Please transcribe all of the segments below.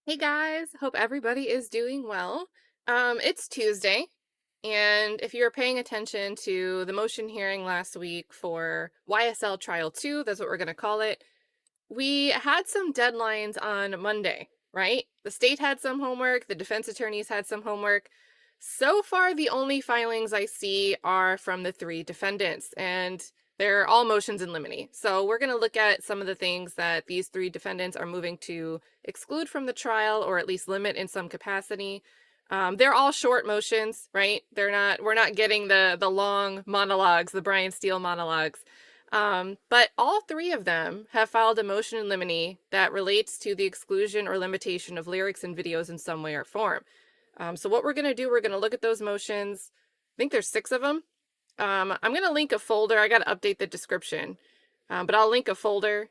Hey guys, hope everybody is doing well. It's Tuesday, and if you were paying attention to the motion hearing last week for YSL Trial 2, that's what we're going to call it, we had some deadlines on Monday, right? The state had some homework, the defense attorneys had some homework. So far, the only filings I see are from the three defendants, and they're all motions in limine. So we're going to look at some of the things that these three defendants are moving to exclude from the trial, or at least limit in some capacity. They're all short motions, right? We're not getting the long monologues, the Brian Steele monologues. But all three of them have filed a motion in limine that relates to the exclusion or limitation of lyrics and videos in some way or form. So what we're going to do, we're going to look at those motions. I think there's 6 of them. I'm going to link a folder. I got to update the description, but I'll link a folder.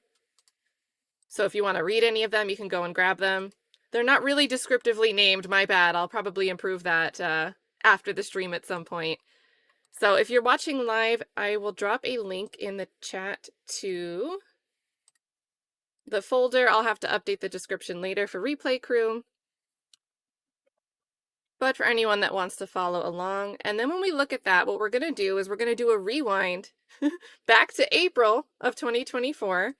So if you want to read any of them, you can go and grab them. They're not really descriptively named, my bad. I'll probably improve that after the stream at some point. So if you're watching live, I will drop a link in the chat to the folder. I'll have to update the description later for replay crew. But for anyone that wants to follow along. And then when we look at that, what we're going to do is we're going to do a rewind back to April of 2024,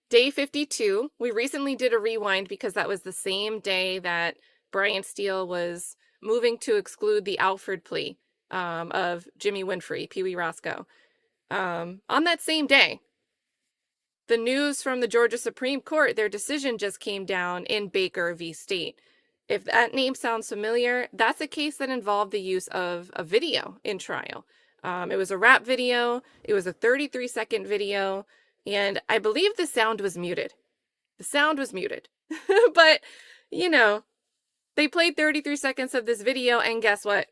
day 52. We recently did a rewind because that was the same day that Brian Steele was moving to exclude the Alford plea of Jimmy Winfrey, Pee Wee Roscoe. On that same day, the news from the Georgia Supreme Court, their decision just came down in Baker v. State. If that name sounds familiar, that's a case that involved the use of a video in trial. It was a rap video. It was a 33-second video. And I believe the sound was muted. The sound was muted. But, you know, they played 33 seconds of this video, and guess what?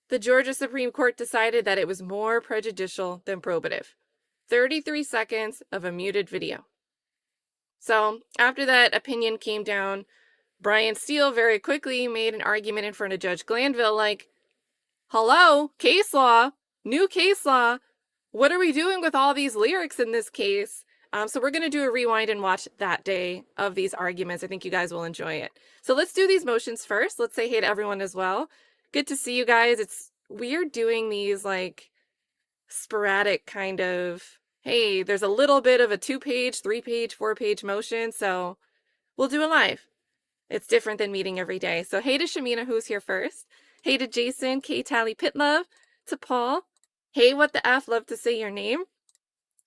The Georgia Supreme Court decided that it was more prejudicial than probative. 33 seconds of a muted video. So after that opinion came down, Brian Steele very quickly made an argument in front of Judge Glanville like, hello, case law, new case law. What are we doing with all these lyrics in this case? So we're going to do a rewind and watch that day of these arguments. I think you guys will enjoy it. So let's do these motions first. Let's say hey to everyone as well. Good to see you guys. It's weird doing these like sporadic kind of, hey, there's a little bit of a 2-page, 3-page, 4-page motion. So we'll do it live. It's different than meeting every day. So hey to Shamina, who's here first. Hey to Jason, K Tally Pitlove, to Paul. Hey, what the F, love to say your name.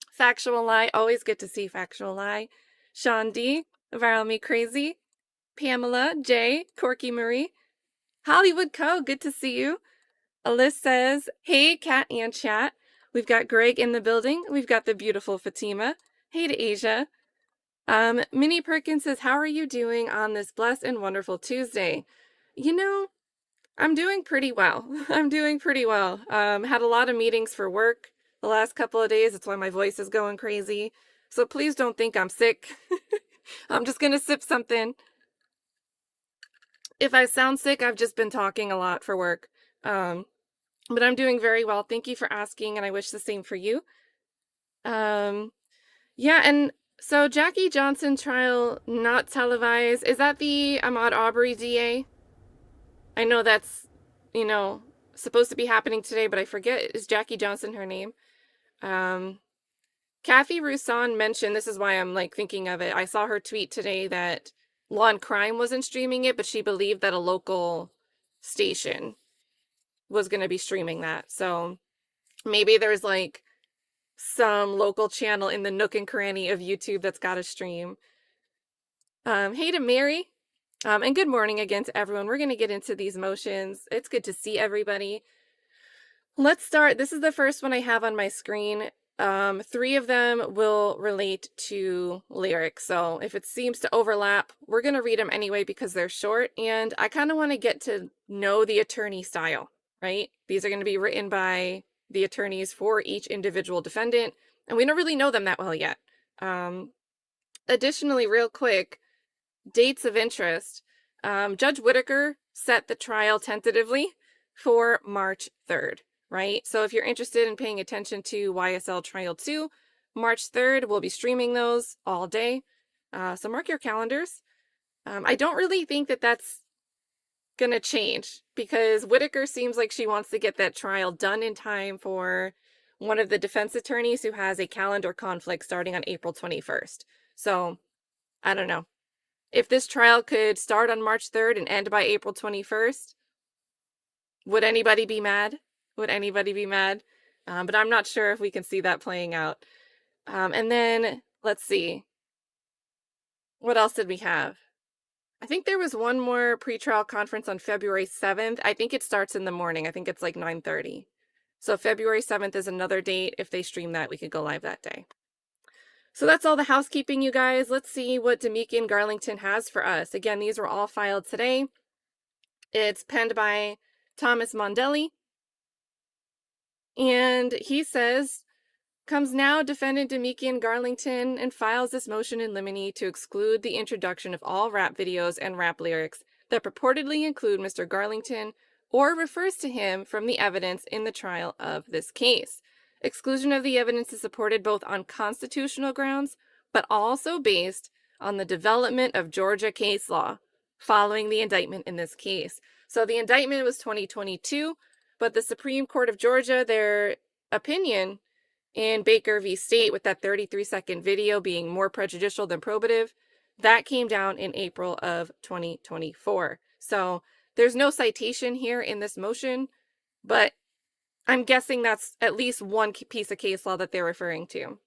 Factual Lie, always good to see Factual Lie. Sean D, Viral Me Crazy. Pamela, J, Corky Marie. Hollywood Co, good to see you. Alyssa says, hey, Cat and Chat. We've got Greg in the building. We've got the beautiful Fatima. Hey to Asia. Minnie Perkins says, how are you doing on this blessed and wonderful Tuesday? You know, I'm doing pretty well. I'm doing pretty well. Had a lot of meetings for work the last couple of days. That's why my voice is going crazy. So please don't think I'm sick. I'm just going to sip something. If I sound sick, I've just been talking a lot for work. But I'm doing very well. Thank you for asking, and I wish the same for you. Yeah, and so Jackie Johnson trial not televised. Is that the Ahmaud Arbery DA? I know that's, you know, supposed to be happening today, but I forget. Is Jackie Johnson her name? Kathy Roussan mentioned, this is why I'm like thinking of it. I saw her tweet today that Law and Crime wasn't streaming it, but she believed that a local station was going to be streaming that. So maybe there's like some local channel in the nook and cranny of YouTube that's got a stream. Hey to Mary. And good morning again to everyone. We're going to get into these motions. It's good to see everybody. Let's start. This is the first one I have on my screen. 3 of them will relate to lyrics. So if it seems to overlap, we're going to read them anyway because they're short. And I kind of want to get to know the attorney style, right? These are going to be written by the attorneys for each individual defendant, and we don't really know them that well yet. Additionally, real quick, dates of interest. Judge Whitaker set the trial tentatively for March 3rd, right? So if you're interested in paying attention to YSL Trial 2, March 3rd, we'll be streaming those all day. So mark your calendars. I don't really think that that's going to change because Whitaker seems like she wants to get that trial done in time for one of the defense attorneys who has a calendar conflict starting on April 21st. So I don't know. If this trial could start on March 3rd and end by April 21st, would anybody be mad? Would anybody be mad? But I'm not sure if we can see that playing out. And then let's see. What else did we have? I think there was one more pretrial conference on February 7th. I think it starts in the morning. I think it's like 9:30. So February 7th is another date. If they stream that, we could go live that day. So that's all the housekeeping, you guys. Let's see what Demikian Garlington has for us. Again, these were all filed today. It's penned by Thomas Mondelli. And he says, comes now defendant Demikian Garlington and files this motion in limine to exclude the introduction of all rap videos and rap lyrics that purportedly include Mr. Garlington or refers to him from the evidence in the trial of this case. Exclusion of the evidence is supported both on constitutional grounds, but also based on the development of Georgia case law following the indictment in this case. So the indictment was 2022, but the Supreme Court of Georgia, their opinion in Baker v. State, with that 33-second video being more prejudicial than probative, that came down in April of 2024. So there's no citation here in this motion, but I'm guessing that's at least one piece of case law that they're referring to.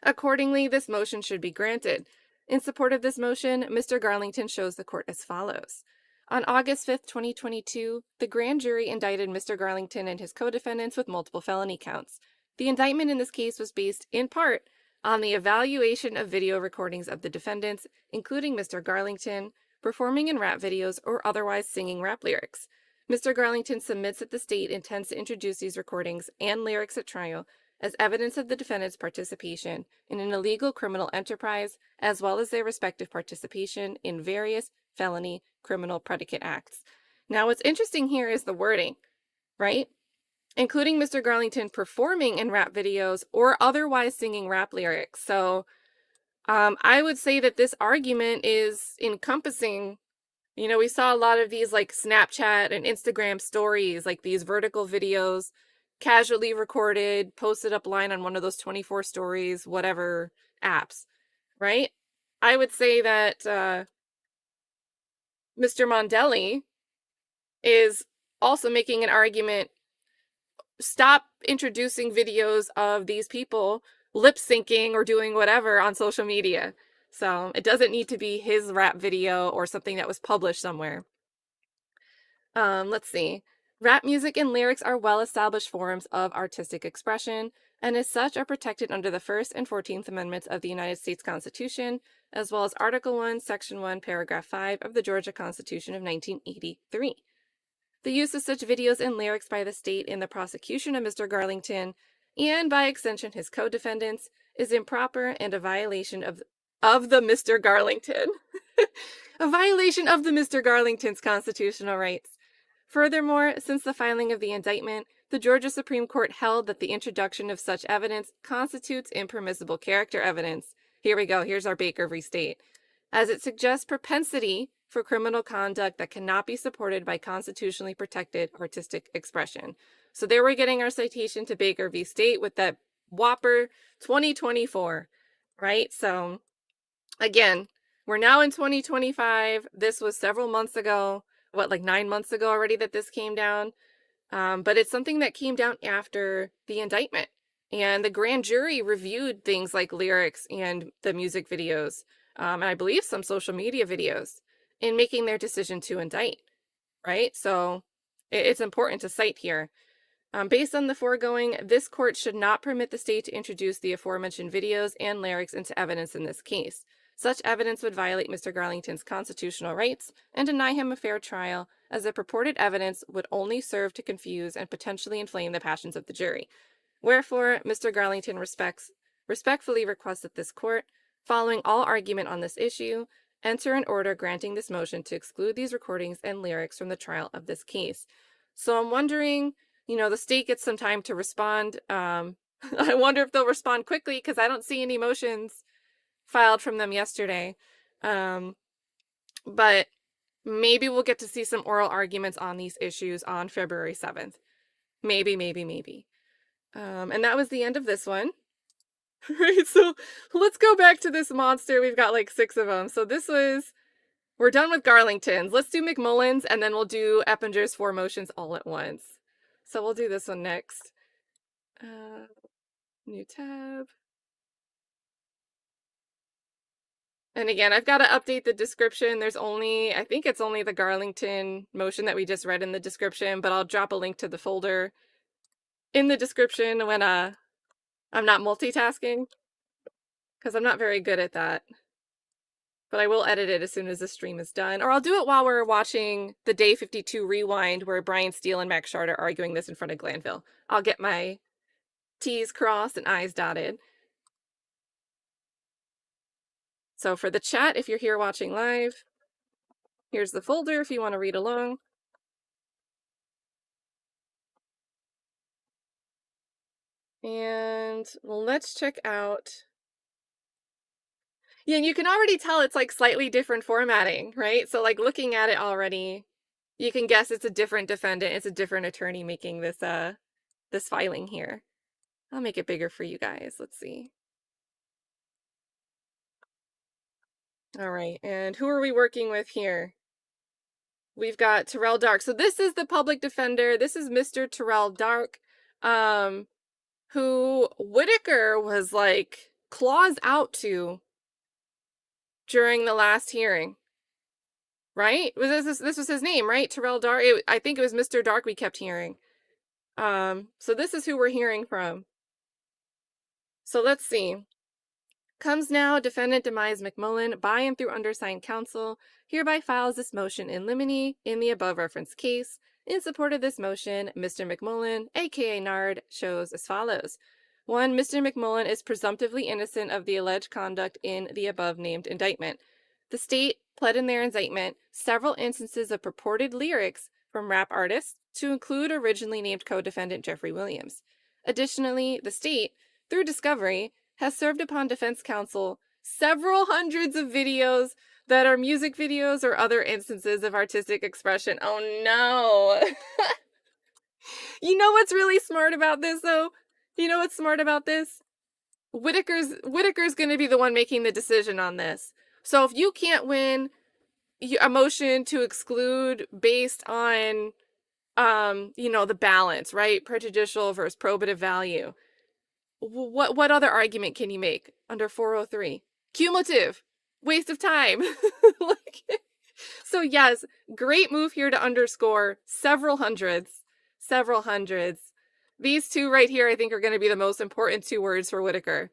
Accordingly, this motion should be granted. In support of this motion, Mr. Garlington shows the court as follows. On August 5th, 2022, the grand jury indicted Mr. Garlington and his co-defendants with multiple felony counts. The indictment in this case was based, in part, on the evaluation of video recordings of the defendants, including Mr. Garlington, performing in rap videos or otherwise singing rap lyrics. Mr. Garlington submits that the state intends to introduce these recordings and lyrics at trial as evidence of the defendant's participation in an illegal criminal enterprise, as well as their respective participation in various felony criminal predicate acts. Now, what's interesting here is the wording, right? Including Mr. Garlington performing in rap videos or otherwise singing rap lyrics. So I would say that this argument is encompassing, we saw a lot of these like Snapchat and Instagram stories, like these vertical videos, casually recorded, posted up line on one of those 24 stories, whatever apps, right? I would say that Mr. Mondelli is also making an argument. Stop introducing videos of these people lip syncing or doing whatever on social media. So it doesn't need to be his rap video or something that was published somewhere. Let's see. Rap music and lyrics are well-established forms of artistic expression, and as such are protected under the 1st and 14th Amendments of the United States Constitution, as well as Article 1, Section 1, Paragraph 5 of the Georgia Constitution of 1983. The use of such videos and lyrics by the state in the prosecution of Mr. Garlington, and by extension his co-defendants, is improper and a violation of the Mr. Garlington. A violation of the Mr. Garlington's constitutional rights. Furthermore, since the filing of the indictment, the Georgia Supreme Court held that the introduction of such evidence constitutes impermissible character evidence. Here we go, here's our Baker v. State. As it suggests propensity for criminal conduct that cannot be supported by constitutionally protected artistic expression. So there we're getting our citation to Baker v. State with that whopper 2024, right? So again, we're now in 2025. This was several months ago, like 9 months ago already that this came down. But it's something that came down after the indictment. And the grand jury reviewed things like lyrics and the music videos, and I believe some social media videos, in making their decision to indict, right? So it's important to cite here. Based on the foregoing, this court should not permit the state to introduce the aforementioned videos and lyrics into evidence in this case. Such evidence would violate Mr. Garlington's constitutional rights and deny him a fair trial, as the purported evidence would only serve to confuse and potentially inflame the passions of the jury. Wherefore, Mr. Garlington respectfully requests that this court, following all argument on this issue, enter an order granting this motion to exclude these recordings and lyrics from the trial of this case. So I'm wondering, the state gets some time to respond. I wonder if they'll respond quickly because I don't see any motions filed from them yesterday. but maybe we'll get to see some oral arguments on these issues on February 7th. Maybe. And that was the end of this one. Right, so let's go back to this monster. We've got like 6 of them. So we're done with Garlingtons. Let's do McMullins, and then we'll do Eppinger's 4 motions all at once. So we'll do this one next. New tab. And again, I've got to update the description. I think it's only the Garlington motion that we just read in the description, but I'll drop a link to the folder in the description when I'm not multitasking, because I'm not very good at that. But I will edit it as soon as the stream is done. Or I'll do it while we're watching the Day 52 rewind where Brian Steel and Max Schard are arguing this in front of Glanville. I'll get my T's crossed and I's dotted. So for the chat, if you're here watching live, here's the folder if you want to read along. And let's check out. Yeah, you can already tell it's like slightly different formatting, right? So like looking at it already, you can guess it's a different defendant. It's a different attorney making this filing here. I'll make it bigger for you guys. Let's see. All right, and who are we working with here? We've got Terrell Dark. So this is the public defender. This is Mr. Terrell Dark, who Whitaker was like claws out to during the last hearing. Right? This was his name, right? Terrell Dark. I think it was Mr. Dark we kept hearing. So this is who we're hearing from. So let's see. Comes now, defendant Demise McMullen, by and through undersigned counsel, hereby files this motion in limine in the above referenced case. In support of this motion, Mr. McMullen, aka Nard, shows as follows. 1. Mr. McMullen is presumptively innocent of the alleged conduct in the above named indictment. The state pled in their indictment several instances of purported lyrics from rap artists, to include originally named co-defendant Jeffrey Williams. Additionally, the state, through discovery, has served upon defense counsel several hundreds of videos that are music videos or other instances of artistic expression. Oh no! You know what's really smart about this, though? You know what's smart about this? Whitaker's going to be the one making the decision on this. So if you can't win a motion to exclude based on, the balance, right? Prejudicial versus probative value. What other argument can you make under 403? Cumulative. Waste of time. So yes, great move here to underscore several hundreds. These 2 right here, I think, are going to be the most important 2 words for Whitaker.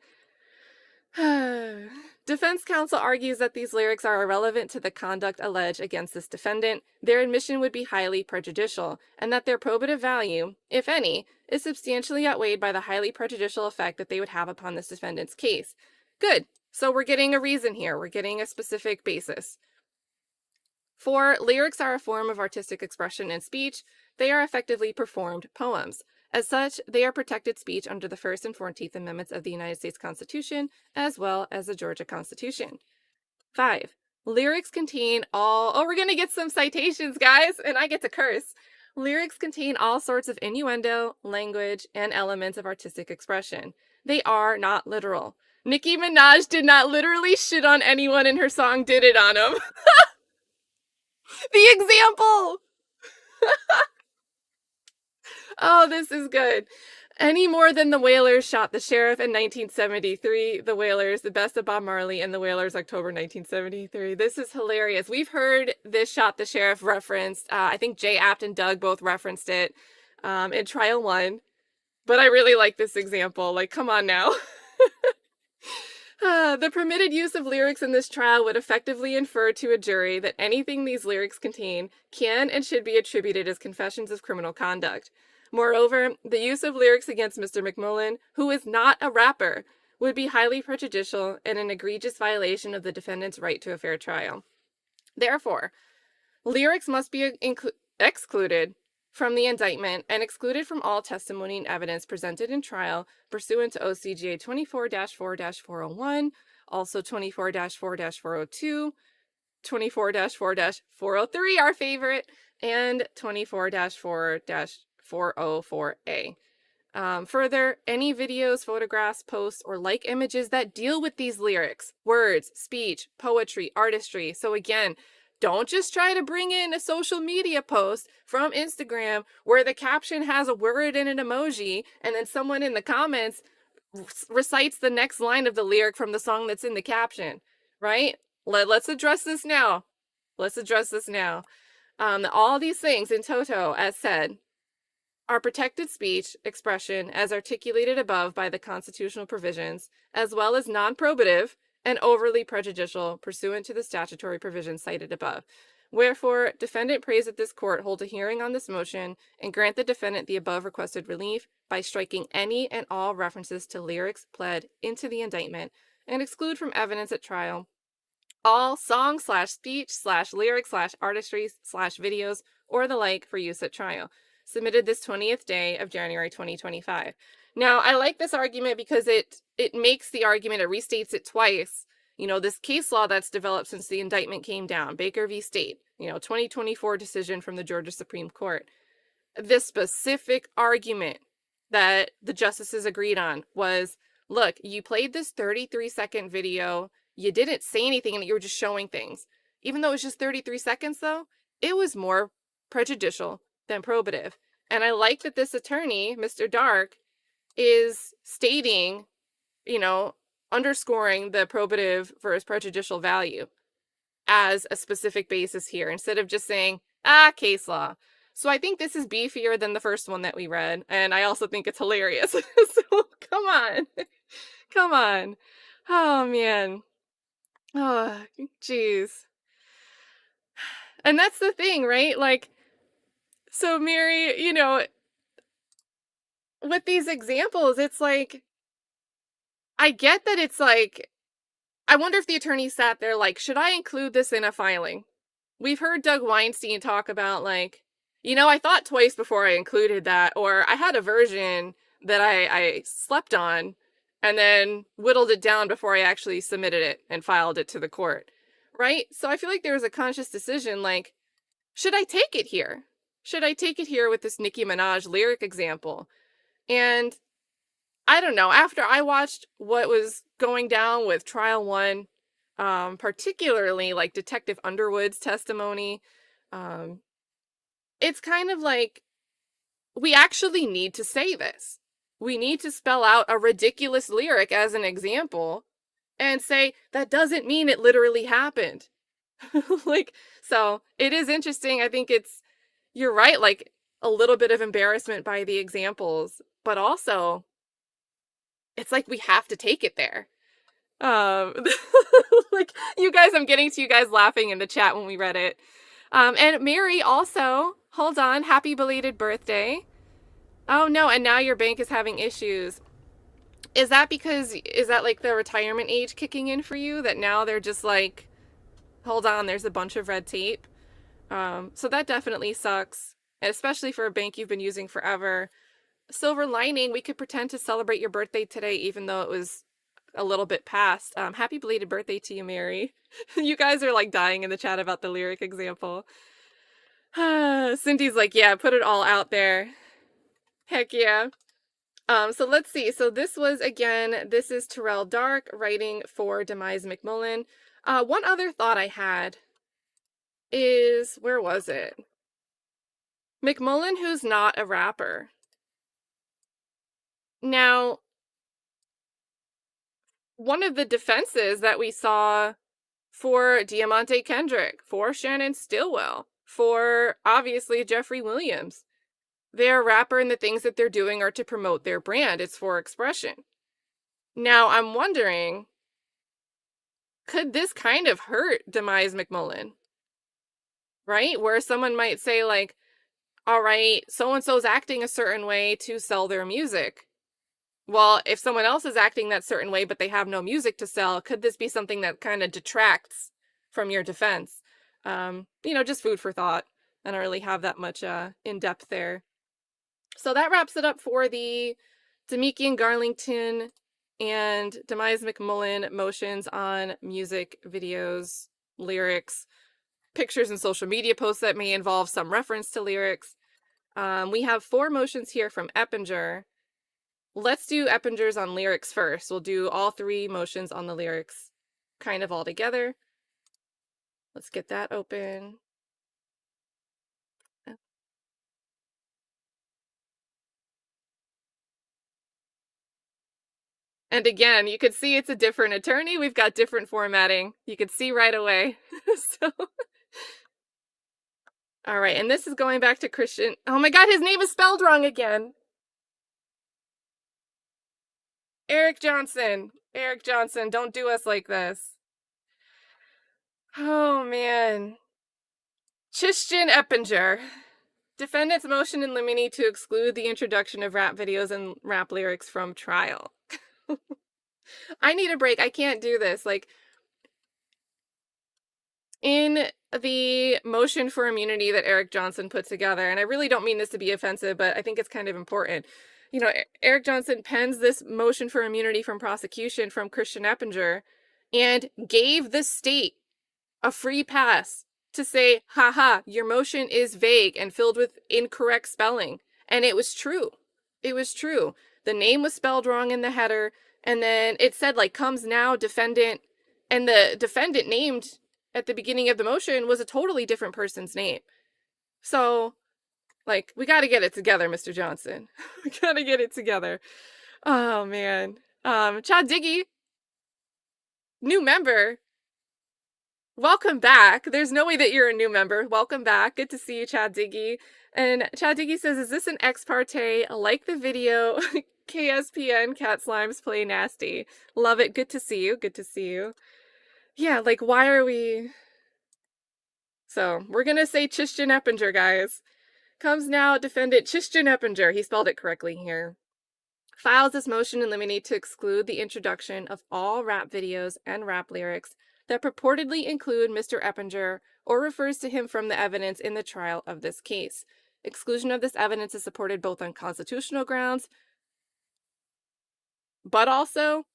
Defense counsel argues that these lyrics are irrelevant to the conduct alleged against this defendant. Their admission would be highly prejudicial, and that their probative value, if any, is substantially outweighed by the highly prejudicial effect that they would have upon this defendant's case. Good. So we're getting a reason here. We're getting a specific basis. 4. Lyrics are a form of artistic expression and speech. They are effectively performed poems. As such, they are protected speech under the 1st and 14th Amendments of the United States Constitution, as well as the Georgia Constitution. 5. Lyrics contain we're going to get some citations, guys, and I get to curse. Lyrics contain all sorts of innuendo, language, and elements of artistic expression. They are not literal. Nicki Minaj did not literally shit on anyone in her song Did It on him. The example! Oh, this is good. Any more than the Wailers shot the sheriff in 1973. The Wailers, the best of Bob Marley, and the Wailers, October 1973. This is hilarious. We've heard this shot the sheriff referenced. I think Jay Apt and Doug both referenced it in Trial 1. But I really like this example. Like, come on now. The permitted use of lyrics in this trial would effectively infer to a jury that anything these lyrics contain can and should be attributed as confessions of criminal conduct. Moreover, the use of lyrics against Mr. McMullen, who is not a rapper, would be highly prejudicial and an egregious violation of the defendant's right to a fair trial. Therefore, lyrics must be excluded from the indictment and excluded from all testimony and evidence presented in trial pursuant to OCGA 24-4-401, also 24-4-402, 24-4-403, our favorite, and 24-4-404A. Further, any videos, photographs, posts, or like images that deal with these lyrics, words, speech, poetry, artistry. So again, don't just try to bring in a social media post from Instagram where the caption has a word and an emoji, and then someone in the comments recites the next line of the lyric from the song that's in the caption, right? Let's address this now. Let's address this now. All these things in toto, as said, are protected speech expression as articulated above by the constitutional provisions, as well as non-probative and overly prejudicial pursuant to the statutory provisions cited above. Wherefore, defendant prays that this court hold a hearing on this motion and grant the defendant the above requested relief by striking any and all references to lyrics pled into the indictment and exclude from evidence at trial all song/speech/lyrics/artistry/videos or the like for use at trial. Submitted this 20th day of January 2025. Now, I like this argument because it makes the argument, it restates it twice. You know, this case law that's developed since the indictment came down, Baker v. State, 2024 decision from the Georgia Supreme Court. This specific argument that the justices agreed on was, look, you played this 33-second video, you didn't say anything, and you were just showing things. Even though it was just 33 seconds, though, it was more prejudicial than probative. And I like that this attorney, Mr. Dark, is stating, underscoring the probative versus prejudicial value as a specific basis here, instead of just saying, case law. So I think this is beefier than the first one that we read, and I also think it's hilarious. So come on. Come on. Oh, man. Oh, geez. And that's the thing, right? Like, so Mary, with these examples, it's like, I get that it's like, I wonder if the attorney sat there like, should I include this in a filing? We've heard Doug Weinstein talk about like, I thought twice before I included that, or I had a version that I slept on and then whittled it down before I actually submitted it and filed it to the court, right? So I feel like there was a conscious decision like, should I take it here? Should I take it here with this Nicki Minaj lyric example? And I don't know, after I watched what was going down with trial one, particularly like Detective Underwood's testimony, it's kind of like, we actually need to say this. We need to spell out a ridiculous lyric as an example and say, that doesn't mean it literally happened. So it is interesting. I think you're right, like a little bit of embarrassment by the examples, but also it's like we have to take it there. Like you guys, I'm getting to you guys laughing in the chat when we read it. And Mary also, hold on, happy belated birthday. Oh no, and now your bank is having issues. Is that like the retirement age kicking in for you? That now they're just like, hold on, there's a bunch of red tape. So that definitely sucks, especially for a bank you've been using forever. Silver lining, we could pretend to celebrate your birthday today, even though it was a little bit past. Happy belated birthday to you, Mary. You guys are like dying in the chat about the lyric example. Cindy's like, yeah, put it all out there. Heck yeah. So let's see. So this is Terrell Dark writing for Demise McMullen. One other thought I had is, where was it? McMullen, who's not a rapper. Now, one of the defenses that we saw for Diamante Kendrick, for Shannon Stillwell, for obviously Jeffrey Williams, they're a rapper and the things that they're doing are to promote their brand. It's for expression. Now, I'm wondering, could this kind of hurt Demise McMullen? Right? Where someone might say like, all right, so-and-so's acting a certain way to sell their music. Well, if someone else is acting that certain way, but they have no music to sell, could this be something that kind of detracts from your defense? Just food for thought. I don't really have that much in depth there. So that wraps it up for the Demikian Garlington and Demise McMullen motions on music videos lyrics, pictures and social media posts that may involve some reference to lyrics. We have 4 motions here from Eppinger. Let's do Eppinger's on lyrics first. We'll do all 3 motions on the lyrics kind of all together. Let's get that open. And again, you could see it's a different attorney. We've got different formatting. You could see right away. So, all right, and this is going back to Christian. Oh my God, his name is spelled wrong again. Eric Johnson. Eric Johnson, don't do us like this. Oh man. Christian Eppinger. Defendant's motion in limine to exclude the introduction of rap videos and rap lyrics from trial. I need a break. I can't do this. Like, in the motion for immunity that Eric Johnson put together, and I really don't mean this to be offensive, but I think it's kind of important. You know, Eric Johnson pens this motion for immunity from prosecution from Christian Eppinger and gave the state a free pass to say, haha, your motion is vague and filled with incorrect spelling. And it was true. It was true. The name was spelled wrong in the header. And then it said, like, comes now defendant. And the defendant named at the beginning of the motion was a totally different person's name. So, like, we got to get it together, Mr. Johnson. We got to get it together. Oh, man. Chad Diggy, new member. Welcome back. There's no way that you're a new member. Welcome back. Good to see you, Chad Diggy. And Chad Diggy says, is this an ex parte? Like the video. KSPN, Cat Slimes Play Nasty. Love it. Good to see you. Good to see you. Yeah, like, why are we... So, we're going to say Christian Eppinger, guys. Comes now defendant Christian Eppinger. He spelled it correctly here. Files this motion in limine to exclude the introduction of all rap videos and rap lyrics that purportedly include Mr. Eppinger or refers to him from the evidence in the trial of this case. Exclusion of this evidence is supported both on constitutional grounds, but also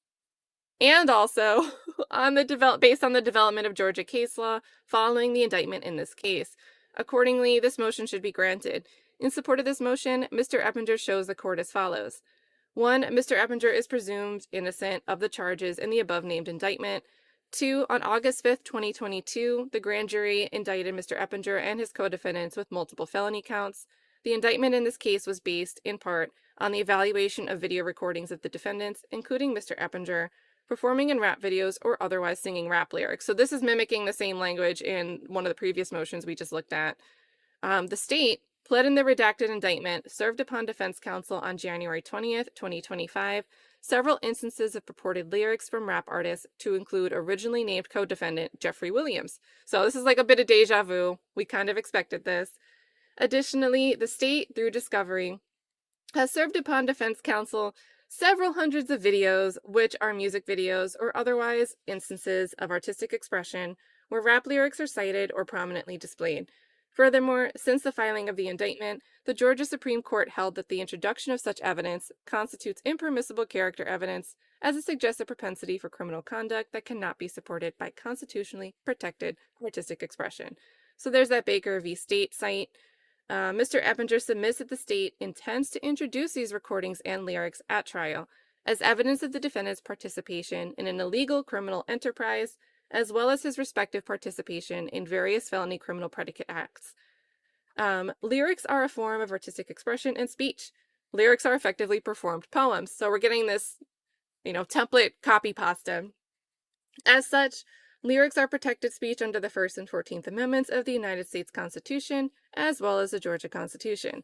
on the based on the development of Georgia case law following the indictment in this case. Accordingly, this motion should be granted. In support of this motion, Mr. Eppinger shows the court as follows. 1. Mr. Eppinger is presumed innocent of the charges in the above-named indictment. 2. On August 5th, 2022, the grand jury indicted Mr. Eppinger and his co-defendants with multiple felony counts. The indictment in this case was based, in part, on the evaluation of video recordings of the defendants, including Mr. Eppinger, performing in rap videos or otherwise singing rap lyrics. So this is mimicking the same language in one of the previous motions we just looked at. The state pled in the redacted indictment served upon defense counsel on January 20th, 2025, several instances of purported lyrics from rap artists to include originally named co-defendant Jeffrey Williams. So this is like a bit of deja vu. We kind of expected this. Additionally, the state, through discovery, has served upon defense counsel several hundreds of videos, which are music videos or otherwise instances of artistic expression where rap lyrics are cited or prominently displayed. Furthermore, since the filing of the indictment, the Georgia Supreme Court held that the introduction of such evidence constitutes impermissible character evidence as it suggests a propensity for criminal conduct that cannot be supported by constitutionally protected artistic expression. So there's that Baker v. State site. Mr. Eppinger submits that the state intends to introduce these recordings and lyrics at trial as evidence of the defendant's participation in an illegal criminal enterprise, as well as his respective participation in various felony criminal predicate acts. Lyrics are a form of artistic expression and speech. Lyrics are effectively performed poems. So we're getting this, template copy pasta. As such, lyrics are protected speech under the First and 14th Amendments of the United States Constitution, as well as the Georgia Constitution.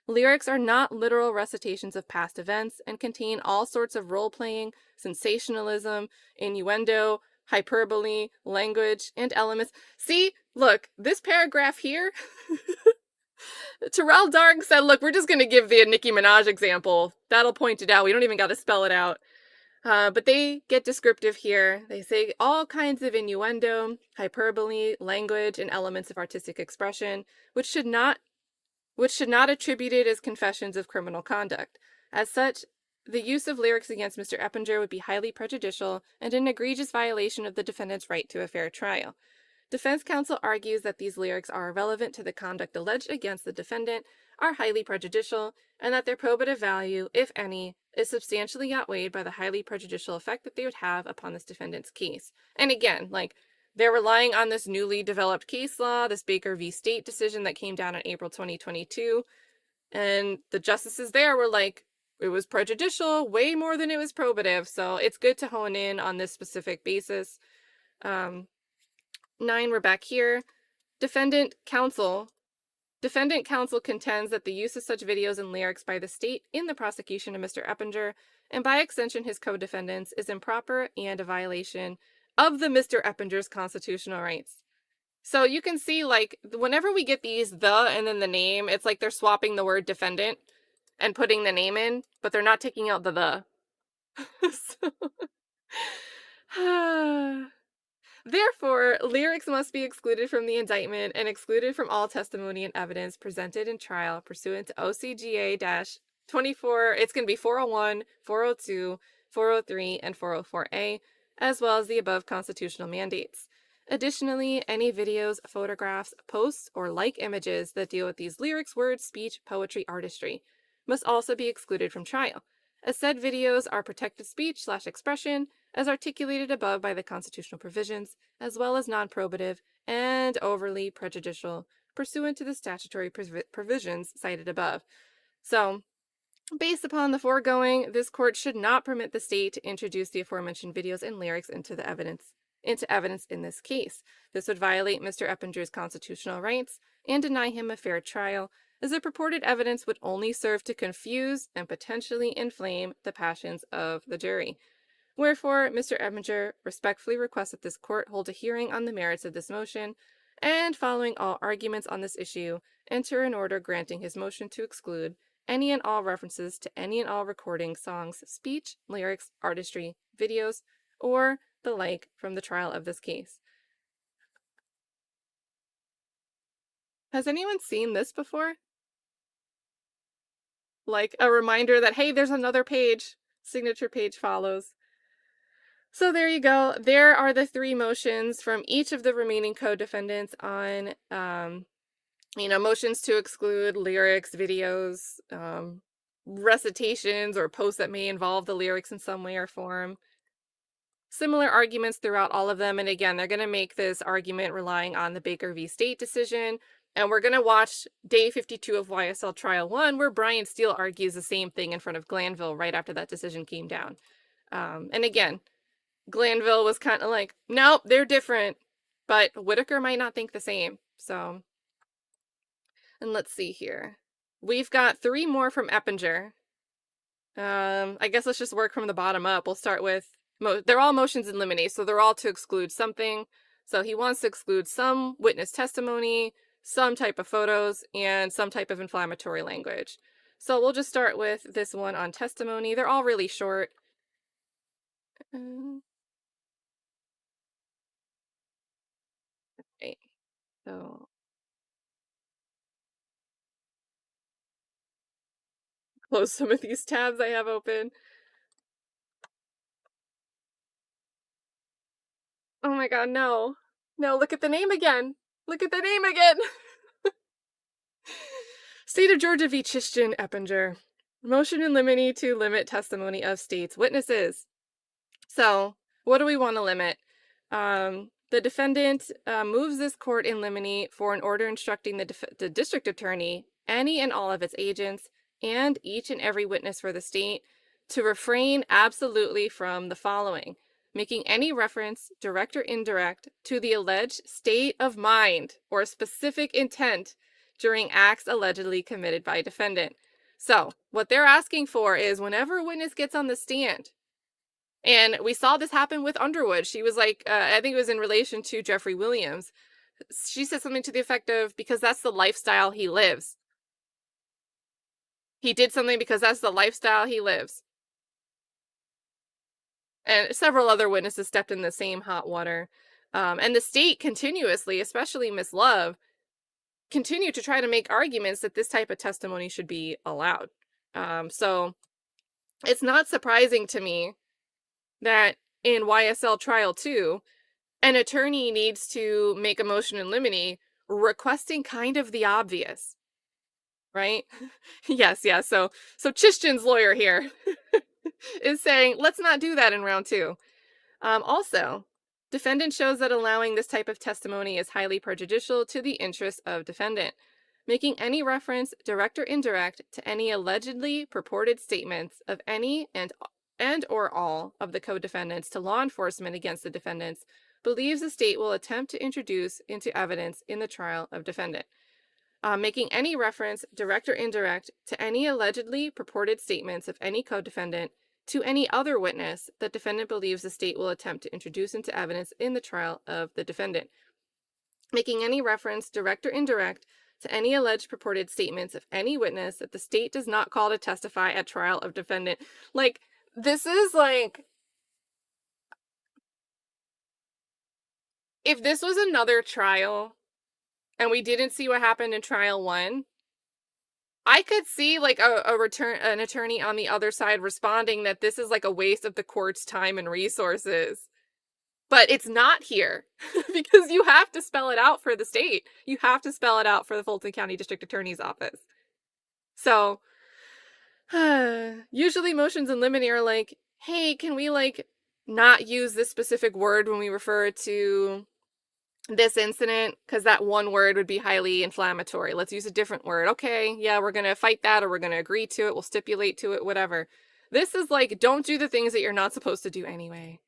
Lyrics are not literal recitations of past events and contain all sorts of role-playing, sensationalism, innuendo, hyperbole, language, and elements. See, look, this paragraph here, Terrell Darg said, look, we're just going to give the Nicki Minaj example. That'll point it out. We don't even got to spell it out. But they get descriptive here. They say all kinds of innuendo, hyperbole, language, and elements of artistic expression, which should not attributed as confessions of criminal conduct. As such, the use of lyrics against Mr. Eppinger would be highly prejudicial and an egregious violation of the defendant's right to a fair trial. Defense counsel argues that these lyrics are irrelevant to the conduct alleged against the defendant, are highly prejudicial, and that their probative value, if any, is substantially outweighed by the highly prejudicial effect that they would have upon this defendant's case. And again, like, they're relying on this newly developed case law, this Baker v. State decision that came down in April 2022, and the justices there were like, it was prejudicial way more than it was probative, so it's good to hone in on this specific basis. 9, we're back here. Defendant counsel contends that the use of such videos and lyrics by the state in the prosecution of Mr. Eppinger, and by extension his co-defendants, is improper and a violation of the Mr. Eppinger's constitutional rights. So you can see, like, whenever we get these the and then the name, it's like they're swapping the word defendant and putting the name in, but they're not taking out the. Therefore, lyrics must be excluded from the indictment and excluded from all testimony and evidence presented in trial pursuant to OCGA-24, it's going to be 401, 402, 403, and 404A, as well as the above constitutional mandates. Additionally, any videos, photographs, posts, or like images that deal with these lyrics, words, speech, poetry, artistry must also be excluded from trial, as said videos are protected speech/expression as articulated above by the constitutional provisions, as well as non-probative and overly prejudicial pursuant to the statutory provisions cited above. So, based upon the foregoing, this court should not permit the state to introduce the aforementioned videos and lyrics into evidence in this case. This would violate Mr. Eppinger's constitutional rights and deny him a fair trial, as the purported evidence would only serve to confuse and potentially inflame the passions of the jury. Wherefore, Mr. Eppinger respectfully requests that this court hold a hearing on the merits of this motion, and following all arguments on this issue, enter an order granting his motion to exclude any and all references to any and all recordings, songs, speech, lyrics, artistry, videos, or the like from the trial of this case. Has anyone seen this before? Like a reminder that, hey, there's another page. Signature page follows. So there you go. There are the 3 motions from each of the remaining co-defendants on, motions to exclude lyrics, videos, recitations, or posts that may involve the lyrics in some way or form. Similar arguments throughout all of them. And again, they're going to make this argument relying on the Baker v. State decision. And we're going to watch day 52 of YSL Trial 1, where Brian Steele argues the same thing in front of Glanville right after that decision came down. And again, Glanville was kind of like, nope, they're different. But Whitaker might not think the same. So, and let's see here. We've got 3 more from Eppinger. I guess let's just work from the bottom up. We'll start with, they're all motions in limine, so they're all to exclude something. So he wants to exclude some witness testimony, some type of photos, and some type of inflammatory language. So we'll just start with this one on testimony. They're all really short. Okay, so close some of these tabs I have open. Oh my god, no. No, look at the name again. Look at the name again. State of Georgia v. Chishton Eppinger. Motion in limine to limit testimony of state's witnesses. So, what do we want to limit? The defendant moves this court in limine for an order instructing the district attorney, any and all of its agents, and each and every witness for the state to refrain absolutely from the following: making any reference, direct or indirect, to the alleged state of mind or specific intent during acts allegedly committed by defendant. So, what they're asking for is whenever a witness gets on the stand, and we saw this happen with Underwood. She was like, I think it was in relation to Jeffrey Williams. She said something to the effect of, because that's the lifestyle he lives. He did something because that's the lifestyle he lives. And several other witnesses stepped in the same hot water. And the state continuously, especially Miss Love, continued to try to make arguments that this type of testimony should be allowed. So it's not surprising to me that in YSL Trial 2, an attorney needs to make a motion in limine requesting kind of the obvious, right? Yes. So Chishtin's lawyer here is saying, let's not do that in round 2. Also, defendant shows that allowing this type of testimony is highly prejudicial to the interests of defendant. Making any reference, direct or indirect, to any allegedly purported statements of any and or all of the co-defendants to law enforcement against the defendants believes the state will attempt to introduce into evidence in the trial of defendant. Making any reference, direct or indirect, to any allegedly purported statements of any co-defendant to any other witness that defendant believes the state will attempt to introduce into evidence in the trial of the defendant. Making any reference, direct or indirect, to any alleged purported statements of any witness that the state does not call to testify at trial of defendant. Like, this is like, if this was another trial and we didn't see what happened in trial 1, I could see like an attorney on the other side responding that this is like a waste of the court's time and resources. But it's not here because you have to spell it out for the state. You have to spell it out for the Fulton County District Attorney's Office. So usually motions in limine are like, hey, can we like not use this specific word when we refer to this incident? Because that one word would be highly inflammatory. Let's use a different word. Okay, yeah, we're going to fight that, or we're going to agree to it. We'll stipulate to it, whatever. This is like, don't do the things that you're not supposed to do anyway.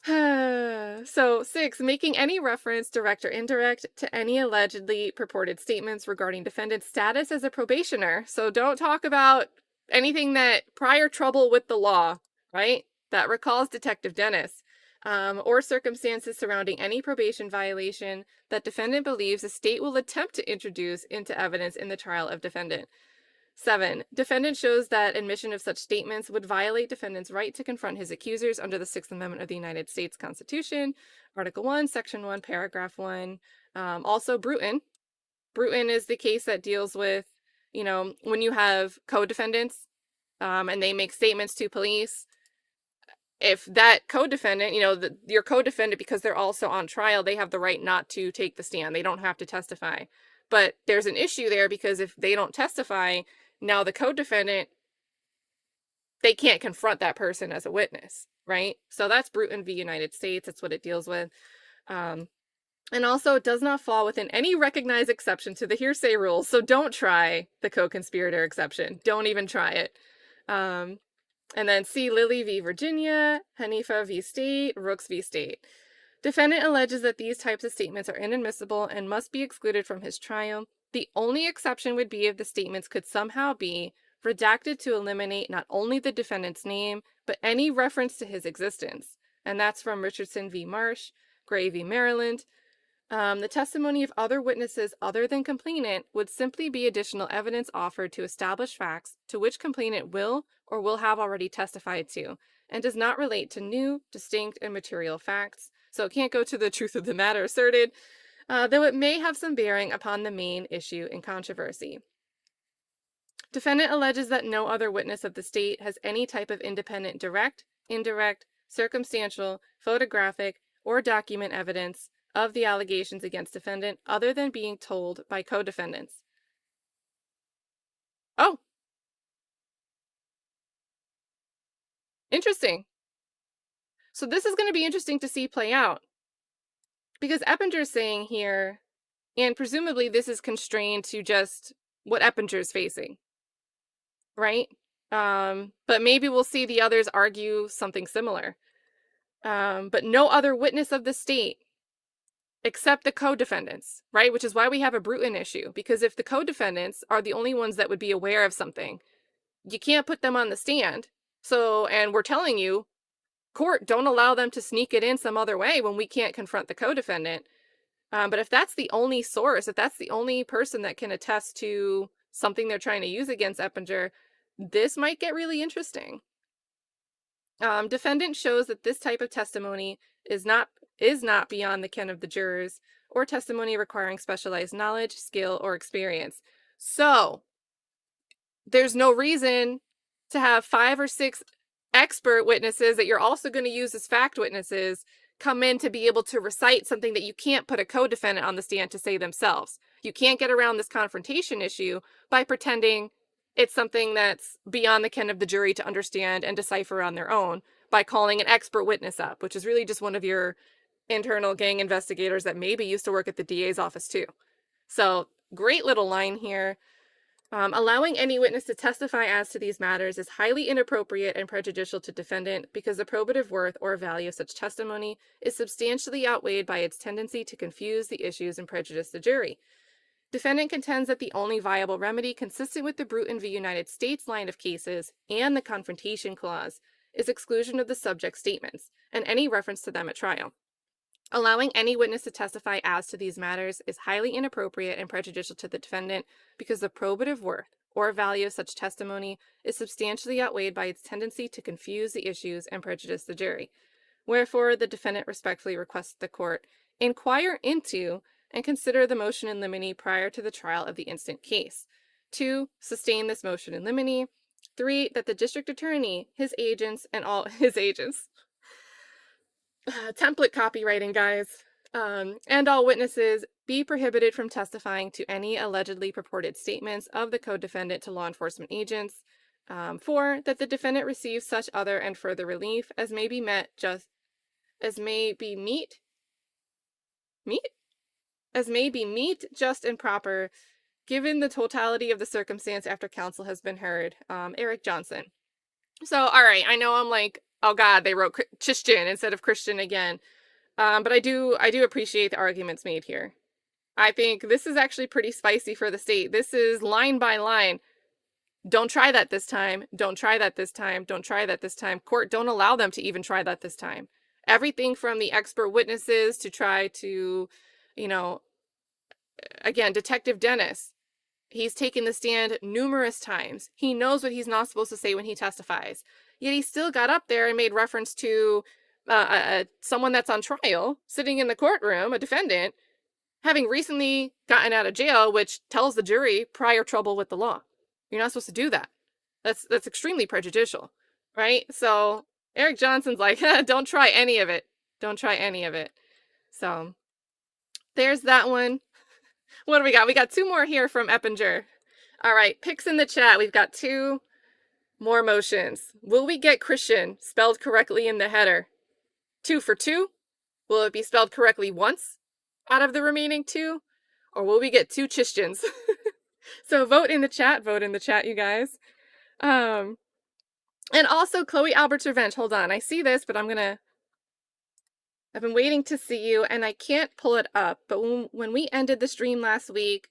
So 6, making any reference, direct or indirect, to any allegedly purported statements regarding defendant's status as a probationer. So don't talk about anything that prior trouble with the law, right? That recalls Detective Dennis, or circumstances surrounding any probation violation that defendant believes the state will attempt to introduce into evidence in the trial of defendant. 7, defendant shows that admission of such statements would violate defendant's right to confront his accusers under the 6th Amendment of the United States Constitution, Article 1, Section 1, Paragraph 1. Also, Bruton. Bruton is the case that deals with, when you have co-defendants and they make statements to police. If that co-defendant, your co-defendant, because they're also on trial, they have the right not to take the stand. They don't have to testify. But there's an issue there because if they don't testify, now the co-defendant, they can't confront that person as a witness, right? So that's Bruton v. United States. That's what it deals with. And also, it does not fall within any recognized exception to the hearsay rules. So don't try the co-conspirator exception. Don't even try it. And then C. Lilly v. Virginia, Hanifa v. State, Rooks v. State. Defendant alleges that these types of statements are inadmissible and must be excluded from his trial. The only exception would be if the statements could somehow be redacted to eliminate not only the defendant's name, but any reference to his existence. And that's from Richardson v. Marsh, Gray v. Maryland. The testimony of other witnesses other than complainant would simply be additional evidence offered to establish facts to which complainant will or will have already testified to, and does not relate to new, distinct, and material facts. So it can't go to the truth of the matter asserted, though it may have some bearing upon the main issue in controversy. Defendant alleges that no other witness of the state has any type of independent direct, indirect, circumstantial, photographic, or document evidence of the allegations against defendant other than being told by co-defendants. Oh. Interesting. So this is going to be interesting to see play out. Because Eppinger's saying here, and presumably this is constrained to just what Eppinger's facing, right? But maybe we'll see the others argue something similar. But no other witness of the state except the co-defendants, right? Which is why we have a Bruton issue. Because if the co-defendants are the only ones that would be aware of something, you can't put them on the stand. So, and we're telling you, court, don't allow them to sneak it in some other way when we can't confront the co-defendant. But if that's the only source, if that's the only person that can attest to something they're trying to use against Eppinger, this might get really interesting. Defendant shows that this type of testimony is not beyond the ken of the jurors, or testimony requiring specialized knowledge, skill, or experience. So there's no reason to have 5 or 6 expert witnesses that you're also going to use as fact witnesses come in to be able to recite something that you can't put a co-defendant on the stand to say themselves. You can't get around this confrontation issue by pretending it's something that's beyond the ken of the jury to understand and decipher on their own by calling an expert witness up, which is really just one of your internal gang investigators that maybe used to work at the DA's office too. So great little line here. Allowing any witness to testify as to these matters is highly inappropriate and prejudicial to defendant because the probative worth or value of such testimony is substantially outweighed by its tendency to confuse the issues and prejudice the jury. Defendant contends that the only viable remedy consistent with the Bruton v. United States line of cases and the Confrontation Clause is exclusion of the subject statements and any reference to them at trial. Allowing any witness to testify as to these matters is highly inappropriate and prejudicial to the defendant because the probative worth or value of such testimony is substantially outweighed by its tendency to confuse the issues and prejudice the jury. Wherefore, the defendant respectfully requests the court inquire into and consider the motion in limine prior to the trial of the instant case. 2. Sustain this motion in limine. 3. That the district attorney, his agents, and all his agents... template copywriting, guys. And all witnesses be prohibited from testifying to any allegedly purported statements of the co-defendant to law enforcement agents. 4. That the defendant receives such other and further relief as may be met just as may be meet, just, and proper, given the totality of the circumstance after counsel has been heard. Eric Johnson. So, all right, I know I'm like, oh God, they wrote Christian instead of Christian again. But I do appreciate the arguments made here. I think this is actually pretty spicy for the state. This is line by line. Don't try that this time. Don't try that this time. Don't try that this time. Court, don't allow them to even try that this time. Everything from the expert witnesses to try to, again, Detective Dennis. He's taken the stand numerous times. He knows what he's not supposed to say when he testifies. Yet he still got up there and made reference to someone that's on trial, sitting in the courtroom, a defendant, having recently gotten out of jail, which tells the jury prior trouble with the law. You're not supposed to do that. That's extremely prejudicial, right? So Eric Johnson's like, don't try any of it. Don't try any of it. So there's that one. What do we got? We got 2 more here from Eppinger. All right, picks in the chat. We've got 2 more motions. Will we get Christian spelled correctly in the header? 2 for 2? Will it be spelled correctly once out of the remaining 2? Or will we get 2 Christians? So vote in the chat, you guys. And also Chloe Albert's Revenge. Hold on, I see this, but I've been waiting to see you, and I can't pull it up. But when we ended the stream last week,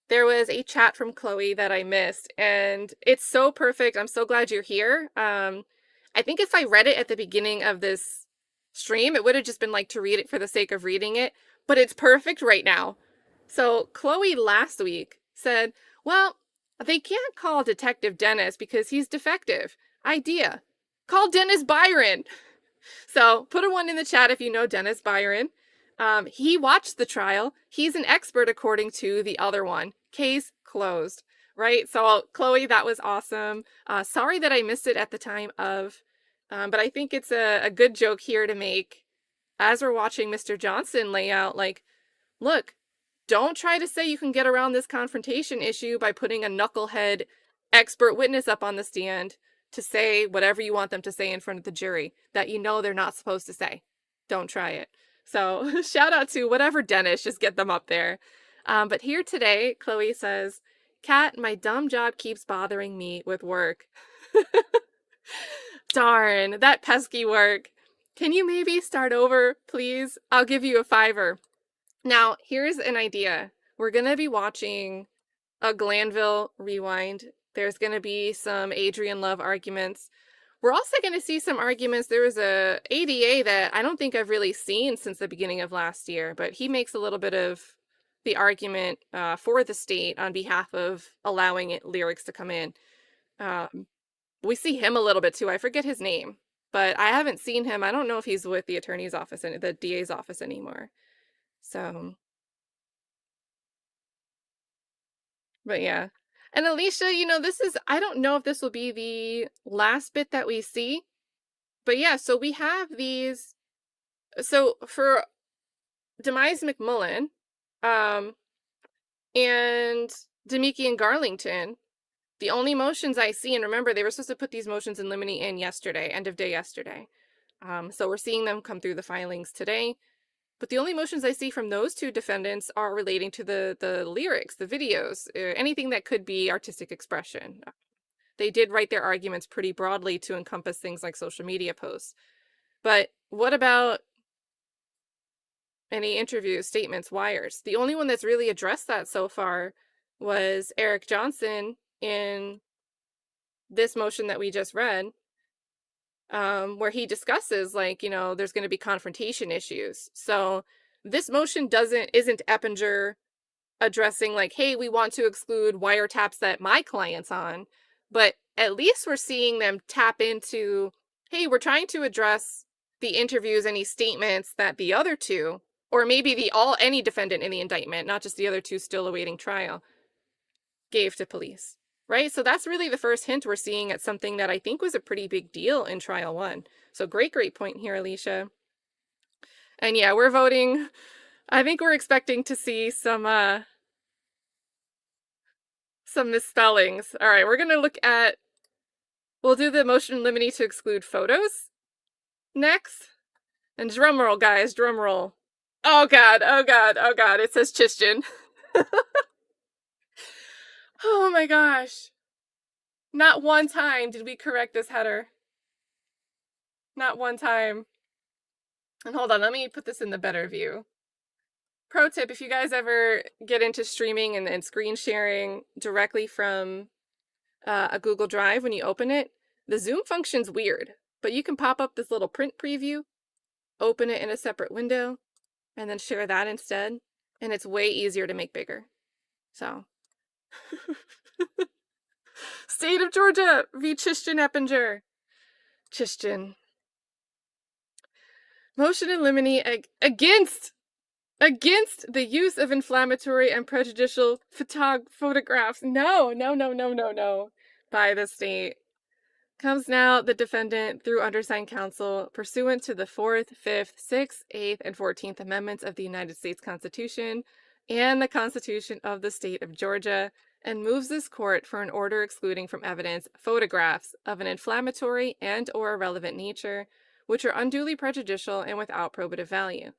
there was a chat from Chloe that I missed, and it's so perfect. I'm so glad you're here. I think if I read it at the beginning of this stream, it would have just been like to read it for the sake of reading it, but it's perfect right now. So Chloe last week said, well, they can't call Detective Dennis because he's defective. Idea. Call Dennis Byron. So put a 1 in the chat if you know Dennis Byron. He watched the trial. He's an expert according to the other one. Case closed, right? So Chloe, that was awesome. Sorry that I missed it at the time of, but I think it's a good joke here to make as we're watching Mr. Johnson lay out, like, look, don't try to say you can get around this confrontation issue by putting a knucklehead expert witness up on the stand to say whatever you want them to say in front of the jury that you know they're not supposed to say. Don't try it. So shout out to whatever Dennis, just get them up there. But here today, Chloe says, Kat, my dumb job keeps bothering me with work. Darn, that pesky work. Can you maybe start over, please? I'll give you a $5. Now, here's an idea. We're going to be watching a Glanville rewind. There's going to be some Adrian Love arguments. We're also going to see some arguments. There was a ADA that I don't think I've really seen since the beginning of last year, but he makes a little bit of the argument for the state on behalf of allowing lyrics to come in. We see him a little bit too. I forget his name, but I haven't seen him. I don't know if he's with the attorney's office and the DA's office anymore. So, but yeah. And Alicia, I don't know if this will be the last bit that we see, but yeah, so we have these So for Demise McMullen, and Demeke and Garlington, the only motions I see, and remember, they were supposed to put these motions in limine in yesterday, end of day yesterday. So we're seeing them come through the filings today. But the only motions I see from those two defendants are relating to the lyrics, the videos, anything that could be artistic expression. They did write their arguments pretty broadly to encompass things like social media posts. But what about any interviews, statements, wires? The only one that's really addressed that so far was Eric Johnson in this motion that we just read, where he discusses, like, you know, there's going to be confrontation issues. So this motion isn't Eppinger addressing, like, hey, we want to exclude wiretaps that my client's on, but at least we're seeing them tap into, hey, we're trying to address the interviews, any statements that the other two, or maybe any defendant in the indictment, not just the other two still awaiting trial, gave to police. Right? So that's really the first hint we're seeing at something that I think was a pretty big deal in trial one. So great point here, Alicia. And yeah, we're voting. I think we're expecting to see some misspellings. All right, we're going to look at, we'll do the motion in limine to exclude photos next. And drum roll, guys, drum roll. Oh God, oh God, oh God, it says Chistin. Oh my gosh. Not one time did we correct this header. Not one time. And hold on, let me put this in the better view. Pro tip, if you guys ever get into streaming and screen sharing directly from a Google Drive when you open it, the zoom function's weird, but you can pop up this little print preview, open it in a separate window, and then share that instead, and it's way easier to make bigger. So... State of Georgia v. Chistin Eppinger. Chistin. Motion in limine against the use of inflammatory and prejudicial photographs. No. By the state. Comes now the defendant through undersigned counsel pursuant to the 4th, 5th, 6th, 8th, and 14th Amendments of the United States Constitution and the Constitution of the State of Georgia, and moves this court for an order excluding from evidence photographs of an inflammatory and or irrelevant nature, which are unduly prejudicial and without probative value.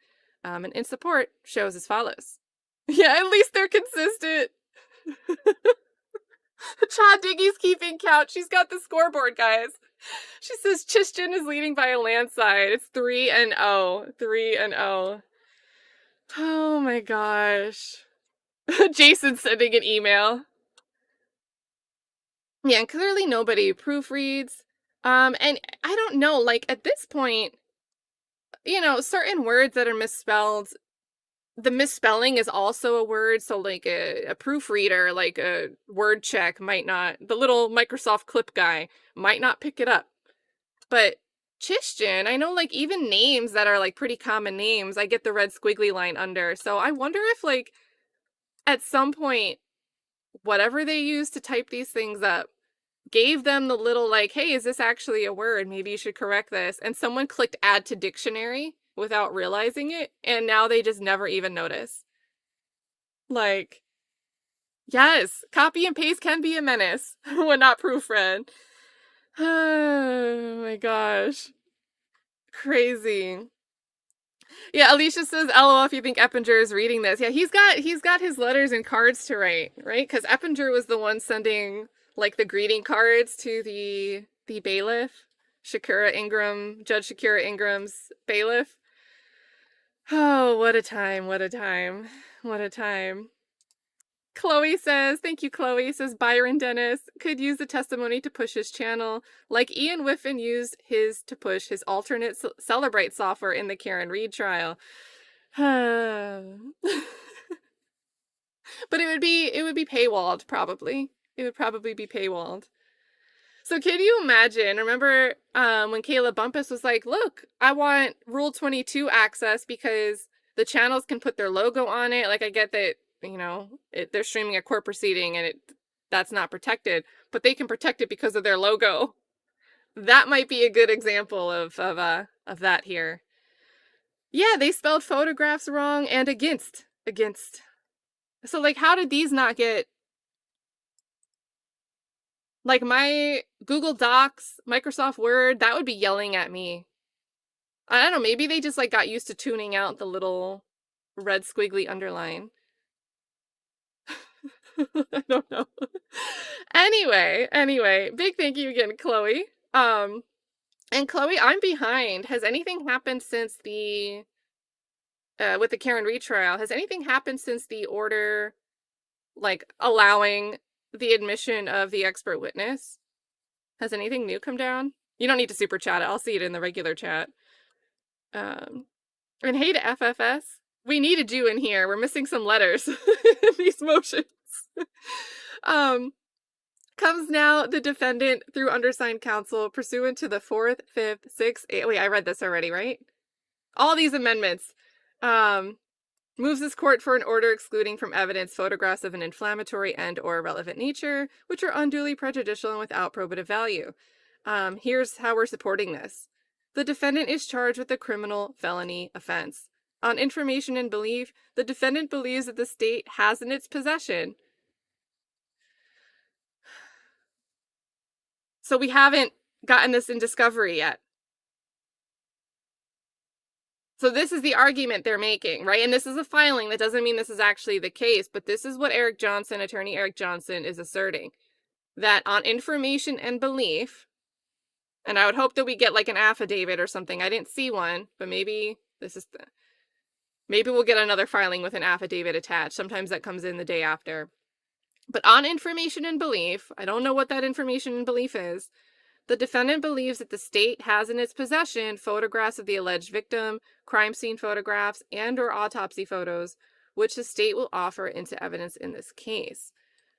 And in support, shows as follows. Yeah, at least they're consistent. Chad Diggy's keeping count. She's got the scoreboard, guys. She says Chistin is leading by a landslide. It's 3-0. 3-0. Oh my gosh. Jason's sending an email. Yeah, and clearly nobody proofreads. And I don't know, like, at this point, you know, certain words that are misspelled, the misspelling is also a word, so like a proofreader, like a word check might not, the little Microsoft clip guy might not pick it up. But Chistin, I know, like, even names that are like pretty common names, I get the red squiggly line under. So I wonder if, like, at some point, whatever they use to type these things up gave them the little, like, hey, is this actually a word? Maybe you should correct this. And someone clicked add to dictionary without realizing it, and now they just never even notice. Like, yes, copy and paste can be a menace when not proofread. Oh my gosh. Crazy. Yeah, Alicia says, LOL, if you think Eppinger is reading this. Yeah, he's got his letters and cards to write, right? Because Eppinger was the one sending, like, the greeting cards to the bailiff, Judge Shakira Ingram's bailiff. Oh, what a time, what a time, what a time. Chloe says, thank you, Chloe, says Byron Dennis could use the testimony to push his channel, like Ian Whiffen used his to push his alternate Celebrate software in the Karen Reed trial. But it would be paywalled, probably. It would probably be paywalled. So can you imagine, remember when Kayla Bumpus was like, look, I want Rule 22 access because the channels can put their logo on it. Like, I get that, you know, they're streaming a court proceeding and that's not protected, but they can protect it because of their logo. That might be a good example of that here. Yeah, they spelled photographs wrong and against. So, like, how did these not get... Like, my Google Docs, Microsoft Word, that would be yelling at me. I don't know, maybe they just, like, got used to tuning out the little red squiggly underline. I don't know. Anyway, big thank you again, Chloe. And Chloe, I'm behind. Has anything happened since the with the Karen retrial? Has anything happened since the order, like, allowing the admission of the expert witness? Has anything new come down? You don't need to super chat it. I'll see it in the regular chat. And hey to FFS. We needed you in here. We're missing some letters in these motions. Comes now the defendant through undersigned counsel pursuant to the 4th, 5th, 6th, 8th. Wait, I read this already, right? All these amendments. Moves this court for an order excluding from evidence photographs of an inflammatory and or irrelevant nature, which are unduly prejudicial and without probative value. Here's how we're supporting this. The defendant is charged with a criminal felony offense. On information and belief, the defendant believes that the state has in its possession. So we haven't gotten this in discovery yet. So this is the argument they're making, right? And this is a filing. That doesn't mean this is actually the case, but this is what Eric Johnson, attorney Eric Johnson, is asserting. That on information and belief, and I would hope that we get like an affidavit or something. I didn't see one, but maybe this is maybe we'll get another filing with an affidavit attached. Sometimes that comes in the day after. But on information and belief, I don't know what that information and belief is. The defendant believes that the state has in its possession photographs of the alleged victim, crime scene photographs, and or autopsy photos, which the state will offer into evidence in this case.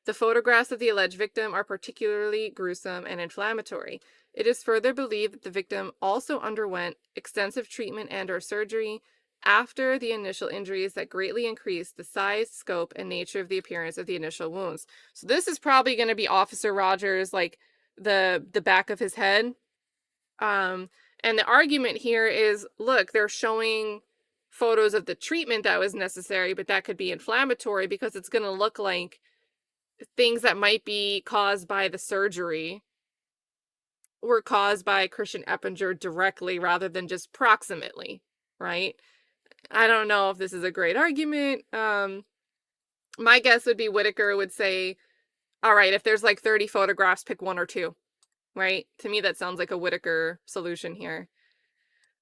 The photographs of the alleged victim are particularly gruesome and inflammatory. It is further believed that the victim also underwent extensive treatment and or surgery after the initial injuries that greatly increased the size, scope, and nature of the appearance of the initial wounds. So this is probably going to be Officer Rogers, like, the back of his head. And the argument here is, look, they're showing photos of the treatment that was necessary, but that could be inflammatory because it's going to look like things that might be caused by the surgery were caused by Christian Eppinger directly rather than just proximately, right? I don't know if this is a great argument. My guess would be Whitaker would say, all right, if there's like 30 photographs, pick 1 or 2, right? To me, that sounds like a Whitaker solution here.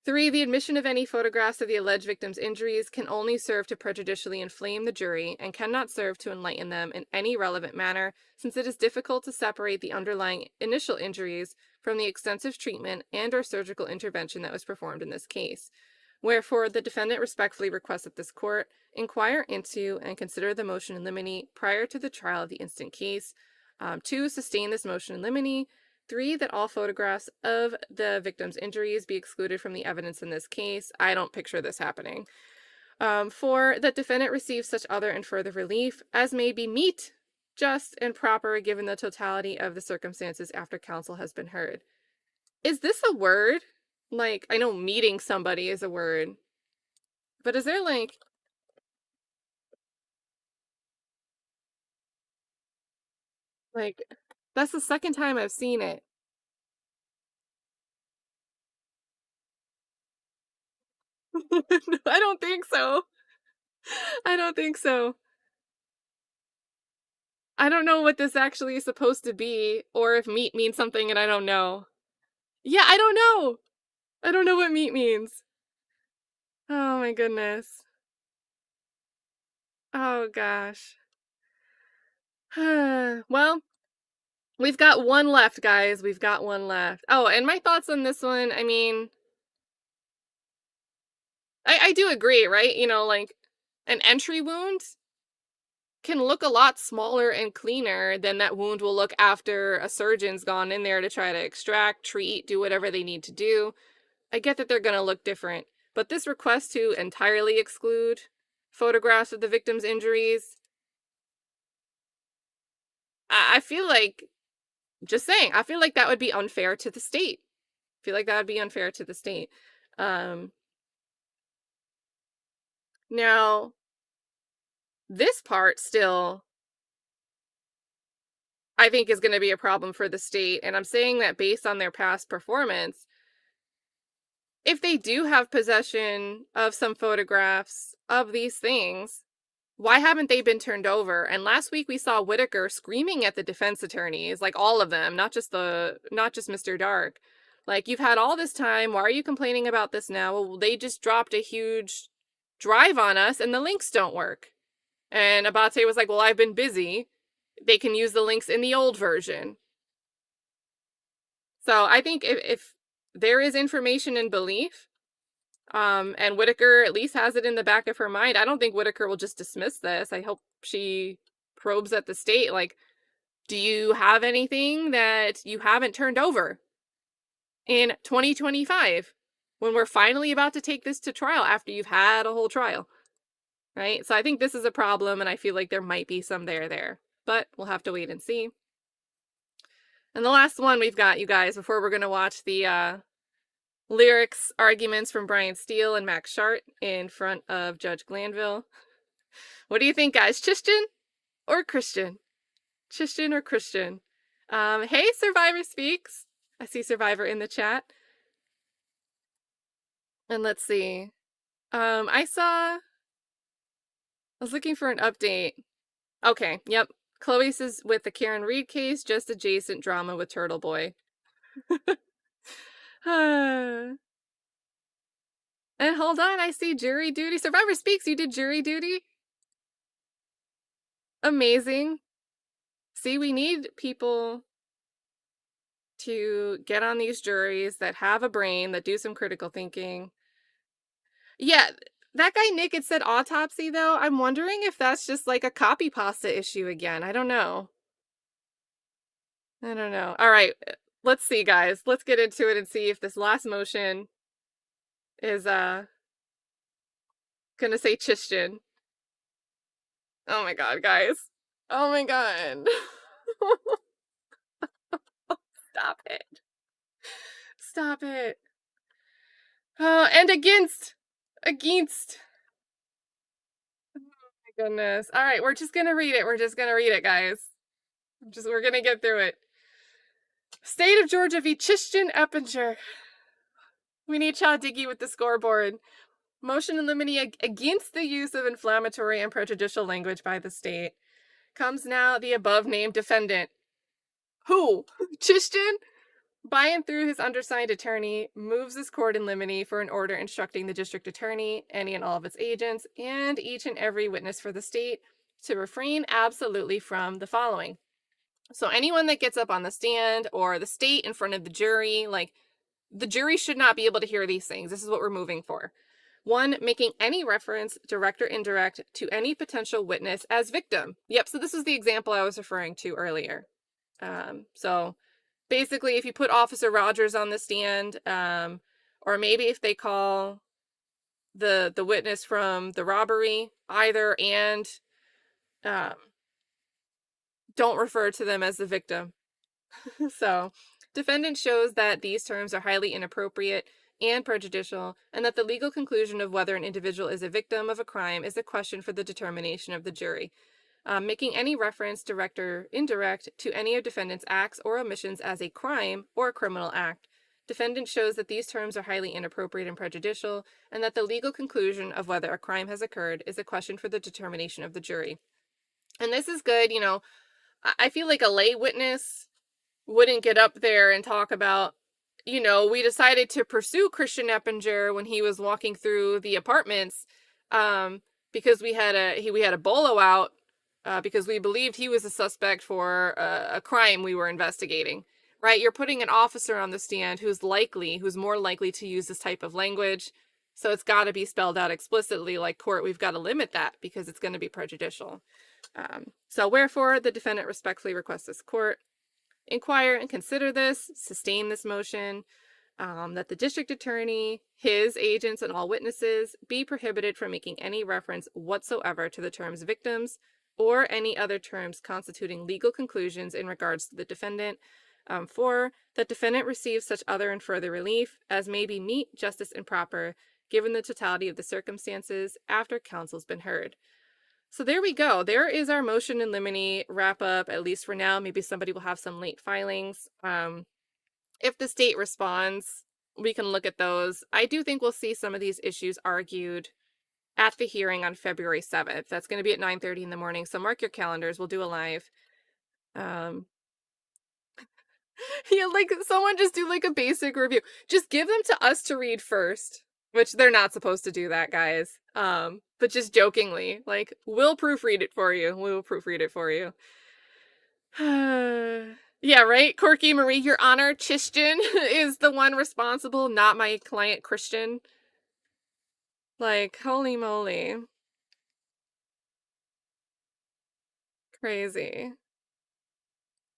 3, the admission of any photographs of the alleged victim's injuries can only serve to prejudicially inflame the jury and cannot serve to enlighten them in any relevant manner, since it is difficult to separate the underlying initial injuries from the extensive treatment and or surgical intervention that was performed in this case. Wherefore, the defendant respectfully requests that this court inquire into and consider the motion in limine prior to the trial of the instant case. 2, sustain this motion in limine. 3, that all photographs of the victim's injuries be excluded from the evidence in this case. I don't picture this happening. 4, that defendant receives such other and further relief as may be meet, just, and proper given the totality of the circumstances after counsel has been heard. Is this a word? Like, I know meeting somebody is a word, but is there like... Like, that's the second time I've seen it. I don't think so. I don't think so. I don't know what this actually is supposed to be, or if meat means something and I don't know. Yeah, I don't know. I don't know what meat means. Oh my goodness. Oh gosh. Well, we've got one left, guys. We've got one left. Oh, and my thoughts on this one, I mean, I do agree, right? You know, like, an entry wound can look a lot smaller and cleaner than that wound will look after a surgeon's gone in there to try to extract, treat, do whatever they need to do. I get that they're going to look different, but this request to entirely exclude photographs of the victim's injuries, I feel like, just saying, I feel like that would be unfair to the state. I feel like that would be unfair to the state. Now, this part still, I think, is going to be a problem for the state. And I'm saying that based on their past performance. If they do have possession of some photographs of these things, why haven't they been turned over? And last week we saw Whitaker screaming at the defense attorneys, like all of them, not just Mr. Dark. Like, you've had all this time. Why are you complaining about this now? Well, they just dropped a huge drive on us and the links don't work. And Abate was like, well, I've been busy. They can use the links in the old version. So I think if there is information and belief, and Whitaker at least has it in the back of her mind, I don't think Whitaker will just dismiss this. I hope she probes at the state, like, do you have anything that you haven't turned over in 2025 when we're finally about to take this to trial after you've had a whole trial, right? So I think this is a problem, and I feel like there might be some there, but we'll have to wait and see. And the last one we've got, you guys, before we're going to watch the lyrics arguments from Brian Steele and Max Schart in front of Judge Glanville. What do you think, guys? Christian or Christian? Christian or Christian? Hey, Survivor Speaks. I see Survivor in the chat. And let's see. I was looking for an update. Okay, yep. Chloe says with the Karen Reed case, just adjacent drama with Turtle Boy. And hold on, I see jury duty. Survivor Speaks, you did jury duty? Amazing. See, we need people to get on these juries that have a brain, that do some critical thinking. Yeah, that guy Nick had said autopsy, though. I'm wondering if that's just like a copy pasta issue again. I don't know. All right, let's see, guys. Let's get into it and see if this last motion is gonna say Christian. Oh my god, guys. Oh my god. Stop it. Stop it. And against. Oh my goodness. All right, we're just gonna read it. We're just gonna read it, guys. We're gonna get through it. State of Georgia v. Christian Eppinger. We need Chad Dickey with the scoreboard. Motion in limine against the use of inflammatory and prejudicial language by the state. Comes now the above-named defendant. Who? Christian? By and through his undersigned attorney, moves this court in limine for an order instructing the district attorney, any and all of its agents, and each and every witness for the state to refrain absolutely from the following. So anyone that gets up on the stand or the state in front of the jury, like, the jury should not be able to hear these things. This is what we're moving for. 1, making any reference, direct or indirect, to any potential witness as victim. Yep, so this is the example I was referring to earlier. So basically, if you put Officer Rogers on the stand, or maybe if they call the witness from the robbery, either and don't refer to them as the victim. So, defendant shows that these terms are highly inappropriate and prejudicial, and that the legal conclusion of whether an individual is a victim of a crime is a question for the determination of the jury. Making any reference, direct or indirect, to any of defendant's acts or omissions as a crime or a criminal act. Defendant shows that these terms are highly inappropriate and prejudicial, and that the legal conclusion of whether a crime has occurred is a question for the determination of the jury. And this is good, I feel like a lay witness wouldn't get up there and talk about, we decided to pursue Christian Eppinger when he was walking through the apartments, because we had a bolo out, because we believed he was a suspect for a crime we were investigating, right? You're putting an officer on the stand who's more likely to use this type of language. So it's got to be spelled out explicitly, like, court, we've got to limit that because it's going to be prejudicial. So wherefore, the defendant respectfully requests this court inquire and consider this, sustain this motion, that the district attorney, his agents, and all witnesses be prohibited from making any reference whatsoever to the terms victims or any other terms constituting legal conclusions in regards to the defendant. 4, that defendant receives such other and further relief as may be meet, justice, and proper, given the totality of the circumstances after counsel's been heard. So there we go. There is our motion in limine wrap up, at least for now. Maybe somebody will have some late filings. If the state responds, we can look at those. I do think we'll see some of these issues argued at the hearing on February 7th. That's going to be at 9:30 in the morning. So mark your calendars. We'll do a live. Yeah, like someone just do like a basic review. Just give them to us to read first, which they're not supposed to do that, guys. But just jokingly, like, we'll proofread it for you. We'll proofread it for you. Yeah, right? Corky Marie, Your Honor, Christian is the one responsible, not my client Christian. Like, holy moly. Crazy.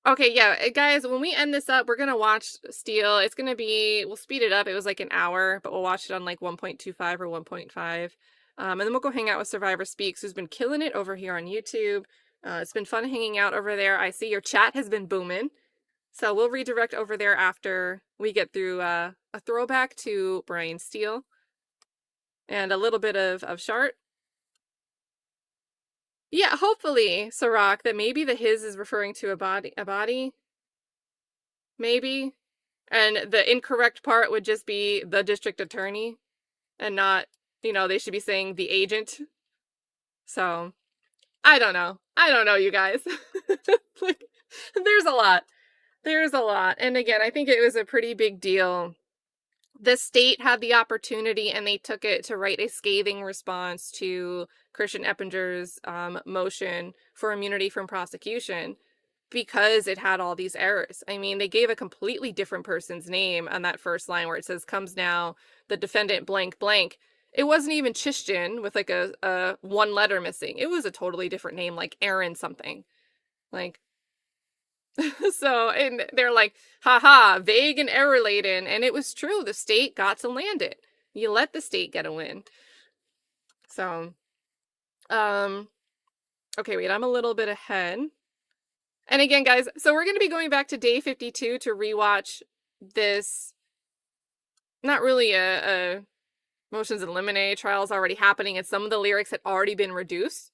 Okay, yeah, guys, when we end this up, we're gonna watch Steel. It's gonna be, we'll speed it up. It was like an hour, but we'll watch it on like 1.25 or 1.5. And then we'll go hang out with Survivor Speaks, who's been killing it over here on YouTube. It's been fun hanging out over there. I see your chat has been booming. So we'll redirect over there after we get through a throwback to Brian Steele and a little bit of Schardt. Yeah, hopefully, Sirach, that maybe the his is referring to a body. Maybe. And the incorrect part would just be the district attorney and not, they should be saying the agent. So, I don't know. You guys. Like, there's a lot. And again, I think it was a pretty big deal. The state had the opportunity and they took it to write a scathing response to Christian Eppinger's motion for immunity from prosecution because it had all these errors. I mean, they gave a completely different person's name on that first line where it says, comes now the defendant blank blank. It wasn't even Christian with like a one letter missing. It was a totally different name, like Aaron something. Like, so, and they're like, haha, vague and error laden. And it was true. The state got to land it. You let the state get a win. So, okay, wait, I'm a little bit ahead. And again, guys, so we're going to be going back to day 52 to rewatch this. Not really a motions in limine trials already happening, and some of the lyrics had already been introduced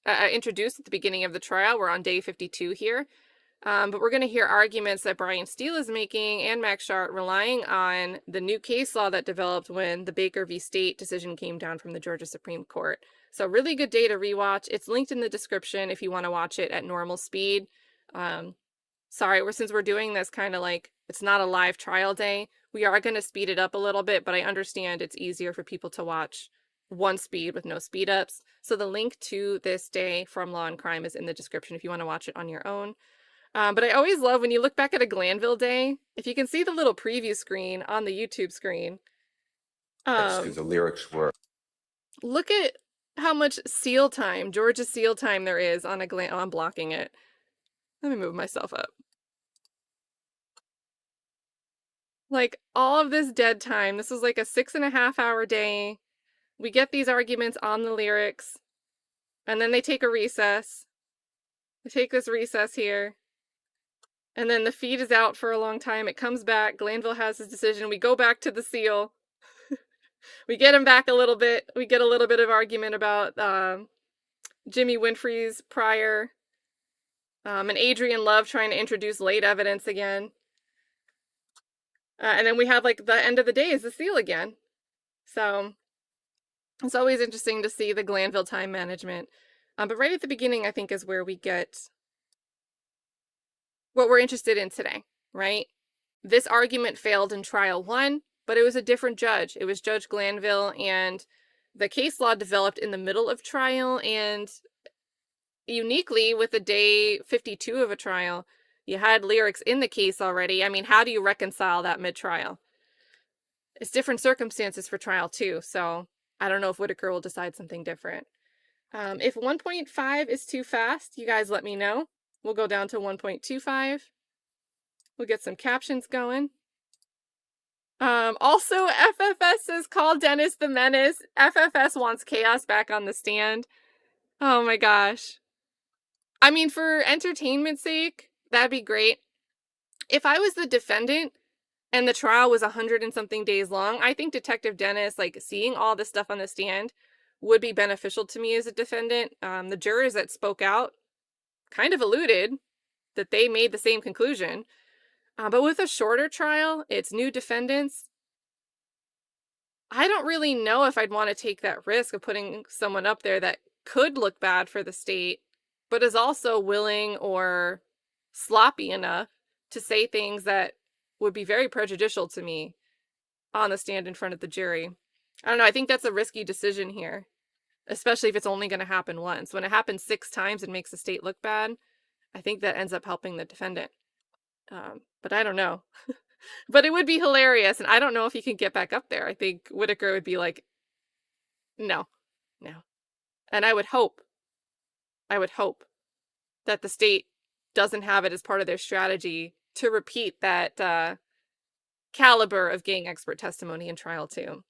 at the beginning of the trial. We're on day 52 here. But we're going to hear arguments that Brian Steele is making and Max Schard relying on the new case law that developed when the Baker v. State decision came down from the Georgia Supreme Court. So really good day to rewatch. It's linked in the description if you want to watch it at normal speed. Sorry, since we're doing this kind of like, it's not a live trial day, we are going to speed it up a little bit, but I understand it's easier for people to watch one speed with no speed ups. So the link to this day from Law and Crime is in the description if you want to watch it on your own. But I always love when you look back at a Glanville day, if you can see the little preview screen on the YouTube screen. The lyrics were. Look at how much seal time, Georgia seal time there is on I'm blocking it. Let me move myself up. Like all of this dead time. This was like a 6.5 hour day. We get these arguments on the lyrics. And then they take a recess. They take this recess here. And then the feed is out for a long time. It comes back. Glanville has his decision. We go back to the seal. We get him back a little bit. We get a little bit of argument about Jimmy Winfrey's prior. And Adrian Love trying to introduce late evidence again. And then we have like the end of the day is the seal again. So it's always interesting to see the Glanville time management. But right at the beginning, I think, is where we get what we're interested in today, right? This argument failed in trial 1, but it was a different judge. It was Judge Glanville, and the case law developed in the middle of trial, and uniquely with the day 52 of a trial, you had lyrics in the case already. I mean, how do you reconcile that mid-trial? It's different circumstances for trial 2, so I don't know if Whitaker will decide something different. If 1.5 is too fast, you guys let me know. We'll go down to 1.25. We'll get some captions going. Also, FFS says, call Dennis the Menace. FFS wants chaos back on the stand. Oh my gosh. I mean, for entertainment's sake, that'd be great. If I was the defendant, and the trial was 100 and something days long, I think Detective Dennis, like, seeing all this stuff on the stand would be beneficial to me as a defendant. The jurors that spoke out kind of alluded that they made the same conclusion. But with a shorter trial, it's new defendants. I don't really know if I'd want to take that risk of putting someone up there that could look bad for the state, but is also willing or sloppy enough to say things that would be very prejudicial to me on the stand in front of the jury. I don't know. I think that's a risky decision here, especially if it's only going to happen once. When it happens 6 times and makes the state look bad, I think that ends up helping the defendant. But I don't know. But it would be hilarious, and I don't know if he can get back up there. I think Whitaker would be like, no. And I would hope that the state doesn't have it as part of their strategy to repeat that caliber of gang expert testimony in trial 2.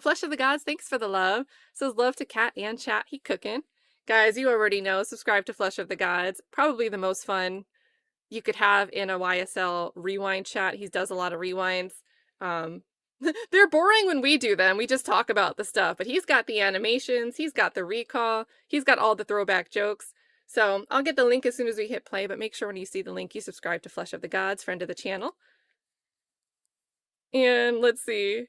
Flesh of the Gods, thanks for the love. Says love to Cat and chat. He cooking. Guys, you already know, subscribe to Flesh of the Gods. Probably the most fun you could have in a YSL rewind chat. He does a lot of rewinds. They're boring when we do them. We just talk about the stuff, but he's got the animations, he's got the recall, he's got all the throwback jokes. So I'll get the link as soon as we hit play, but make sure when you see the link, you subscribe to Flesh of the Gods, friend of the channel. And let's see.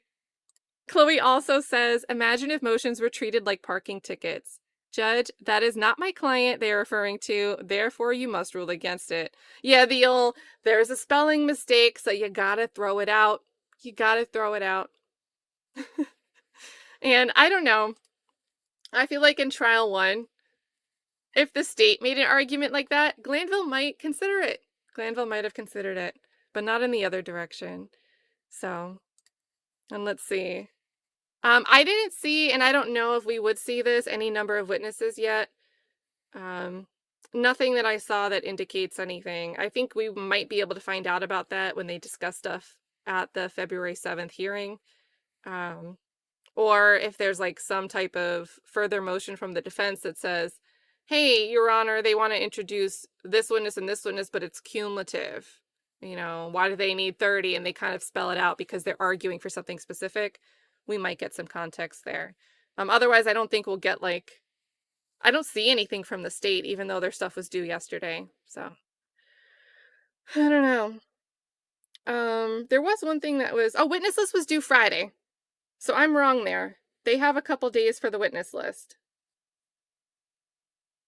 Chloe also says, imagine if motions were treated like parking tickets. Judge, that is not my client they are referring to, therefore you must rule against it. Yeah, there's a spelling mistake, so you gotta throw it out. You gotta throw it out. And I don't know. I feel like in trial 1, if the state made an argument like that, Glanville might consider it. Glanville might have considered it, but not in the other direction. So, and let's see. I didn't see, and I don't know if we would see this, any number of witnesses yet. Nothing that I saw that indicates anything. I think we might be able to find out about that when they discuss stuff at the February 7th hearing. Or if there's like some type of further motion from the defense that says, hey, Your Honor, they want to introduce this witness and this witness, but it's cumulative. You know, why do they need 30? And they kind of spell it out because they're arguing for something specific. We might get some context there. Otherwise, I don't think we'll get I don't see anything from the state, even though their stuff was due yesterday. So, I don't know. There was one thing that was, witness list was due Friday. So I'm wrong there. They have a couple days for the witness list.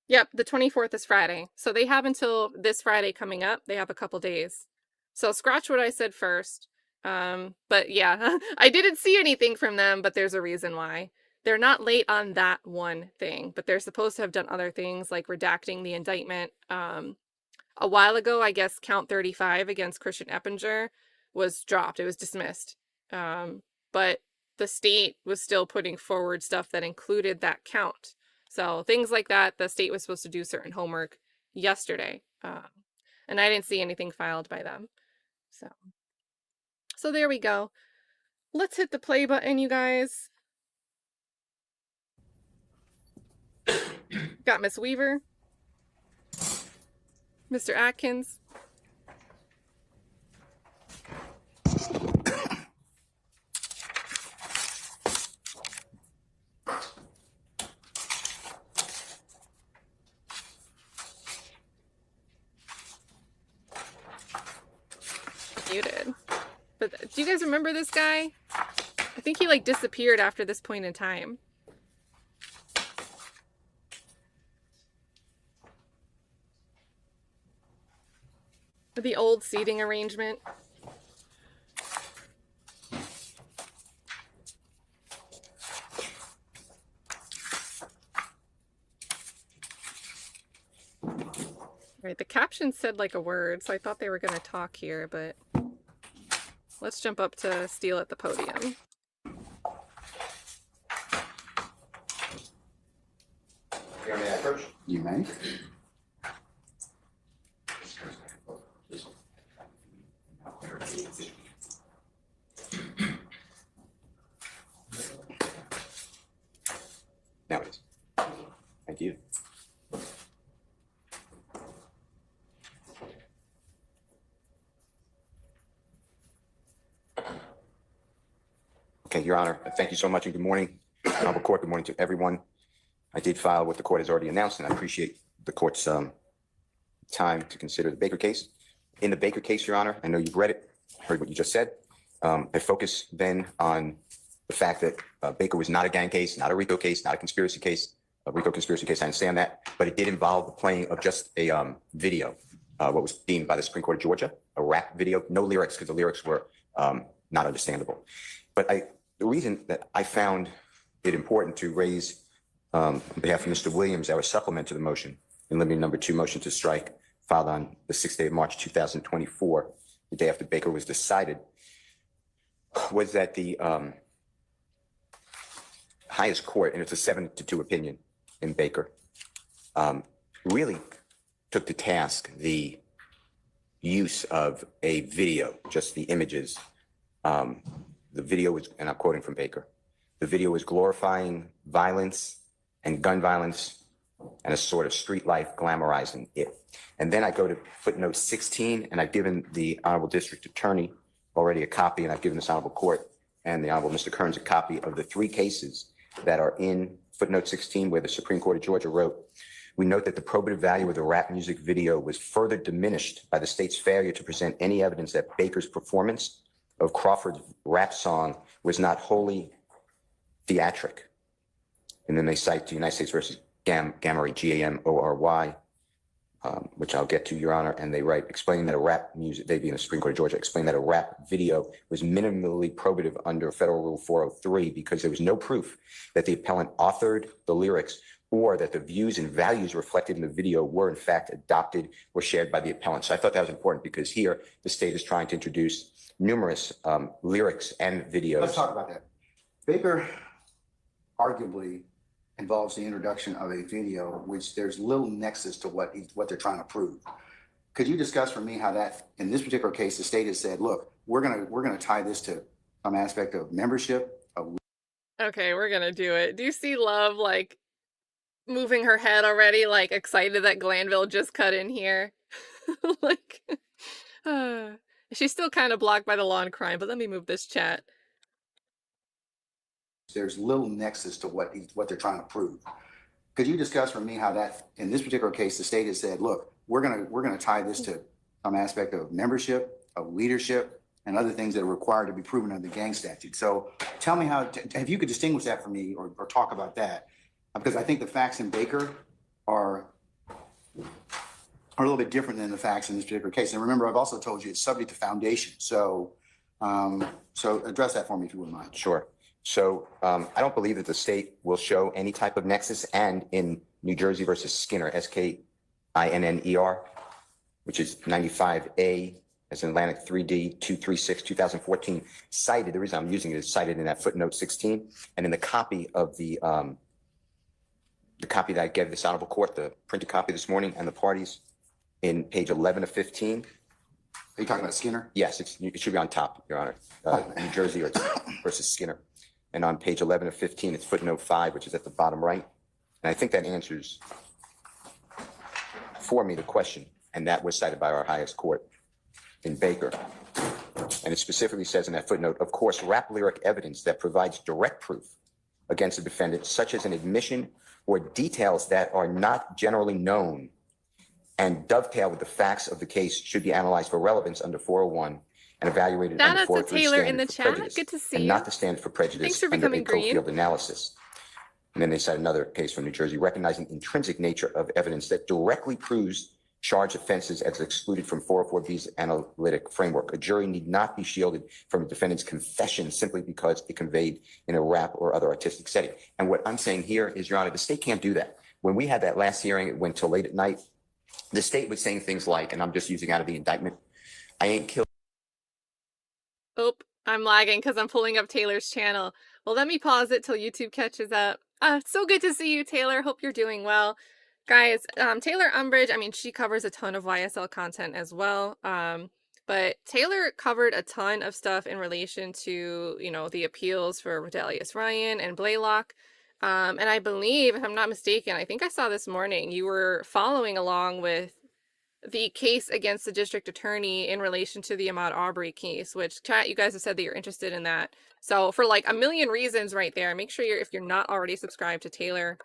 Yep, the 24th is Friday. So they have until this Friday coming up. They have a couple days. So scratch what I said first. But yeah, I didn't see anything from them, but there's a reason why. They're not late on that one thing, but they're supposed to have done other things like redacting the indictment. A while ago, I guess count 35 against Christian Eppinger was dropped. It was dismissed. But the state was still putting forward stuff that included that count. So things like that, the state was supposed to do certain homework yesterday. And I didn't see anything filed by them. So there we go. Let's hit the play button, you guys. Got Miss Weaver. Mr. Atkins. Muted. But do you guys remember this guy? I think he disappeared after this point in time. The old seating arrangement. Right, the caption said a word, so I thought they were going to talk here, but let's jump up to Steel at the podium. May I approach? You may. Now it is. Thank you. Okay, Your Honor, thank you so much and good morning. Honorable Court, good morning to everyone. I did file what the court has already announced, and I appreciate the court's time to consider the Baker case. In the Baker case, Your Honor, I know you've read it, heard what you just said. I focus then on the fact that Baker was not a gang case, not a RICO case, not a conspiracy case. A RICO conspiracy case, I understand that, but it did involve the playing of just a video, what was deemed by the Supreme Court of Georgia, a rap video, no lyrics, because the lyrics were not understandable. But the reason that I found it important to raise on behalf of Mr. Williams, our supplement to the motion in Limine number 2 motion to strike, filed on the 6th day of March 2024, the day after Baker was decided, was that the highest court, and it's a 7-2 opinion in Baker, really took to task the use of a video, just the images. The video was, and I'm quoting from Baker, the video was glorifying violence and gun violence and a sort of street life glamorizing it. And then I go to footnote 16, and I've given the Honorable District Attorney already a copy, and I've given this Honorable Court and the Honorable Mr. Kearns a copy of the 3 cases that are in footnote 16, where the Supreme Court of Georgia wrote, we note that the probative value of the rap music video was further diminished by the state's failure to present any evidence that Baker's performance of Crawford's rap song was not wholly theatric. And then they cite the United States versus Gamory, Gamory, which I'll get to, Your Honor, and they write, explaining that a rap music, they being the Supreme Court of Georgia, explained that a rap video was minimally probative under Federal Rule 403 because there was no proof that the appellant authored the lyrics or that the views and values reflected in the video were in fact adopted or shared by the appellant. So I thought that was important because here the state is trying to introduce numerous lyrics and videos. Let's talk about that. Baker arguably involves the introduction of a video, which there's little nexus to what they're trying to prove. Could you discuss for me how that, in this particular case, the state has said, look, we're gonna tie this to some aspect of membership. Okay, we're gonna do it. Do you see Love like moving her head already, like excited that Glanville just cut in here? Like, she's still kind of blocked by the law and crime, but let me move this chat. There's little nexus to what they're trying to prove. Could you discuss for me how that, in this particular case, the state has said, look, we're gonna tie this to some aspect of membership, of leadership, and other things that are required to be proven under the gang statute. So tell me how, if you could distinguish that for me or talk about that, because I think the facts in Baker are a little bit different than the facts in this particular case. And remember, I've also told you it's subject to foundation. So, so address that for me if you wouldn't mind. Sure. So I don't believe that the state will show any type of nexus, and in New Jersey versus Skinner, SKINNER, which is 95A, as in Atlantic 3D 236, 2014, cited, the reason I'm using it is cited in that footnote 16, and in the copy of the copy that I gave this Honorable Court, the printed copy this morning, and the parties in page 11 of 15. Are you talking about Skinner? Yes, it should be on top, Your Honor. New Jersey versus Skinner. And on page 11 of 15, it's footnote 5, which is at the bottom right. And I think that answers for me the question, and that was cited by our highest court in Baker. And it specifically says in that footnote, of course, rap lyric evidence that provides direct proof against a defendant, such as an admission or details that are not generally known and dovetail with the facts of the case, should be analyzed for relevance under 401 and evaluated under 403 Taylor in the standard for chat. prejudice, Good to see and you. not the standard for prejudice Thanks for under a becoming green. Cofield analysis. And then they cite another case from New Jersey, recognizing intrinsic nature of evidence that directly proves charged offenses as excluded from 404B's analytic framework. A jury need not be shielded from a defendant's confession simply because it conveyed in a rap or other artistic setting. And what I'm saying here is, Your Honor, the state can't do that. When we had that last hearing, it went till late at night. The state was saying things like, and I'm just using out of the indictment, I ain't killed. Oh, I'm lagging because I'm pulling up Taylor's channel. Well, let me pause it till YouTube catches up. So good to see you, Taylor. Hope you're doing well. Guys, Taylor Umbridge, I mean, she covers a ton of YSL content as well. But Taylor covered a ton of stuff in relation to, you know, the appeals for Rodelius Ryan and Blaylock. And I believe, if I'm not mistaken, I think I saw this morning, you were following along with the case against the district attorney in relation to the Ahmaud Arbery case, which chat, you guys have said that you're interested in that. So for like a million reasons right there, make sure if you're not already subscribed to Taylor,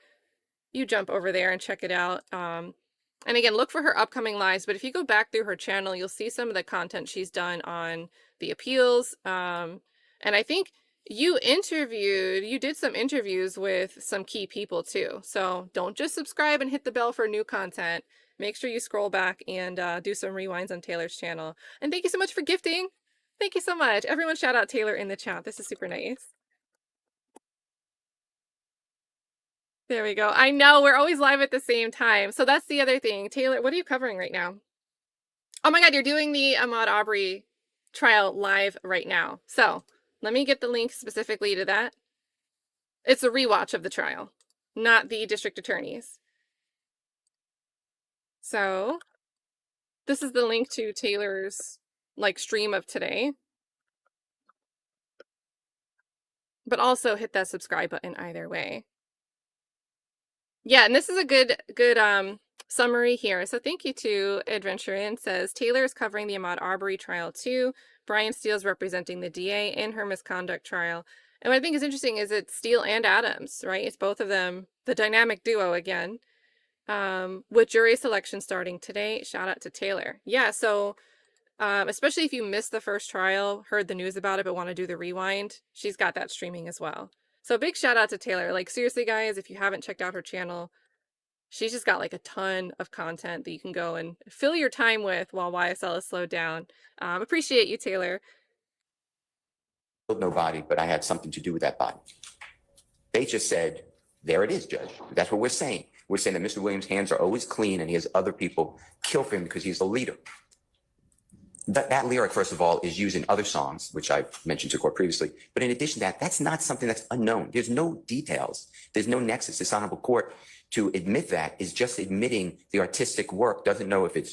you jump over there and check it out. And again, look for her upcoming lives. But if you go back through her channel, you'll see some of the content she's done on the appeals. And I think you did some interviews with some key people too. So don't just subscribe and hit the bell for new content. Make sure you scroll back and do some rewinds on Taylor's channel. And thank you so much for gifting. Thank you so much. Everyone shout out Taylor in the chat. This is super nice. There we go. I know, we're always live at the same time. So that's the other thing. Taylor, what are you covering right now? Oh my God, you're doing the Ahmaud Arbery trial live right now. So let me get the link specifically to that. It's a rewatch of the trial, not the district attorneys. So this is the link to Taylor's like stream of today. But also hit that subscribe button either way. Yeah, and this is a good summary here. So thank you to Adventure In. Says Taylor is covering the Ahmaud Arbery trial too. Brian Steele's representing the DA in her misconduct trial. And what I think is interesting is it's Steele and Adams, right? It's both of them, the dynamic duo again. With jury selection starting today. Shout out to Taylor. Yeah, so especially if you missed the first trial, heard the news about it, but want to do the rewind, she's got that streaming as well. So big shout out to Taylor. Like seriously, guys, if you haven't checked out her channel, she's just got like a ton of content that you can go and fill your time with while YSL is slowed down. Appreciate you, Taylor. No body, but I had something to do with that body. They just said, there it is, Judge. That's what we're saying. We're saying that Mr. Williams' hands are always clean and he has other people kill for him because he's the leader. That lyric, first of all, is used in other songs, which I've mentioned to court previously. But in addition to that, that's not something that's unknown. There's no details. There's no nexus. This honorable court, to admit that, is just admitting the artistic work, doesn't know if it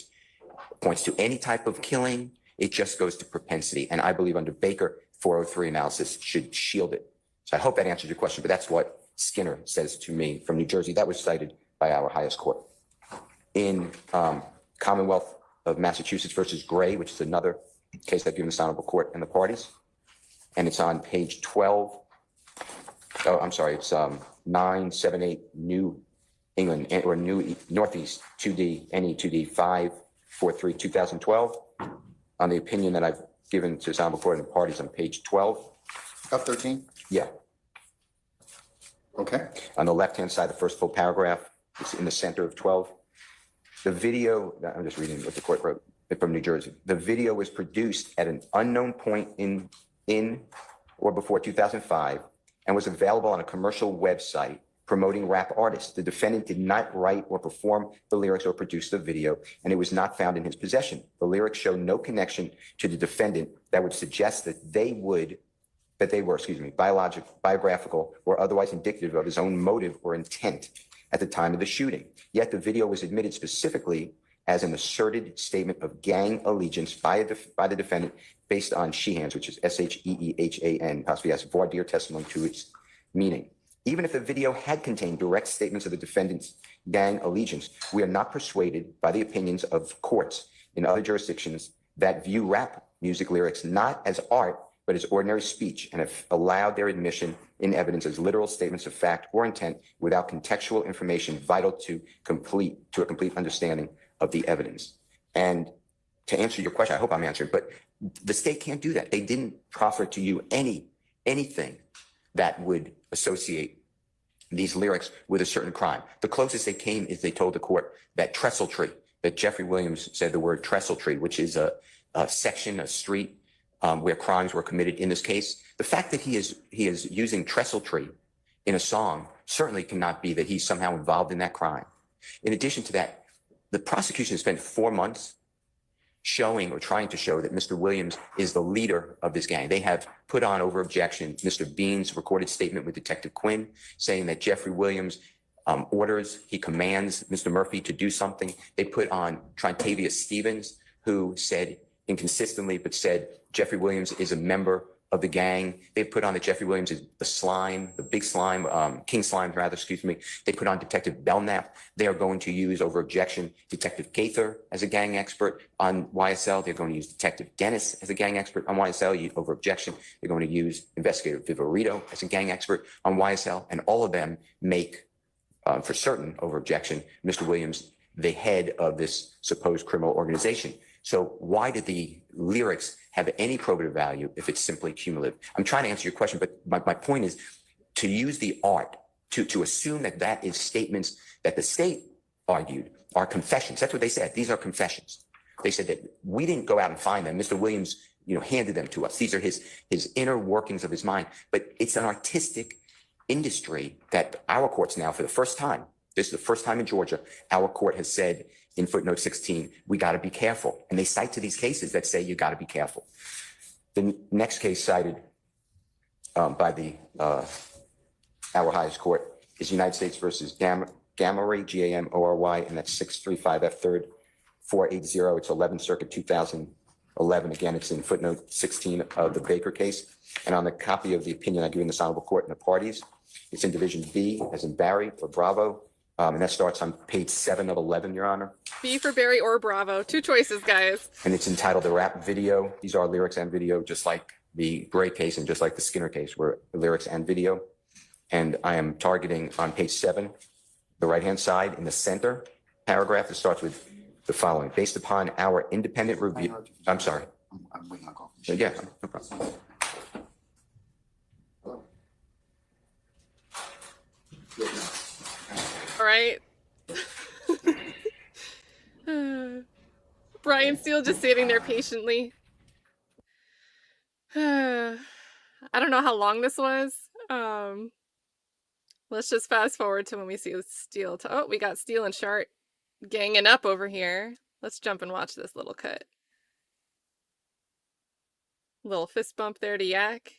points to any type of killing. It just goes to propensity. And I believe under Baker, 403 analysis should shield it. So I hope that answers your question, but that's what Skinner says to me from New Jersey. That was cited by our highest court. In Commonwealth of Massachusetts versus Gray, which is another case I've given this honorable court and the parties. And it's on page 12. Oh, I'm sorry. It's 978 New England or New Northeast 2D, NE 2D 543 2012. On the opinion that I've given to this honorable court and the parties on page 12. Up 13? Yeah. Okay. On the left-hand side, the first full paragraph, it's in the center of 12. The video, I'm just reading what the court wrote from New Jersey. The video was produced at an unknown point in or before 2005 and was available on a commercial website promoting rap artists. The defendant did not write or perform the lyrics or produce the video, and it was not found in his possession. The lyrics show no connection to the defendant that would suggest that they were, biographical or otherwise indicative of his own motive or intent at the time of the shooting. Yet the video was admitted specifically as an asserted statement of gang allegiance by the defendant based on Sheehan's, which is Sheehan, possibly as voir dire testimony to its meaning. Even if the video had contained direct statements of the defendant's gang allegiance, we are not persuaded by the opinions of courts in other jurisdictions that view rap music lyrics not as art, but as ordinary speech, and have allowed their admission in evidence as literal statements of fact or intent without contextual information vital to a complete understanding of the evidence. And to answer your question, I hope I'm answering, but the state can't do that. They didn't proffer to you anything that would associate these lyrics with a certain crime. The closest they came is they told the court that trestle tree, that Jeffrey Williams said the word trestle tree, which is a section, a street where crimes were committed in this case. The fact that he is using trestle tree in a song certainly cannot be that he's somehow involved in that crime. In addition to that, the prosecution spent 4 months showing or trying to show that Mr. Williams is the leader of this gang. They have put on over objection Mr. Bean's recorded statement with Detective Quinn saying that Jeffrey Williams orders, he commands Mr. Murphy to do something. They put on Trontavious Stevens, who said inconsistently, but said Jeffrey Williams is a member of the gang. They put on that Jeffrey Williams is the slime, the big slime, King Slime, rather, excuse me. They put on Detective Belknap. They are going to use, over objection, Detective Gaither as a gang expert on YSL. They're going to use Detective Dennis as a gang expert on YSL. Over objection, they're going to use Investigator Vivarito as a gang expert on YSL. And all of them make, for certain, over objection, Mr. Williams the head of this supposed criminal organization. So why did the lyrics have any probative value if it's simply cumulative? I'm trying to answer your question, but my point is to use the art, to assume that that is statements that the state argued are confessions. That's what they said. These are confessions. They said that we didn't go out and find them. Mr. Williams, handed them to us. These are his inner workings of his mind. But it's an artistic industry that our courts now, for the first time, this is the first time in Georgia, our court has said in footnote 16, we got to be careful. And they cite to these cases that say you got to be careful. The next case cited by our highest court is United States versus Gamory, G-A-M-O-R-Y, and that's 635 F 3rd 480. It's 11th Circuit 2011. Again, it's in footnote 16 of the Baker case. And on the copy of the opinion I give in this honorable court and the parties, it's in Division B, as in Barry or Bravo. And that starts on page 7 of 11, Your Honor. B for Barry or Bravo. Two choices, guys. And it's entitled The Rap Video. These are lyrics and video, just like the Gray case and just like the Skinner case, where lyrics and video. And I am targeting on page 7, the right-hand side in the center paragraph that starts with the following. Based upon our independent review. I'm sorry. I'm waiting on call. Yeah, no problem. All right. Brian Steele just sitting there patiently. I don't know how long this was. Let's just fast forward to when we see Steele. Oh, we got Steel and Schardt ganging up over here. Let's jump and watch this little cut. Little fist bump there to Yak.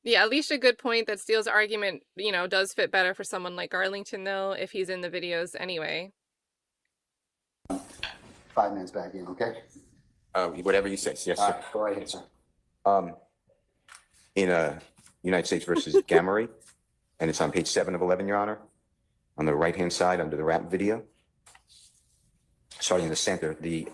Yeah, Alicia, good point that Steele's argument, does fit better for someone like Arlington, though, if he's in the videos anyway. 5 minutes back in, okay? Whatever you say. Yes, All sir. right, go right ahead, sir. In United States versus Gamory, and it's on page 7 of 11, Your Honor, on the right-hand side under the rap video. Starting in the center, the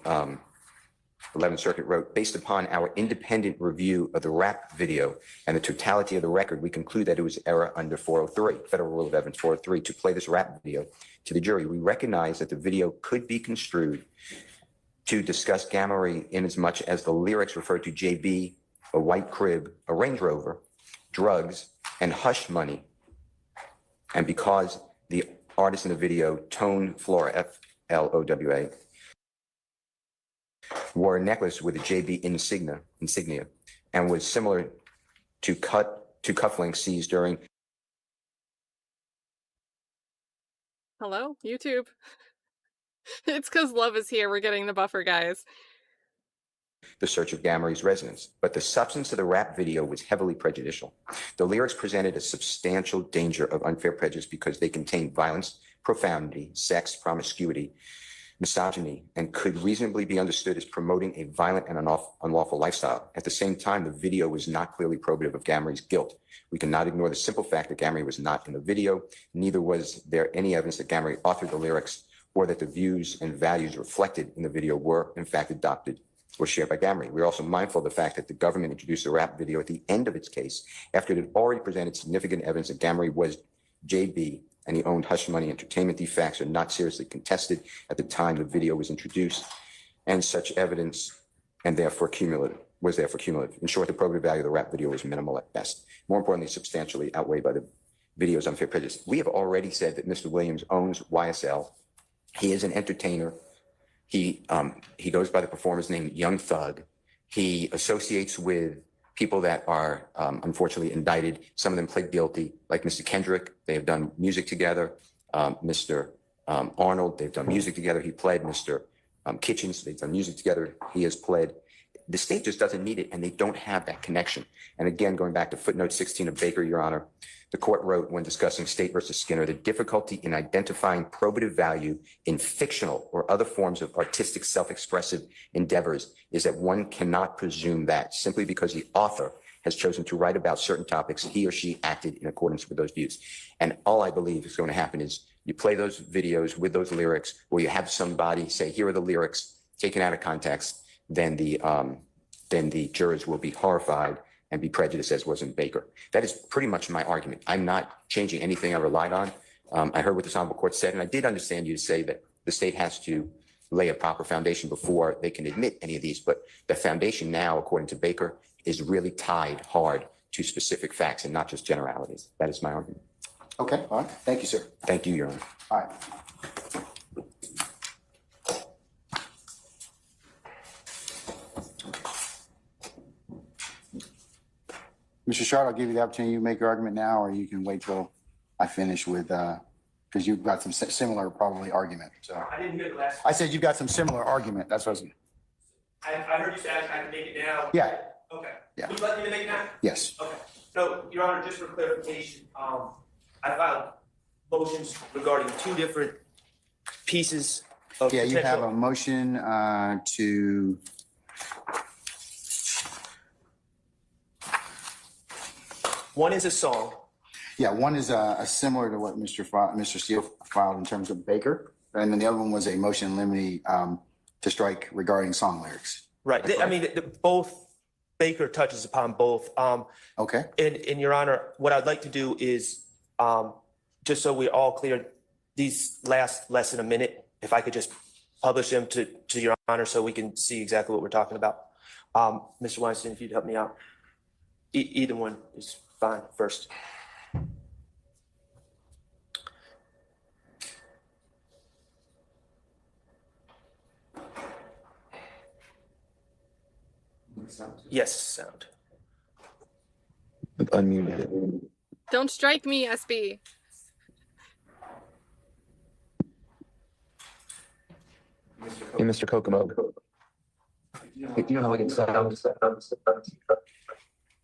11th Circuit wrote, based upon our independent review of the rap video and the totality of the record, we conclude that it was error under 403, Federal Rule of Evidence 403, to play this rap video to the jury. We recognize that the video could be construed to discuss Gamory in as much as the lyrics refer to JB, a white crib, a Range Rover, drugs, and hush money. And because the artist in the video, Tone Flora, F-L-O-W-A, wore a necklace with a JB insignia and was similar to cufflinks seized during. Hello, YouTube. It's because Love is here. We're getting the buffer, guys. The search of Gamory's residence, but the substance of the rap video was heavily prejudicial. The lyrics presented a substantial danger of unfair prejudice because they contained violence, profanity, sex, promiscuity, misogyny, and could reasonably be understood as promoting a violent and unlawful lifestyle. At the same time, the video was not clearly probative of Gamory's guilt. We cannot ignore the simple fact that Gamory was not in the video, neither was there any evidence that Gamory authored the lyrics or that the views and values reflected in the video were, in fact, adopted or shared by Gamory. We're also mindful of the fact that the government introduced the rap video at the end of its case after it had already presented significant evidence that Gamory was JB and he owned Hush Money Entertainment. These facts are not seriously contested at the time the video was introduced, and such evidence was therefore cumulative. In short, the probative value of the rap video was minimal at best. More importantly, substantially outweighed by the video's unfair prejudice. We have already said that Mr. Williams owns YSL. He is an entertainer. He goes by the performer's name, Young Thug. He associates with people that are unfortunately indicted. Some of them pled guilty, like Mr. Kendrick. They have done music together. Mr. Arnold, they've done music together. He pled. Mr. Kitchens, they've done music together. He has pled. the state just doesn't need it, and they don't have that connection. And again, going back to footnote 16 of Baker, Your Honor, the court wrote when discussing State versus Skinner, the difficulty in identifying probative value in fictional or other forms of artistic self-expressive endeavors is that one cannot presume that simply because the author has chosen to write about certain topics, he or she acted in accordance with those views. And all I believe is going to happen is you play those videos with those lyrics, or you have somebody say, here are the lyrics taken out of context, then the jurors will be horrified and be prejudiced, as was in Baker. That is pretty much my argument. I'm not changing anything I relied on. I heard what the Honorable Court said, and I did understand you to say that the state has to lay a proper foundation before they can admit any of these. But the foundation now, according to Baker, is really tied hard to specific facts and not just generalities. That is my argument. Okay, all right. Thank you, sir. Thank you, Your Honor. All right. Mr. Schard, I'll give you the opportunity to make your argument now, or you can wait till I finish with, because you've got some similar probably argument. So I didn't hear the last. I said you've got some similar argument. That's what I was. I heard you say I can make it now. Yeah. Okay. Yeah. Would you like me to make it now? Yes. Okay. So, Your Honor, just for clarification, I filed motions regarding two different pieces of Yeah, you have potential- a motion to. One is a song. Yeah, one is similar to what Mr. Steele filed in terms of Baker, and then the other one was a motion in limine to strike regarding song lyrics. Right. I mean, both, Baker touches upon both. Okay. And Your Honor, what I'd like to do is, just so we're all clear, these last less than a minute, if I could just publish them to Your Honor so we can see exactly what we're talking about. Mr. Weinstein, if you'd help me out. Either one is fine first. Yes, sound. Unmuted. Don't strike me, SB. Hey, Mr. Kokomo. You know how we can sound.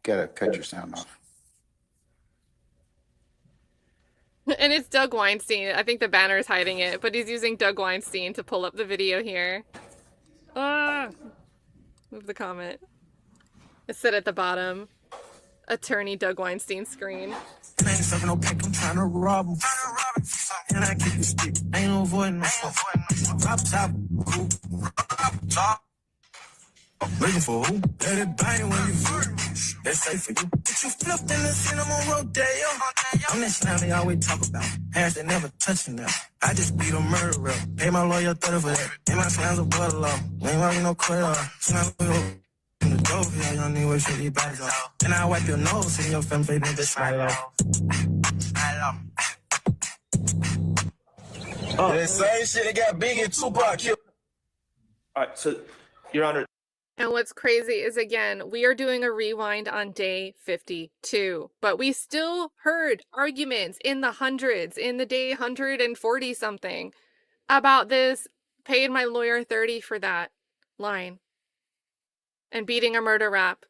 Gotta cut your sound off. And it's Doug Weinstein. I think the banner is hiding it, but he's using Doug Weinstein to pull up the video here. Move the comment. It's set at the bottom. Attorney Doug Weinstein screen. Ain't serving no cake, I'm trying to rob him. And I keep it stick, ain't no avoiding no top, top. Looking for who? Let it bang when you feel. That's safe for you. Get you flipped in the cinema rodeo. I'm that slam they always talk about. Hands that never touching them. I just beat a murderer. Pay my lawyer 30 for that. And my slams a butter law. Ain't running no credit. Slam in the door, yeah, young nigga, wait for these bodies off. And I wipe your nose in your family, nigga, slide it off. That same shit that got Big and Tupac killed. All right, so, Your Honor. And what's crazy is, again, we are doing a rewind on day 52, but we still heard arguments in the hundreds, in the day 140 something, about this paid my lawyer 30 for that line and beating a murder rap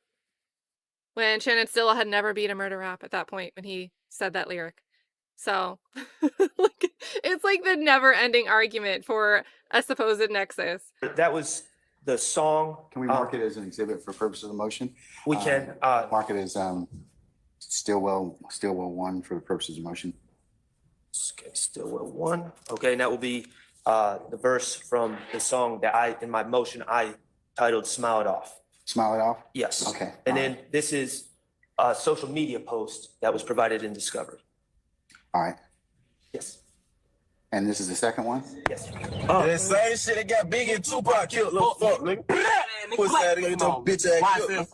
when Shannon Stillwell had never beat a murder rap at that point when he said that lyric. So it's like the never ending argument for a supposed nexus. That was the song. Can we mark it as an exhibit for purposes of the motion? We can. Mark it as Stillwell 1 for the purposes of motion. Okay, Stillwell 1. Okay, and that will be the verse from the song that in my motion, I titled Smile It Off. Smile it off? Yes. Okay. And then this is a social media post that was provided in Discovery. All right. Yes. And this is the second one? Yes. That same shit that got Big and Tupac killed, little fuck, nigga. Pussy that nigga, your bitch ass killed.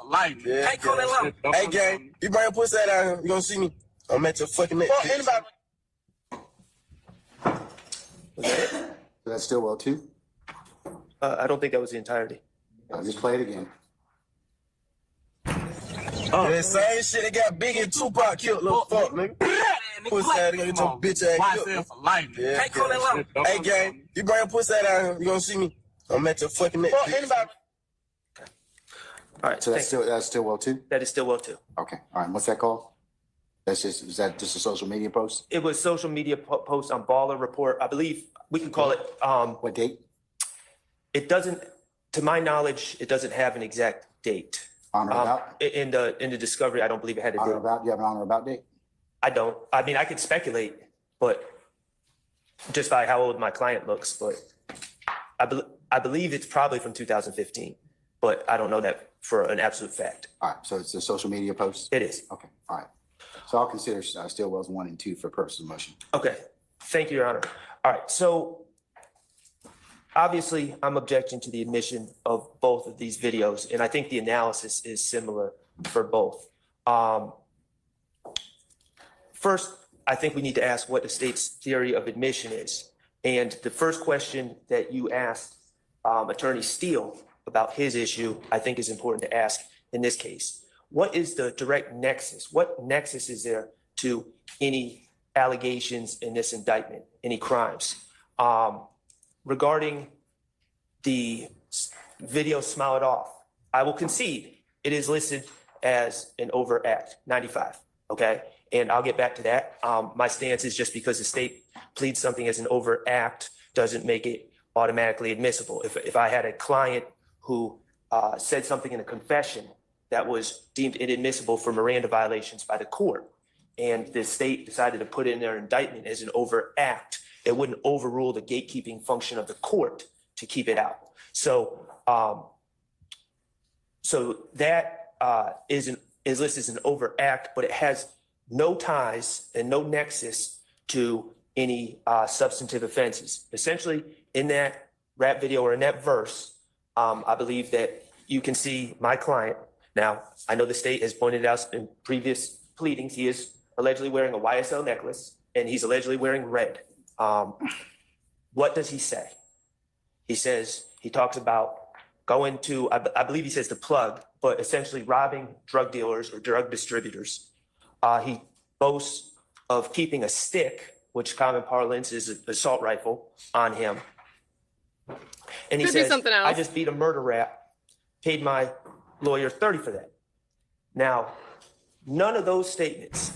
Yeah. Hey, gang, you bring your pussy out here, you gonna see me. I'm at your fucking neck. Fuck anybody. So that's Stillwell 2? I don't think that was the entirety. I'll just play it again. That same shit that got Big and Tupac killed, little fuck, nigga. Pussy that nigga, your bitch ass killed. Yeah. Hey, gang, you bring your pussy out here, you gonna see me. I'm at your fucking neck. Fuck anybody. All right, So that's thank you. that's Stillwell too? That is Stillwell too. Okay, all right, what's that called? Is that just a social media post? It was social media post on Baller Report. I believe we can call it, What date? it doesn't, to my knowledge, it doesn't have an exact date. On or about? In the discovery, I don't believe it had a On or date. about? Do you have an on or about date? I don't. I mean, I could speculate, but just by how old my client looks, but I believe it's probably from 2015, but I don't know that for an absolute fact. All right, so it's a social media post? It is. Okay, all right. So I'll consider Stillwell's 1 and 2 for purpose of motion. Okay. Thank you, Your Honor. All right. So obviously, I'm objecting to the admission of both of these videos, and I think the analysis is similar for both. First, I think we need to ask what the state's theory of admission is. And the first question that you asked Attorney Steele about his issue, I think is important to ask in this case. What is the direct nexus? What nexus is there to any allegations in this indictment, any crimes? Regarding the video Smile It Off, I will concede it is listed as an overt act, 95, okay? And I'll get back to that. My stance is just because the state pleads something as an overt act doesn't make it automatically admissible. If I had a client who said something in a confession that was deemed inadmissible for Miranda violations by the court, and the state decided to put in their indictment as an overt act, it wouldn't overrule the gatekeeping function of the court to keep it out. So, that is listed as an overt act, but it has no ties and no nexus to any substantive offenses. Essentially, in that rap video or in that verse, I believe that you can see my client. Now, I know the state has pointed out in previous pleadings, he is allegedly wearing a YSL necklace and he's allegedly wearing red. What does he say? He talks about going to, I believe he says the plug, but essentially robbing drug dealers or drug distributors. He boasts of keeping a stick, which common parlance is an assault rifle, on him. And he Could be says, something else. I just beat a murder rap, paid my lawyer $30 for that. Now, none of those statements,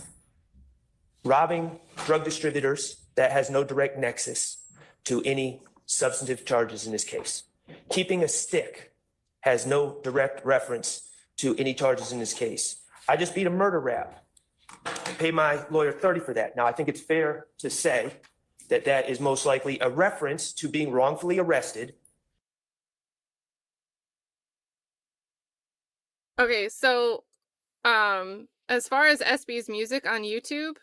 robbing drug distributors, that has no direct nexus to any substantive charges in this case. Keeping a stick has no direct reference to any charges in this case. I just beat a murder rap, pay my lawyer $30 for that. Now, I think it's fair to say that that is most likely a reference to being wrongfully arrested. Okay, so as far as SB's music on YouTube,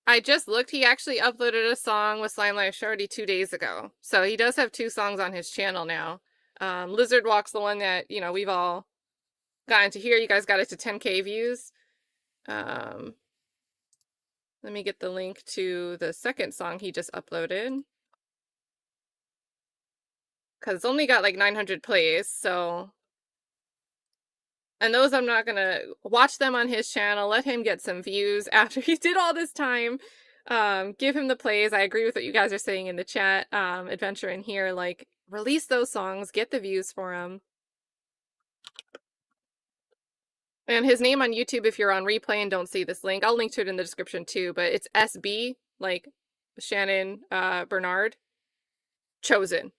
I just looked. He actually uploaded a song with Slime Life Shardy 2 days ago. So he does have 2 songs on his channel now. Lizard Walk's the one that, you know, we've all gotten to hear. You guys got it to 10K views. Let me get the link to the second song he just uploaded. Because it's only got like 900 plays, so... And those I'm not going to watch them on his channel. Let him get some views after he did all this time. Give him the plays. I agree with what you guys are saying in the chat. Adventure in here, like, release those songs. Get the views for him. And his name on YouTube, if you're on replay and don't see this link, I'll link to it in the description too. But it's SB, like Shannon Bernard, Chosen.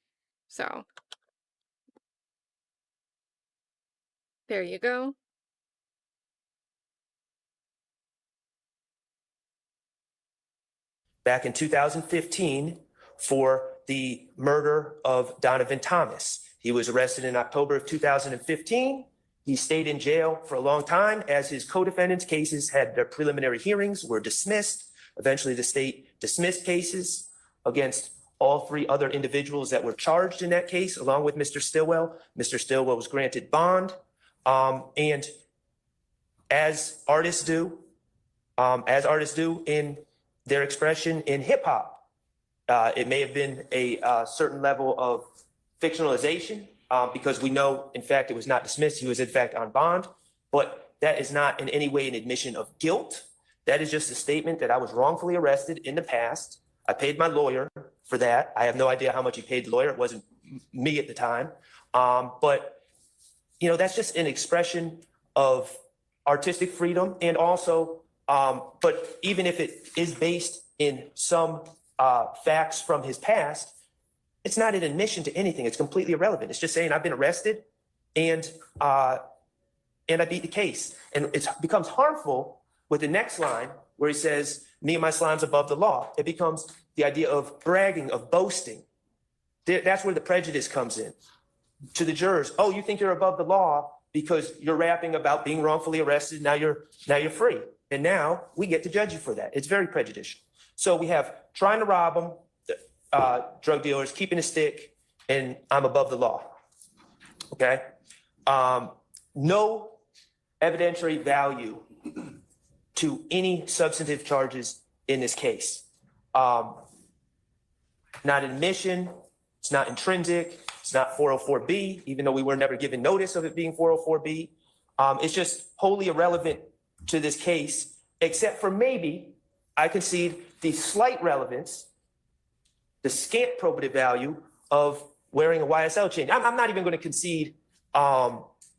So... there you go. Back in 2015 for the murder of Donovan Thomas. He was arrested in October of 2015. He stayed in jail for a long time as his co-defendants' cases had their preliminary hearings, were dismissed. Eventually, the state dismissed cases against all 3 other individuals that were charged in that case, along with Mr. Stillwell. Mr. Stillwell was granted bond. And as artists do in their expression in hip hop, it may have been a certain level of fictionalization because we know, in fact, it was not dismissed. He was, in fact, on bond. But that is not in any way an admission of guilt. That is just a statement that I was wrongfully arrested in the past. I paid my lawyer for that. I have no idea how much he paid the lawyer. It wasn't me at the time. But that's just an expression of artistic freedom. And also, but even if it is based in some facts from his past, it's not an admission to anything. It's completely irrelevant. It's just saying I've been arrested and I beat the case. And it becomes harmful with the next line where he says, me and my slime's above the law. It becomes the idea of bragging, of boasting. That's where the prejudice comes in. To the jurors, oh, you think you're above the law because you're rapping about being wrongfully arrested. Now you're free. And now we get to judge you for that. It's very prejudicial. So we have trying to rob them, drug dealers, keeping a stick, and I'm above the law. Okay. No evidentiary value to any substantive charges in this case. Not an admission. It's not intrinsic. It's not 404B, even though we were never given notice of it being 404B. It's just wholly irrelevant to this case, except for maybe I concede the slight relevance, the scant probative value of wearing a YSL chain. I'm not even going to concede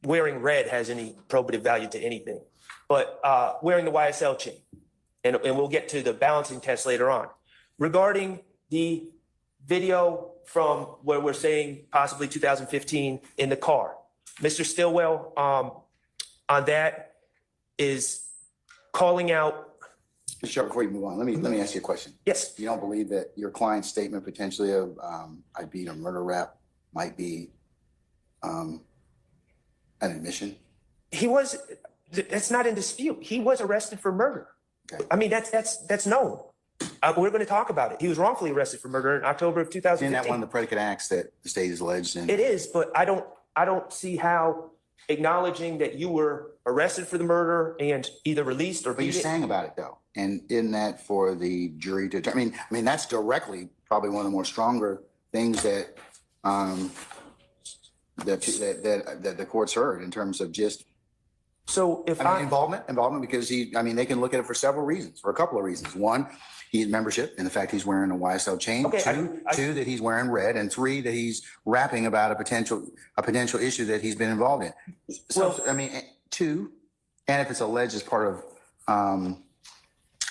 wearing red has any probative value to anything, but wearing the YSL chain. And we'll get to the balancing test later on. Regarding the video from where we're saying possibly 2015 in the car, Mr. Stillwell on that is calling out. Mr. Chair, before you move on, let me ask you a question. Yes. You don't believe that your client's statement potentially of I beat a murder rap might be an admission? That's not in dispute. He was arrested for murder. Okay. I mean, that's known. We're going to talk about it. He was wrongfully arrested for murder in October of 2015. Isn't that one of the predicate acts that the state is alleged in? It is, but I don't see how acknowledging that you were arrested for the murder and either released or But you beat it. sang about it though, and in that for the jury to, I mean, that's directly probably one of the more stronger things that that the courts heard in terms of just So if involvement because they can look at it for several reasons, for a couple of reasons. One, he's membership and the fact he's wearing a YSL chain. Okay, Two, that he's wearing red, and three, that he's rapping about a potential issue that he's been involved in. So, two, and if it's alleged as part of one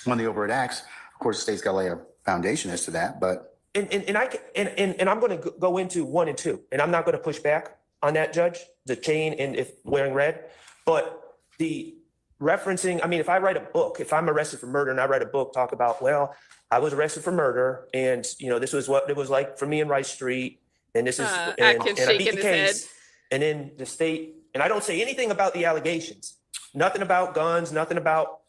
of the overt acts, of course, the state's got to lay a foundation as to that. But and I'm going to go into 1 and 2, and I'm not going to push back on that, Judge, the chain and if wearing red, but the referencing, if I write a book, if I'm arrested for murder and I write a book, talk about, well, I was arrested for murder and, this was what it was like for me in Rice Street. And this is, and I beat the case. And then the state, and I don't say anything about the allegations, nothing about guns, nothing about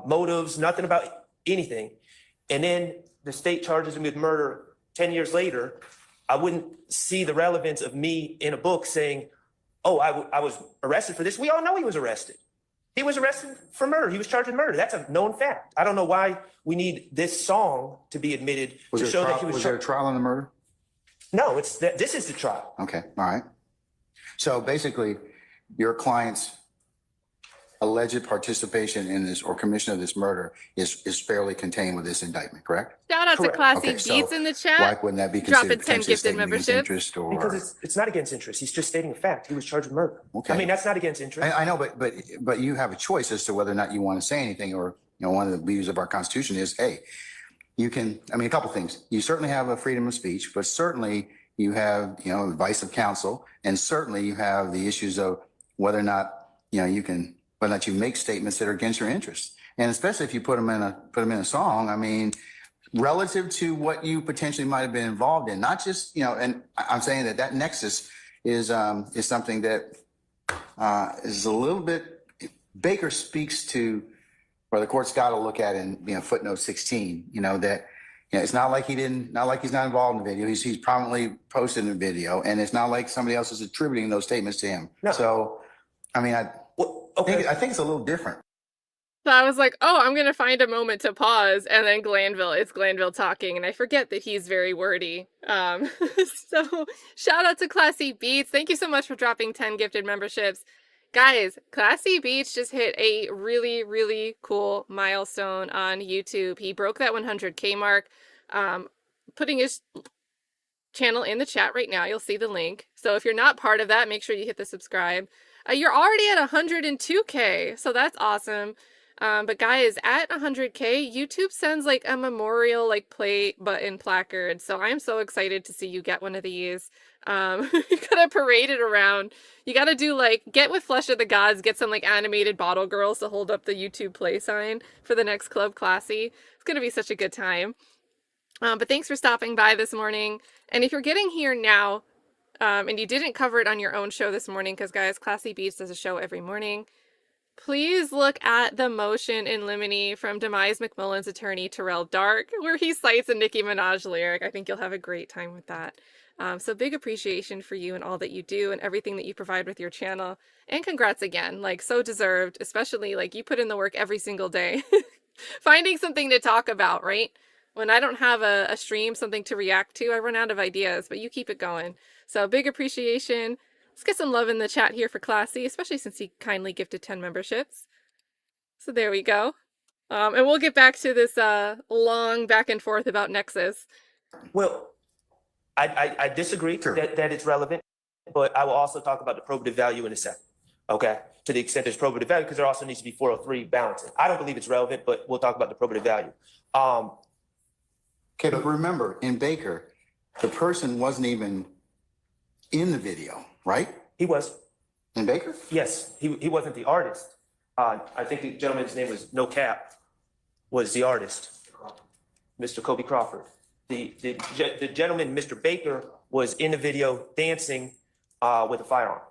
motives, nothing about anything. And then the state charges me with murder 10 years later. I wouldn't see the relevance of me in a book saying, oh, I was arrested for this. We all know he was arrested. He was arrested for murder. He was charged with murder. That's a known fact. I don't know why we need this song to be admitted to show that he was. Was there a trial on the murder? No, this is the trial. Okay, all right. So basically, your client's alleged participation in this or commission of this murder is fairly contained with this indictment, correct? Shout out Correct. to Classy Okay, Beats so in the chat. Why wouldn't that be Dropping considered 10 potentially a gifted statement against memberships. interest or? Because it's not against interest. He's just stating a fact. He was charged with murder. Okay. That's not against interest. I know, but you have a choice as to whether or not you want to say anything, or one of the views of our Constitution is, hey, you can. A couple things. You certainly have a freedom of speech, but certainly you have advice of counsel, and certainly you have the issues of whether or not whether or not you make statements that are against your interests, and especially if you put them in a song. Relative to what you potentially might have been involved in, not just and I'm saying that nexus is something that is a little bit. Baker speaks to, or the court's got to look at in footnote 16. That it's not like he's not involved in the video. He's prominently posted in the video, and it's not like somebody else is attributing those statements to him. No. So, I think it's a little different. So I was like, oh, I'm going to find a moment to pause. And then it's Glanville talking. And I forget that he's very wordy. So shout out to Classy Beats. Thank you so much for dropping 10 gifted memberships. Guys, Classy Beats just hit a really, really cool milestone on YouTube. He broke that 100K mark, putting his channel in the chat right now. You'll see the link. So if you're not part of that, make sure you hit the subscribe. You're already at 102K, so that's awesome. But guys, at 100K, YouTube sends like a memorial like plate button placard. So I'm so excited to see you get one of these. You gotta parade it around. You gotta do like, get with Flesh of the Gods, get some like animated bottle girls to hold up the YouTube play sign for the next Club Classy. It's gonna be such a good time. But thanks for stopping by this morning. And if you're getting here now, and you didn't cover it on your own show this morning, because guys, Classy Beats does a show every morning, please look at the motion in Limine from Demise McMullen's attorney, Terrell Dark, where he cites a Nicki Minaj lyric. I think you'll have a great time with that. So big appreciation for you and all that you do and everything that you provide with your channel. And congrats again, like so deserved, especially like you put in the work every single day. Finding something to talk about, right? When I don't have a stream, something to react to, I run out of ideas, but you keep it going. So big appreciation. Let's get some love in the chat here for Classy, especially since he kindly gifted 10 memberships. So there we go. And we'll get back to this long back and forth about Nexus. Well, I disagree that it's relevant, but I will also talk about the probative value in a second, okay? To the extent there's probative value, because there also needs to be 403 balancing. I don't believe it's relevant, but we'll talk about the probative value. Okay, but remember, in Baker, the person wasn't even in the video, right? He was. In Baker? Yes, he wasn't the artist. I think the gentleman's name was No Cap, was the artist, Mr. Kobe Crawford. The gentleman, Mr. Baker, was in the video dancing with a firearm.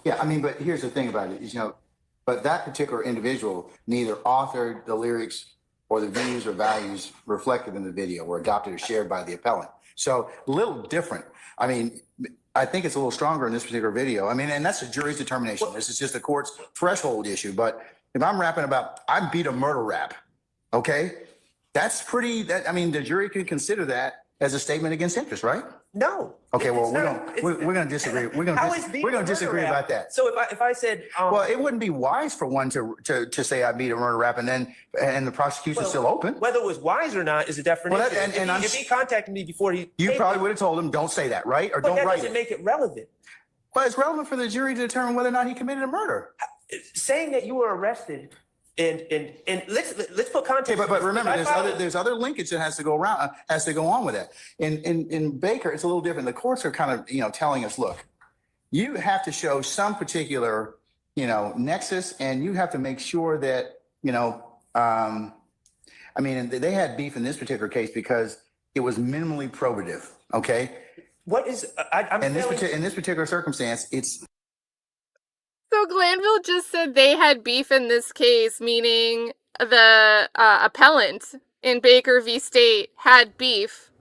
Yeah, I mean, but here's the thing about it, is, but that particular individual neither authored the lyrics or the views or values reflected in the video were adopted or shared by the appellant. So a little different. I mean, I think it's a little stronger in this particular video. I mean, and that's the jury's determination. This is just the court's threshold issue. But if I'm rapping about, I beat a murder rap, okay? That's pretty, I mean, the jury could consider that as a statement against interest, right? No. Okay, well, it's we're going to disagree. We're going to disagree about that. So if I said, Well, it wouldn't be wise for one to say I beat a murder rap and the prosecution's still open. whether it was wise or not is a different Well, issue. If he contacted me before he, You probably would have told him, don't say that, right? Or but don't that write doesn't it. make it relevant. Well, it's relevant for the jury to determine whether or not he committed a murder. Saying that you were arrested and let's put context. Okay, but remember, I there's other linkage that has to go on with that. In Baker, it's a little different. The courts are kind of, telling us, look, you have to show some particular, nexus, and you have to make sure that, I mean, they had beef in this particular case because it was minimally probative. Okay. What is I'm In failing- this particular circumstance, it's So Glanville just said they had beef in this case, meaning the appellant in Baker v. State had beef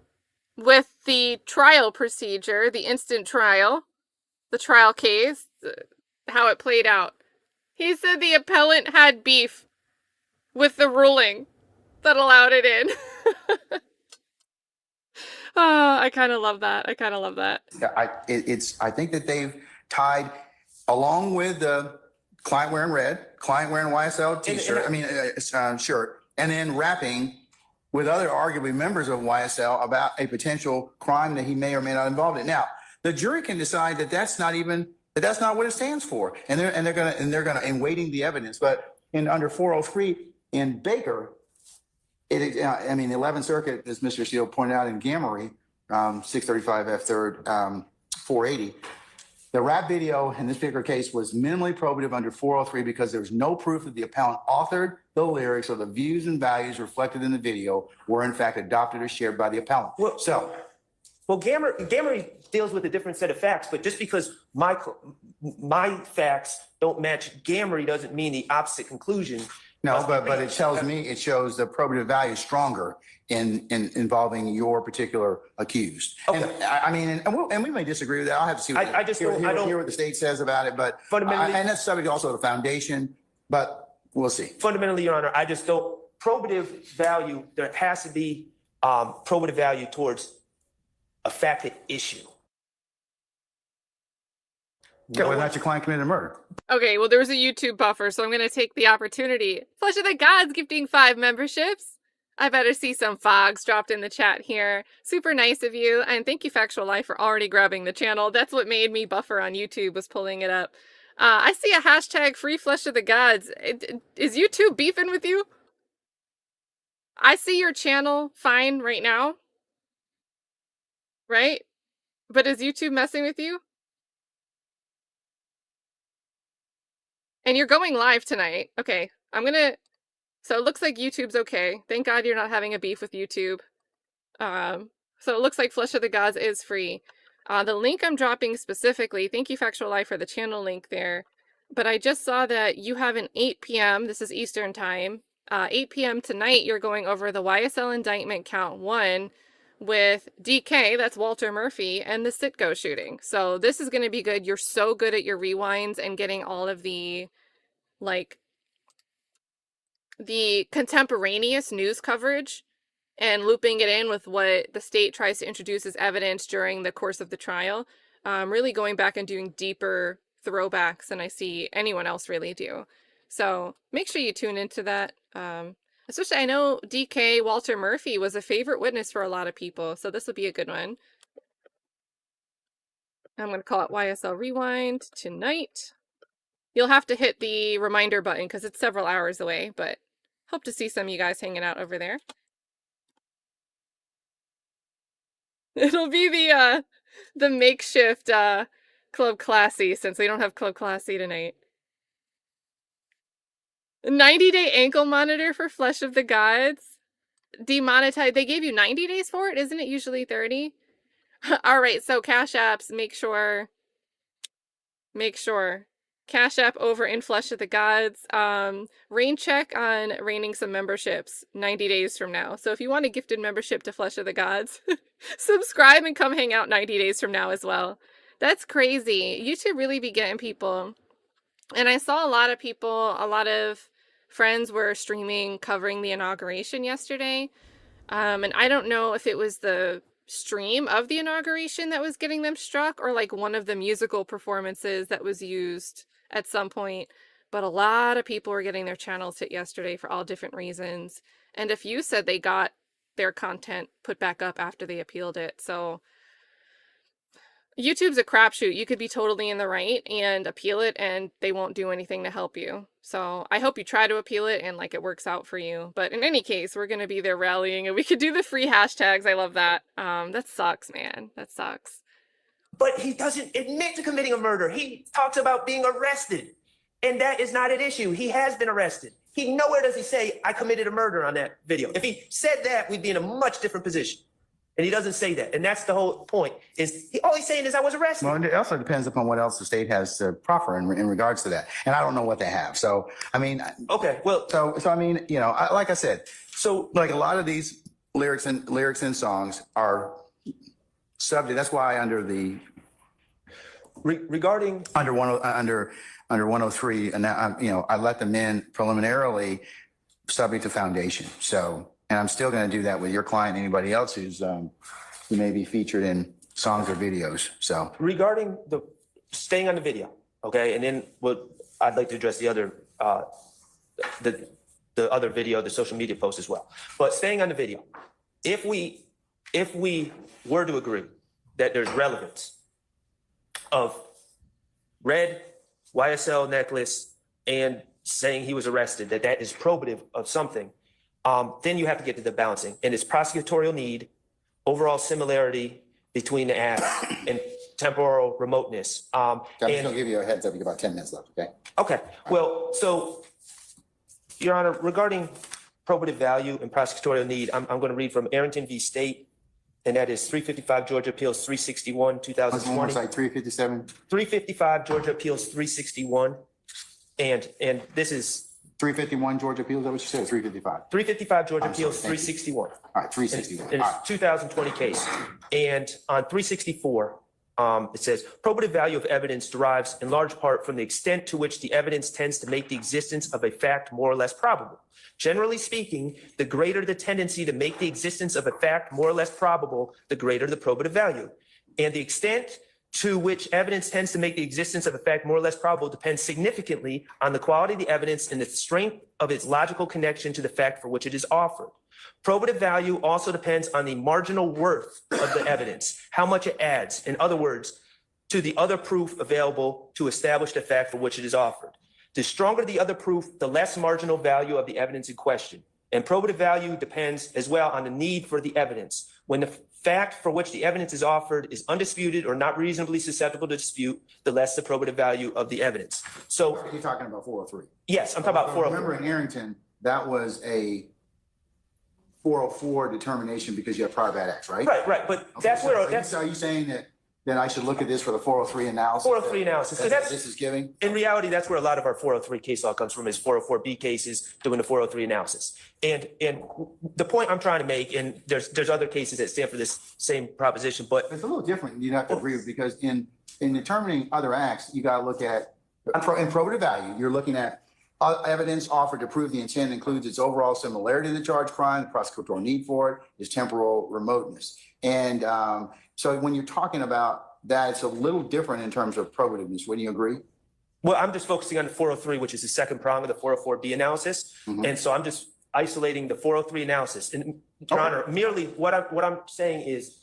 with the trial procedure, the instant trial, the trial case, how it played out. He said the appellant had beef with the ruling that allowed it in. Oh, I kind of love that. I think that they've tied, along with the client wearing red, client wearing YSL t-shirt, shirt, and then rapping with other arguably members of YSL about a potential crime that he may or may not involved in. Now, the jury can decide that that's not what it stands for, and they're gonna in weighting the evidence. But under 403 in Baker, the 11th Circuit, as Mr. Steele pointed out in Gamery, 635 F3rd 480. The rap video in this particular case was minimally probative under 403 because there was no proof that the appellant authored the lyrics or the views and values reflected in the video were in fact adopted or shared by the appellant. Well, Gamery deals with a different set of facts, but just because my facts don't match Gamery doesn't mean the opposite conclusion. No, but it tells me, it shows the probative value stronger in involving your particular accused. Okay. And we may disagree with that. I'll have to see hear what the state says about it, but Fundamentally- and that's subject also to the foundation, but we'll see. Fundamentally, Your Honor, I just don't, probative value, there has to be probative value towards a fact issue. Yeah, whether or not your client committed a murder. Okay, well, there was a YouTube buffer, so I'm going to take the opportunity. Flesh of the Gods gifting 5 memberships. I better see some fogs dropped in the chat here. Super nice of you, and thank you, Factual Life, for already grabbing the channel. That's what made me buffer on YouTube, was pulling it up. I see a hashtag free flesh of the gods. Is YouTube beefing with you? I see your channel fine right now, right? But is YouTube messing with you? And you're going live tonight. Okay, so it looks like YouTube's okay. Thank God you're not having a beef with YouTube. So it looks like Flesh of the Gods is free. The link I'm dropping specifically, thank you Factual Life for the channel link there, but I just saw that you have an 8 p.m., this is Eastern time, 8 p.m. tonight, you're going over the YSL indictment count 1 with DK, that's Walter Murphy, and the Sitco shooting. So this is going to be good. You're so good at your rewinds and getting all of the, like, the contemporaneous news coverage and looping it in with what the state tries to introduce as evidence during the course of the trial. Really going back and doing deeper throwbacks than I see anyone else really do. So make sure you tune into that. Especially, I know DK Walter Murphy was a favorite witness for a lot of people, so this will be a good one. I'm going to call it YSL Rewind tonight. You'll have to hit the reminder button because it's several hours away, but hope to see some of you guys hanging out over there. It'll be the makeshift Club Classy, since we don't have Club Classy tonight. 90-day ankle monitor for Flesh of the Gods. Demonetized. They gave you 90 days for it? Isn't it usually 30? All right, so Cash Apps, make sure. Cash App over in Flesh of the Gods. Rain check on raining some memberships 90 days from now. So if you want a gifted membership to Flesh of the Gods, subscribe and come hang out 90 days from now as well. That's crazy. YouTube really be getting people. And I saw a lot of people, a lot of friends were streaming covering the inauguration yesterday. And I don't know if it was the stream of the inauguration that was getting them struck or like one of the musical performances that was used at some point, but a lot of people were getting their channels hit yesterday for all different reasons, and a few said they got their content put back up after they appealed it. So YouTube's a crapshoot. You could be totally in the right and appeal it and they won't do anything to help you. So I hope you try to appeal it and like it works out for you. But in any case, we're going to be there rallying and we could do the free hashtags. I love that. That sucks, man. That sucks. But he doesn't admit to committing a murder. He talks about being arrested, and that is not an issue. He has been arrested. Nowhere does he say, I committed a murder on that video. If he said that, we'd be in a much different position. And he doesn't say that. And that's the whole point. All he's saying is I was arrested. Well, it also depends upon what else the state has to proffer in regards to that. And I don't know what they have. So, I mean. Okay, well. So I mean, you know, like I said, so like a lot of these lyrics and songs are subject. That's why under the. Regarding. Under 103, and you know, I let them in preliminarily subject to foundation. So. And I'm still going to do that with your client, anybody else who may be featured in songs or videos. So regarding staying on the video, okay, and then I'd like to address the other the other video, the social media post as well. But staying on the video, if we were to agree that there's relevance of red YSL necklace and saying he was arrested, that is probative of something. Then you have to get to the balancing, and it's prosecutorial need, overall similarity between the acts, and temporal remoteness. I'm just going to give you a heads up. You got about 10 minutes left, okay? Okay. Well, so, Your Honor, regarding probative value and prosecutorial need, I'm going to read from Arrington v. State, and that is 355 Georgia Appeals 361, 2020. It's like 357. 355 Georgia Appeals 361, and this is 351 Georgia Appeals, is that what you said? 355. 355 Georgia I'm sorry, Appeals thank you. 361. All right, 361. And All it's 2020 case. And on 364, it says, probative value of evidence derives in large part from the extent to which the evidence tends to make the existence of a fact more or less probable. Generally speaking, the greater the tendency to make the existence of a fact more or less probable, the greater the probative value. And the extent to which evidence tends to make the existence of a fact more or less probable depends significantly on the quality of the evidence and the strength of its logical connection to the fact for which it is offered. Probative value also depends on the marginal worth of the evidence, how much it adds, in other words, to the other proof available to establish the fact for which it is offered. The stronger the other proof, the less marginal value of the evidence in question. And probative value depends as well on the need for the evidence. When the fact for which the evidence is offered is undisputed or not reasonably susceptible to dispute, the less the probative value of the evidence. So You're talking about 403. yes, I'm talking about 404. Remember in Arrington, that was a 404 determination because you have prior bad acts, right? Right. But Okay, that's so where, are you saying that I should look at this for the 403 analysis? 403 analysis, because that's, This is giving? in reality, that's where a lot of our 403 case law comes from, is 404B cases doing the 403 analysis. And the point I'm trying to make, and there's other cases that stand for this same proposition, but It's a little different. You'd have to agree with, because in determining other acts, you got to look at, in probative value, you're looking at evidence offered to prove the intent includes its overall similarity to the charged crime, prosecutorial need for it, its temporal remoteness. And so when you're talking about that, it's a little different in terms of probativeness. Wouldn't you agree? well, I'm just focusing on the 403, which is the second prong of the 404B analysis. Mhm. And so I'm just isolating the 403 analysis. And Your Okay. Honor, merely what I'm saying is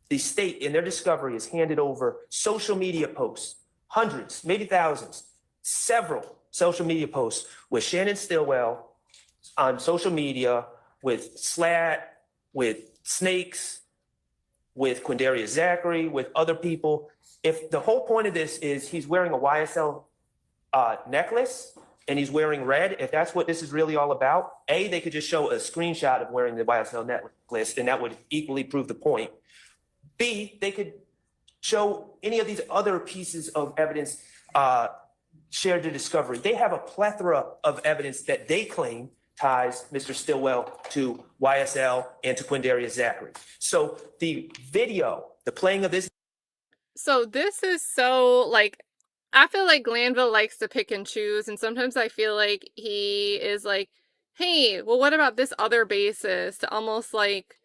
the state in their discovery has handed over social media posts, hundreds, maybe thousands, several social media posts with Shannon Stillwell on social media, with Slat, with Snakes, with Quindarius Zachary, with other people. If the whole point of this is he's wearing a YSL necklace and he's wearing red, if that's what this is really all about, A, they could just show a screenshot of wearing the YSL necklace and that would equally prove the point. B, they could show any of these other pieces of evidence shared to discovery. They have a plethora of evidence that they claim ties Mr. Stillwell to YSL and to Quindarius Zachary. So the video, the playing of this. So this is so, like, I feel like Glanville likes to pick and choose, and sometimes I feel like he is like, hey, well, what about this other basis, to almost like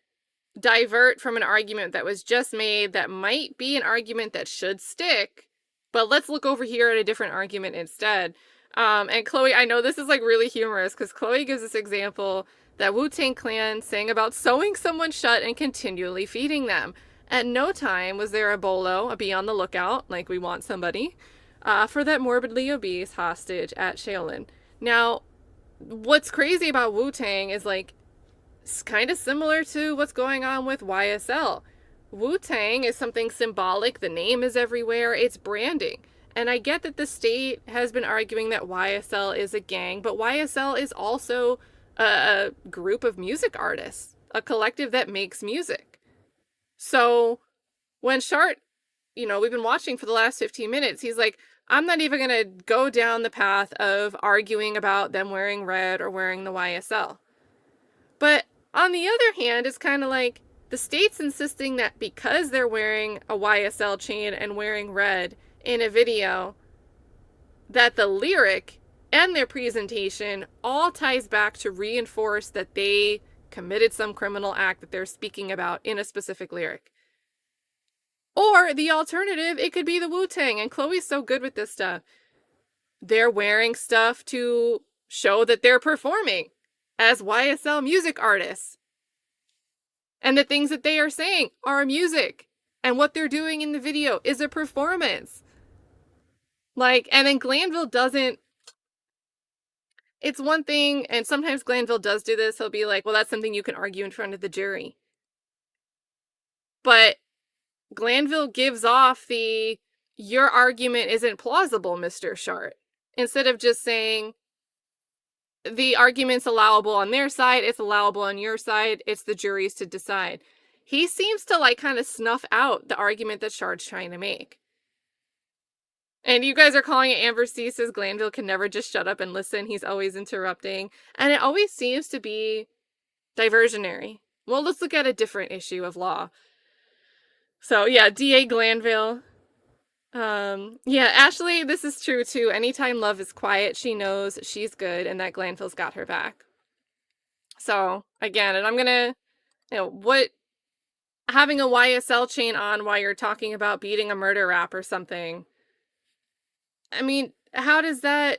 divert from an argument that was just made that might be an argument that should stick, but let's look over here at a different argument instead. And Chloe, I know this is like really humorous because Chloe gives this example that Wu-Tang Clan sang about sewing someone shut and continually feeding them. At no time was there a bolo, a be on the lookout, like we want somebody, for that morbidly obese hostage at Shaolin. Now, what's crazy about Wu-Tang is like, it's kind of similar to what's going on with YSL. Wu-Tang is something symbolic. The name is everywhere. It's branding. And I get that the state has been arguing that YSL is a gang, but YSL is also a group of music artists, a collective that makes music. So when Schardt, we've been watching for the last 15 minutes, he's like, I'm not even going to go down the path of arguing about them wearing red or wearing the YSL. But on the other hand, it's kind of like the state's insisting that because they're wearing a YSL chain and wearing red in a video, that the lyric and their presentation all ties back to reinforce that they committed some criminal act that they're speaking about in a specific lyric. Or the alternative, it could be the Wu-Tang, and Chloe's so good with this stuff. They're wearing stuff to show that they're performing as YSL music artists. And the things that they are saying are music. And what they're doing in the video is a performance. Like, and then Glanville doesn't, it's one thing, and sometimes Glanville does do this, he'll be like, well, that's something you can argue in front of the jury. But Glanville gives off your argument isn't plausible, Mr. Schardt. Instead of just saying, the argument's allowable on their side, it's allowable on your side, it's the jury's to decide. He seems to like kind of snuff out the argument that Schardt's trying to make. And you guys are calling it Amber C says Glanville can never just shut up and listen. He's always interrupting. And it always seems to be diversionary. Well, let's look at a different issue of law. So yeah, DA Glanville. Yeah, Ashley, this is true too. Anytime love is quiet, she knows she's good and that Glanville's got her back. So again, and I'm gonna, having a YSL chain on while you're talking about beating a murder rap or something. I mean, how does that...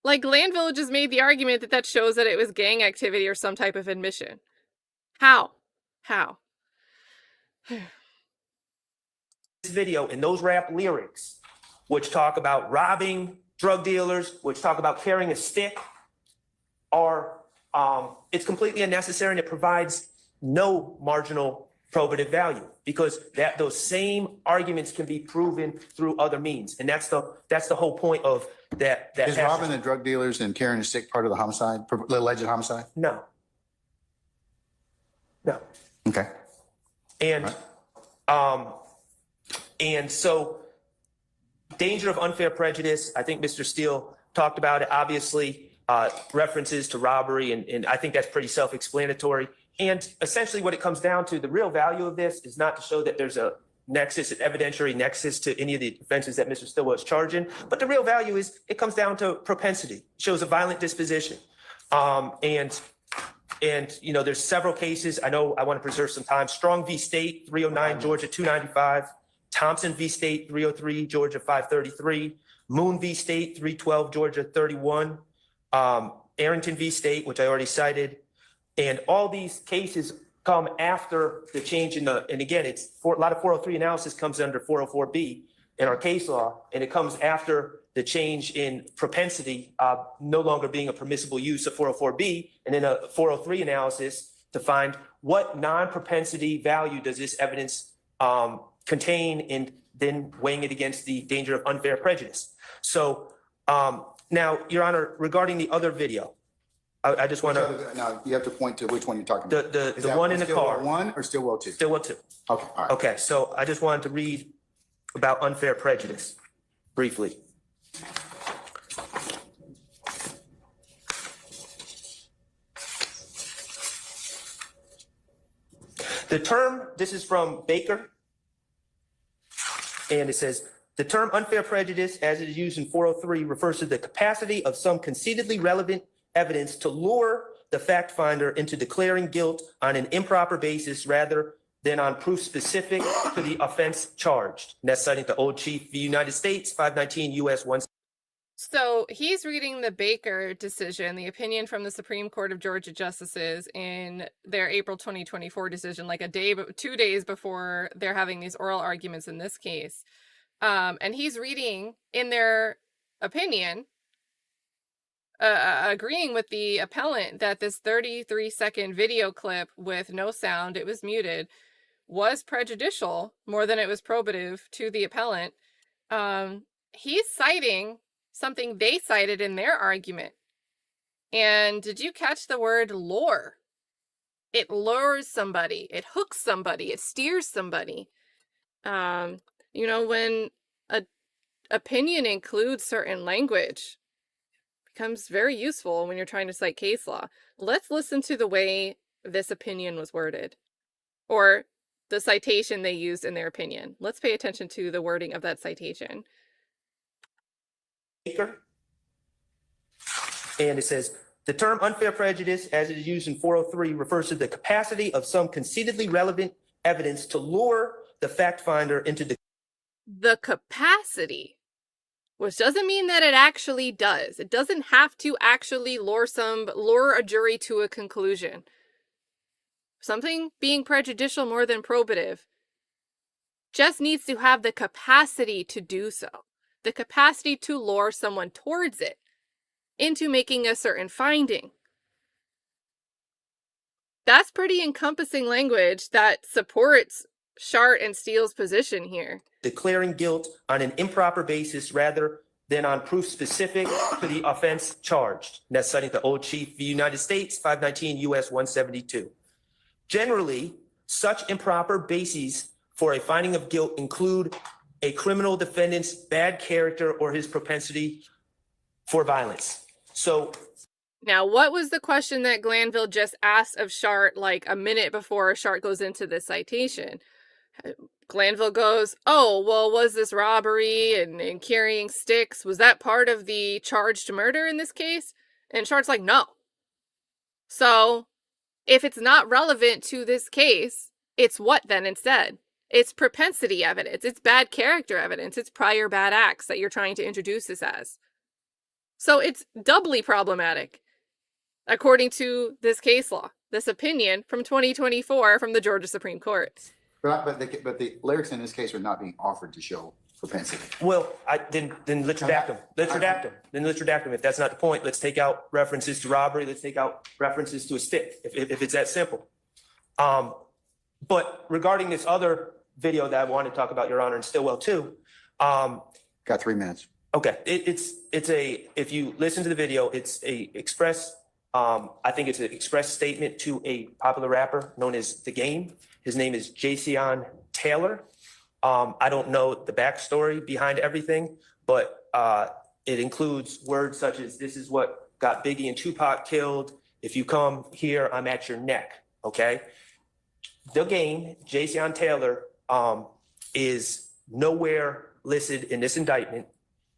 Like, Glanville just made the argument that that shows that it was gang activity or some type of admission. How? How? This video and those rap lyrics, which talk about robbing drug dealers, which talk about carrying a stick, are it's completely unnecessary, and it provides no marginal probative value, because those same arguments can be proven through other means, and that's the whole point of that. Is robbing the drug dealers and carrying a stick part of the homicide, the alleged homicide? No. Okay. And and so danger of unfair prejudice, I think Mr. Steele talked about it, obviously, references to robbery, and I think that's pretty self-explanatory. And essentially what it comes down to, the real value of this is not to show that there's a nexus, an evidentiary nexus to any of the offenses that Mr. Stillwell is charging, but the real value is it comes down to propensity. It shows a violent disposition. And you know, there's several cases. I know I want to preserve some time. Strong v. State, 309, Georgia 295. Thompson v. State, 303, Georgia 533. Moon v. State, 312, Georgia 31. Arrington v. State, which I already cited. And all these cases come after the change in the, and again, it's a lot of 403 analysis comes under 404B in our case law, and it comes after the change in propensity no longer being a permissible use of 404B, and then a 403 analysis to find what non-propensity value does this evidence contain, and then weighing it against the danger of unfair prejudice. So now, Your Honor, regarding the other video, I just want to. Now, you have to point to which one you're talking about. The one in the car. Stillwell 1 or Stillwell 2? Stillwell 2. Okay, all right. Okay, so I just wanted to read about unfair prejudice briefly. The term, this is from Baker, and it says, the term unfair prejudice, as it is used in 403, refers to the capacity of some concededly relevant evidence to lure the fact finder into declaring guilt on an improper basis rather than on proof specific to the offense charged. And that's citing the Old Chief v. United States, 519 U.S. 1. So he's reading the Baker decision, the opinion from the Supreme Court of Georgia justices in their April 2024 decision, like 2 days before they're having these oral arguments in this case. And he's reading in their opinion, agreeing with the appellant that this 33-second video clip with no sound, it was muted, was prejudicial more than it was probative to the appellant. He's citing something they cited in their argument. And did you catch the word lure? It lures somebody, it hooks somebody, it steers somebody. You know, when an opinion includes certain language, it becomes very useful when you're trying to cite case law. Let's listen to the way this opinion was worded, or the citation they used in their opinion. Let's pay attention to the wording of that citation. And it says, the term unfair prejudice, as it is used in 403, refers to the capacity of some concededly relevant evidence to lure the fact finder into the capacity, which doesn't mean that it actually does. It doesn't have to actually lure a jury to a conclusion. Something being prejudicial more than probative just needs to have the capacity to do so. The capacity to lure someone towards it, into making a certain finding. That's pretty encompassing language that supports Schardt and Steele's position here. declaring guilt on an improper basis rather than on proof specific to the offense charged. And that's citing the Old Chief v. United States, 519 U.S. 172. Generally, such improper bases for a finding of guilt include a criminal defendant's bad character or his propensity for violence. So now, what was the question that Glanville just asked of Schardt like a minute before Schardt goes into this citation? Glanville goes, oh, well, was this robbery and carrying sticks? Was that part of the charged murder in this case? And Schart's like, no. So if it's not relevant to this case, it's what then instead? It's propensity evidence. It's bad character evidence. It's prior bad acts that you're trying to introduce this as. So it's doubly problematic, according to this case law, this opinion from 2024 from the Georgia Supreme Court. But the lyrics in this case are not being offered to show propensity. Well, then let's redact them. Let's redact them. Then let's redact them. If that's not the point, let's take out references to robbery. Let's take out references to a stick, if it's that simple. But regarding this other video that I want to talk about, Your Honor, and Stillwell too. Got 3 minutes. Okay, if you listen to the video, it's a express, I think it's an express statement to a popular rapper known as The Game. His name is Jason Taylor. I don't know the backstory behind everything, but it includes words such as, this is what got Biggie and Tupac killed. If you come here, I'm at your neck, okay? The Game, Jason Taylor, is nowhere listed in this indictment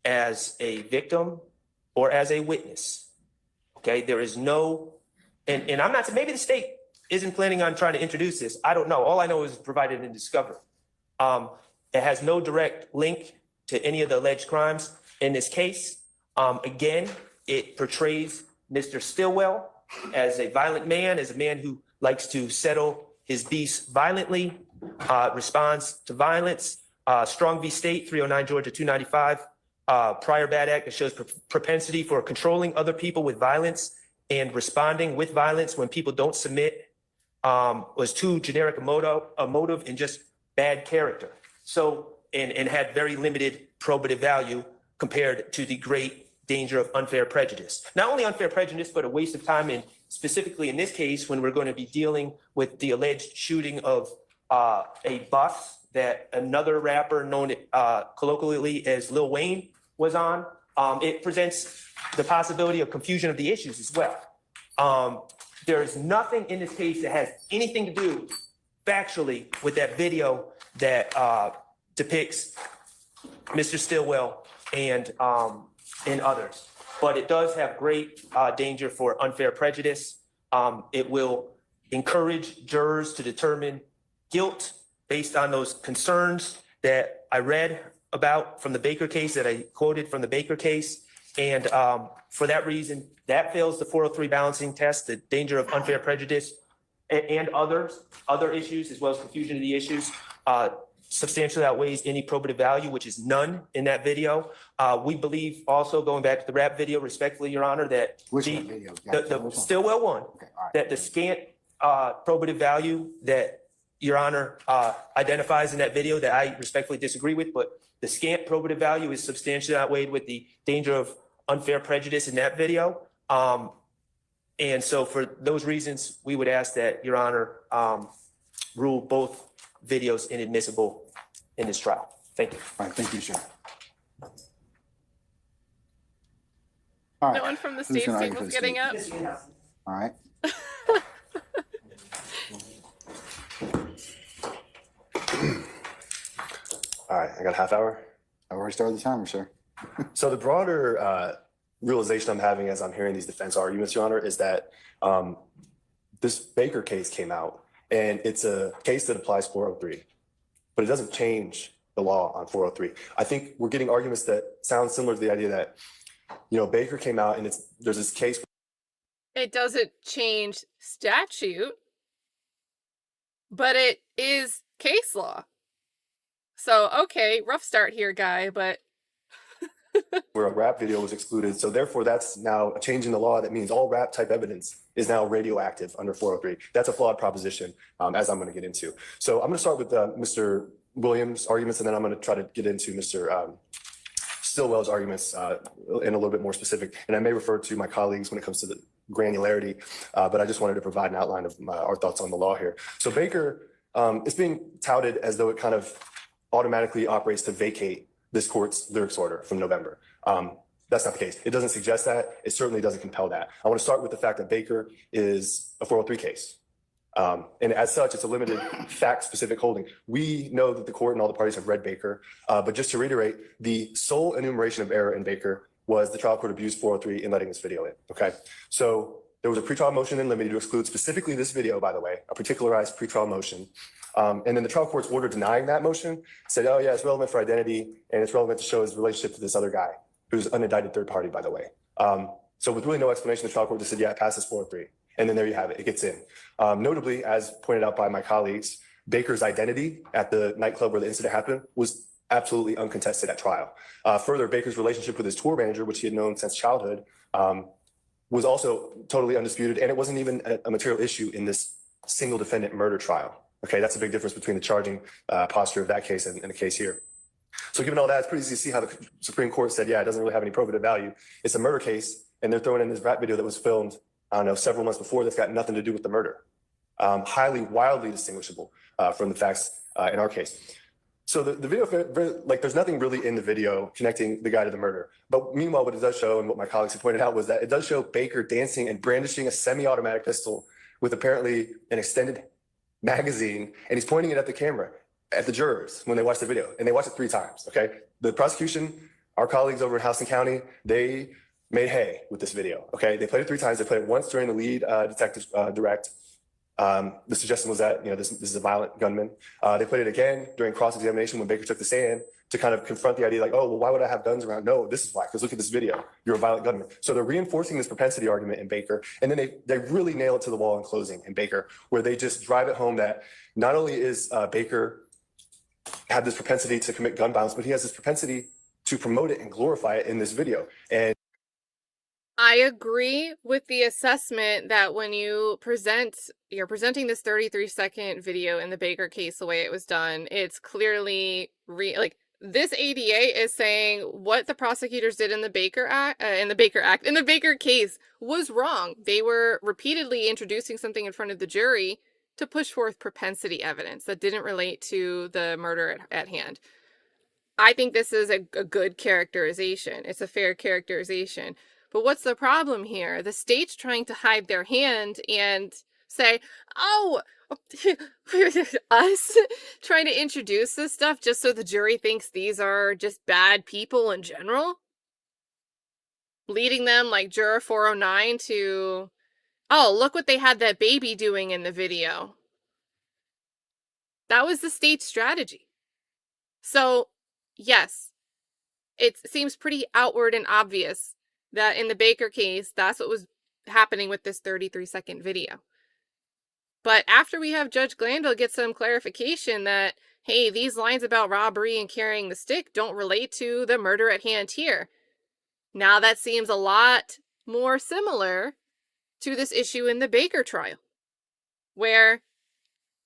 as a victim or as a witness, okay? There is no, and I'm not, maybe the state isn't planning on trying to introduce this. I don't know. All I know is provided in discovery. It has no direct link to any of the alleged crimes in this case. Again, it portrays Mr. Stillwell as a violent man, as a man who likes to settle his beefs violently, responds to violence. Strong v. State, 309 Georgia 295, prior bad act that shows propensity for controlling other people with violence and responding with violence when people don't submit, was too generic a motive and just bad character. So, and had very limited probative value compared to the great danger of unfair prejudice. Not only unfair prejudice, but a waste of time, and specifically in this case, when we're going to be dealing with the alleged shooting of a bus that another rapper known colloquially as Lil Wayne was on. It presents the possibility of confusion of the issues as well. There is nothing in this case that has anything to do factually with that video that depicts Mr. Stillwell and others. But it does have great danger for unfair prejudice. It will encourage jurors to determine guilt based on those concerns that I read about from the Baker case, that I quoted from the Baker case. And for that reason, that fails the 403 balancing test, the danger of unfair prejudice and other issues, as well as confusion of the issues, substantially outweighs any probative value, which is none in that video. We believe also, going back to the rap video, respectfully, Your Honor, that Which the, one video? the Stillwell one, Okay, all right. that the scant probative value that Your Honor identifies in that video, that I respectfully disagree with, but the scant probative value is substantially outweighed with the danger of unfair prejudice in that video. And so for those reasons, we would ask that Your Honor rule both videos inadmissible in this trial. Thank you. All right, thank you, sir. All right. No one from the Who's state gonna team argue for was the getting state? up. All right. All right, I got a half hour. I've already started the timer, sir. So the broader realization I'm having as I'm hearing these defense arguments, Your Honor, is that this Baker case came out, and it's a case that applies 403, but it doesn't change the law on 403. I think we're getting arguments that sound similar to the idea that, you know, Baker came out and there's this case. It doesn't change statute, but it is case law. So, okay, rough start here, guy, but where a rap video was excluded. So therefore, that's now a change in the law that means all rap type evidence is now radioactive under 403. That's a flawed proposition, as I'm going to get into. So I'm going to start with Mr. Williams' arguments, and then I'm going to try to get into Mr. Stillwell's arguments in a little bit more specific. And I may refer to my colleagues when it comes to the granularity, but I just wanted to provide an outline of our thoughts on the law here. So Baker is being touted as though it kind of automatically operates to vacate this court's lyrics order from November. That's not the case. It doesn't suggest that. It certainly doesn't compel that. I want to start with the fact that Baker is a 403 case. And as such, it's a limited fact-specific holding. We know that the court and all the parties have read Baker, but just to reiterate, the sole enumeration of error in Baker was the trial court abused 403 in letting this video in, okay? So there was a pretrial motion in limine to exclude specifically this video, by the way, a particularized pretrial motion. And then the trial court's order denying that motion said, oh yeah, it's relevant for identity and it's relevant to show his relationship to this other guy who's an unindicted third party, by the way. So with really no explanation, the trial court just said, yeah, it passes 403. And then there you have it, it gets in. Notably, as pointed out by my colleagues, Baker's identity at the nightclub where the incident happened was absolutely uncontested at trial. Further, Baker's relationship with his tour manager, which he had known since childhood, was also totally undisputed, and it wasn't even a material issue in this single defendant murder trial. Okay, that's a big difference between the charging posture of that case and the case here. So given all that, it's pretty easy to see how the Supreme Court said, yeah, it doesn't really have any probative value. It's a murder case, and they're throwing in this rap video that was filmed, I don't know, several months before that's got nothing to do with the murder. Highly, wildly distinguishable from the facts in our case. So the video, like there's nothing really in the video connecting the guy to the murder. But meanwhile, what it does show, and what my colleagues have pointed out, was that it does show Baker dancing and brandishing a semi-automatic pistol with apparently an extended magazine, and he's pointing it at the camera, at the jurors when they watch the video, and they watch it 3 times, okay? The prosecution, our colleagues over in Houston County, they made hay with this video, okay? They played it 3 times. They played it once during the lead detective's direct. The suggestion was that, you know, this is a violent gunman. They played it again during cross-examination when Baker took the stand to kind of confront the idea like, oh, well, why would I have guns around? No, this is why, because look at this video. You're a violent gunman. So they're reinforcing this propensity argument in Baker, and then they really nail it to the wall in closing in Baker, where they just drive it home that not only is Baker had this propensity to commit gun violence, but he has this propensity to promote it and glorify it in this video. And I agree with the assessment that when you're presenting this 33-second video in the Baker case, the way it was done, it's clearly like this ADA is saying what the prosecutors did in the Baker case was wrong. They were repeatedly introducing something in front of the jury to push forth propensity evidence that didn't relate to the murder at hand. I think this is a good characterization. It's a fair characterization. But what's the problem here? The state's trying to hide their hand and say, oh, us trying to introduce this stuff just so the jury thinks these are just bad people in general? Leading them like juror 409 to, oh, look what they had that baby doing in the video. That was the state's strategy. So, yes, it seems pretty outward and obvious that in the Baker case, that's what was happening with this 33-second video. But after we have Judge Glanville get some clarification that, hey, these lines about robbery and carrying the stick don't relate to the murder at hand here. Now that seems a lot more similar to this issue in the Baker trial, where